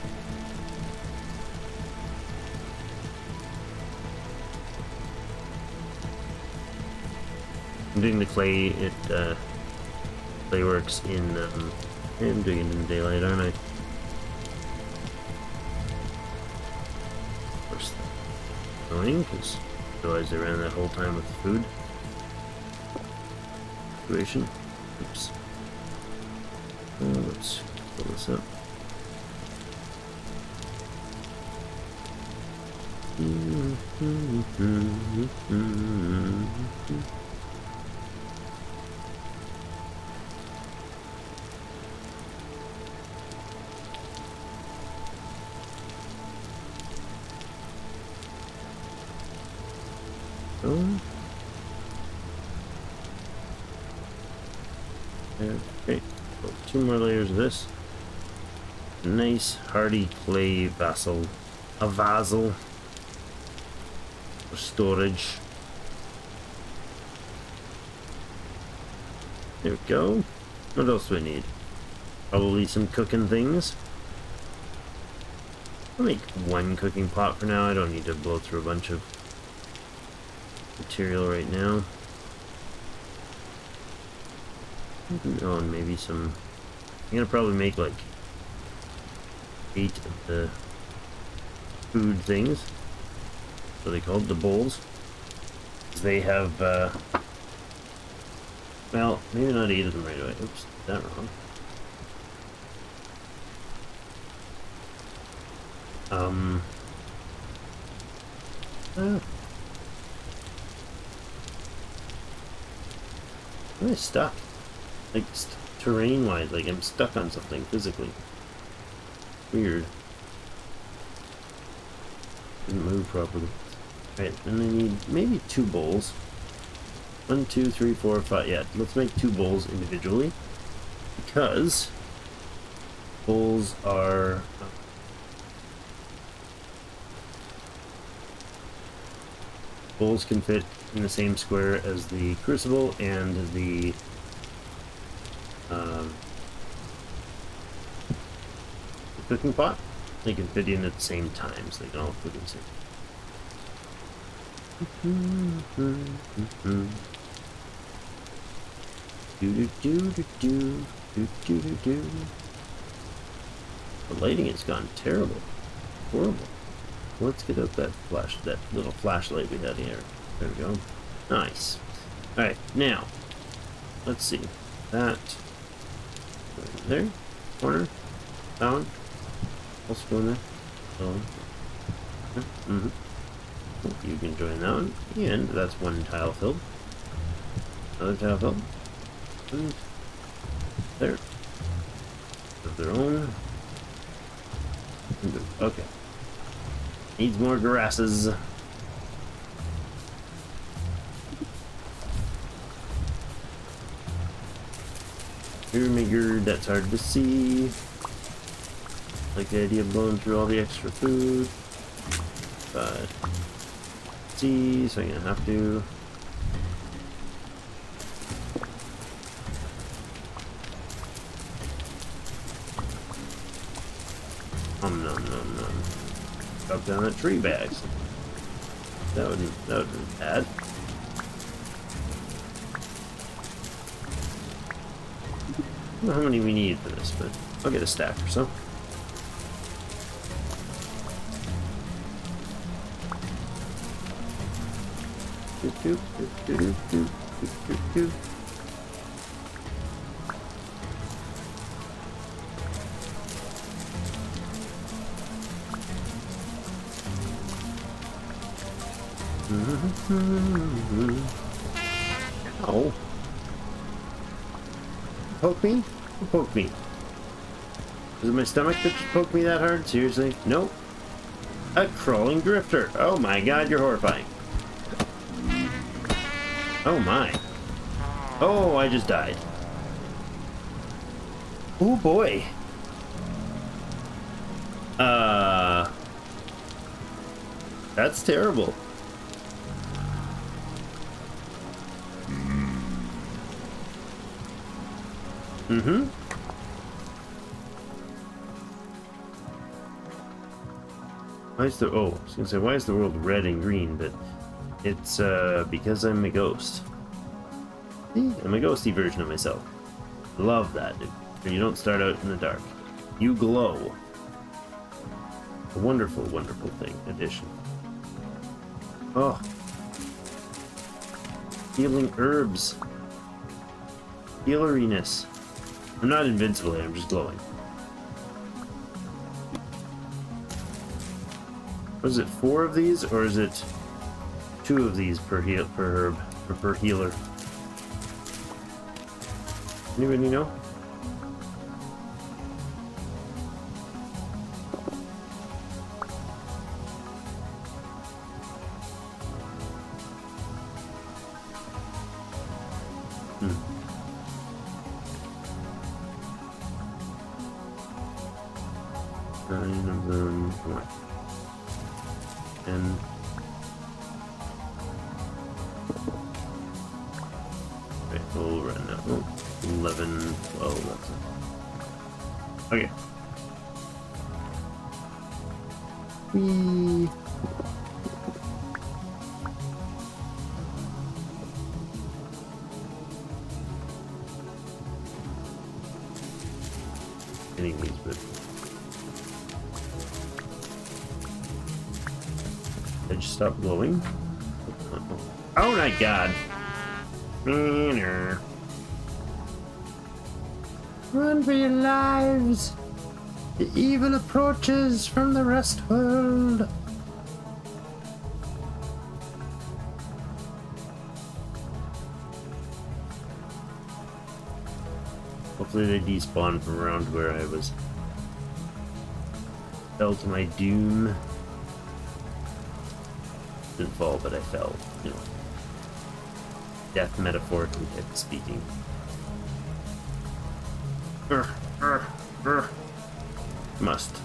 S1: I'm doing the clay. Clay works in. I'm doing it in daylight, aren't I? Of course, annoying because I realized I ran that whole time with the food situation. Oops. Let's pull this up. Okay, so 2 more layers of this. Nice hardy clay vessel. A vessel for storage. There we go. What else do we need? Probably some cooking things. I'll make 1 cooking pot for now. I don't need to blow through a bunch of material right now. Oh, and maybe some... I'm gonna probably make like 8 of the food things. What are they called? The bowls. They have Well, maybe not 8 of them right away. Oops, did that wrong. Ah. Am I stuck? Like, terrain-wise, like I'm stuck on something physically. Weird. Didn't move properly. Right, and I need maybe 2 bowls. 1, 2, 3, 4, 5. Yeah, let's make 2 bowls individually. Because bowls are... bowls can fit in the same square as the crucible and the cooking pot. They can fit in at the same time, so they can all fit in the same. The lighting has gone terrible, horrible. Let's get out that little flashlight we had here. There we go. Nice. All right, now let's see that there corner down. Also go in there. You can join that one, and that's 1 tile filled. Another tile filled. And there. Of their own. Okay. Needs more grasses. Figured that's hard to see. Like the idea of blowing through all the extra food. But see, so I'm gonna have to. Nom. Drop down that tree bags. That would be bad. I don't know how many we need for this, but I'll get a stack or so. Ow. Poke me? Who poked me? Was it my stomach that just poked me that hard? Seriously? Nope. A crawling drifter. Oh my god, you're horrifying. Oh my. Oh, I just died. Oh boy. That's terrible. Why is the I was gonna say, why is the world red and green? But it's because I'm a ghost. See? I'm a ghosty version of myself. Love that, dude. And you don't start out in the dark. You glow. A wonderful, wonderful thing. Addition. Oh. Healing herbs. Healeriness. I'm not invincible here, I'm just glowing. Was it 4 of these, or is it 2 of these per herb, or per healer? Anybody know? We'll run now. 11, 12, that's it. Okay. Whee! Getting these, but I just stopped glowing. Oh my god. Run for your lives! The evil approaches from the rest world. Hopefully they despawn from around where I was. Fell to my doom. Didn't fall, but I fell, you know. Death metaphorically speaking. Must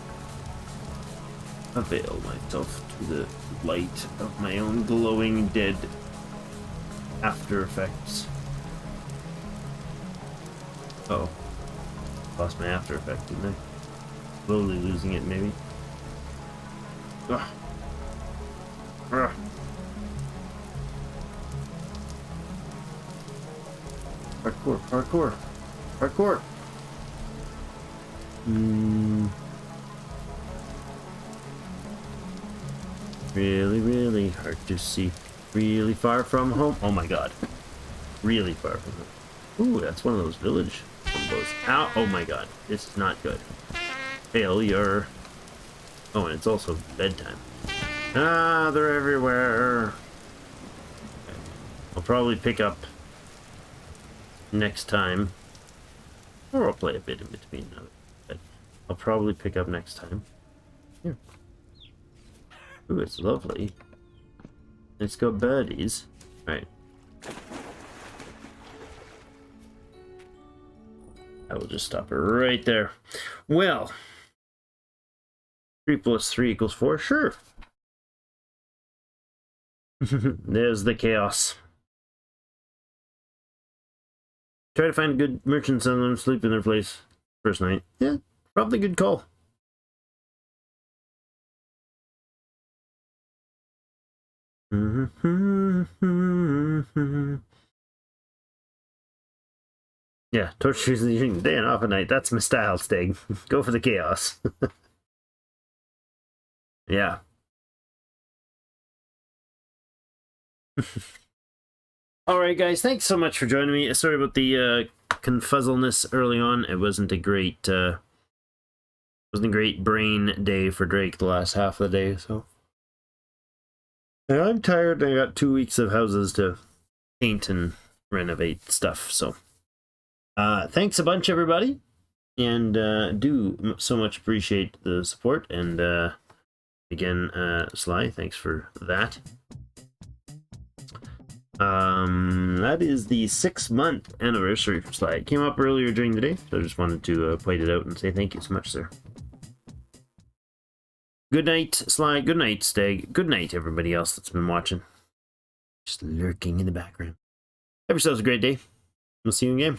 S1: avail myself to the light of my own glowing dead after effects. Oh, lost my after effect, didn't I? Slowly losing it, maybe. Ugh. Ugh. Parkour, parkour, parkour. Really, really hard to see. Really far from home. Oh my god. Really far from home. Ooh, that's one of those village combos. Ow! Oh my god. This is not good. Failure. Oh, and it's also bedtime. Ah, they're everywhere. Okay. I'll probably pick up next time. Or I'll play a bit in between. But I'll probably pick up next time. Here. Ooh, it's lovely. It's got birdies. Right. I will just stop it right there. Well, 3 + 3 = 4. Sure. There's the chaos. Try to find a good merchant and let them sleep in their place first night. Yeah, probably a good call. Yeah, torture using day and off at night. That's my style, Stig. Go for the chaos. Yeah. Alright guys, thanks so much for joining me. Sorry about the confuzzleness early on. It wasn't a great brain day for Drake the last half of the day, so. And I'm tired. I got 2 weeks of houses to paint and renovate stuff, so. Thanks a bunch, everybody. And do so much appreciate the support. And again, Sly, thanks for that. That is the 6-month anniversary for Sly. It came up earlier during the day, so I just wanted to point it out and say thank you so much, sir. Good night, Sly. Good night, Stag. Good night, everybody else that's been watching. Just lurking in the background. Have yourselves a great day. We'll see you in game.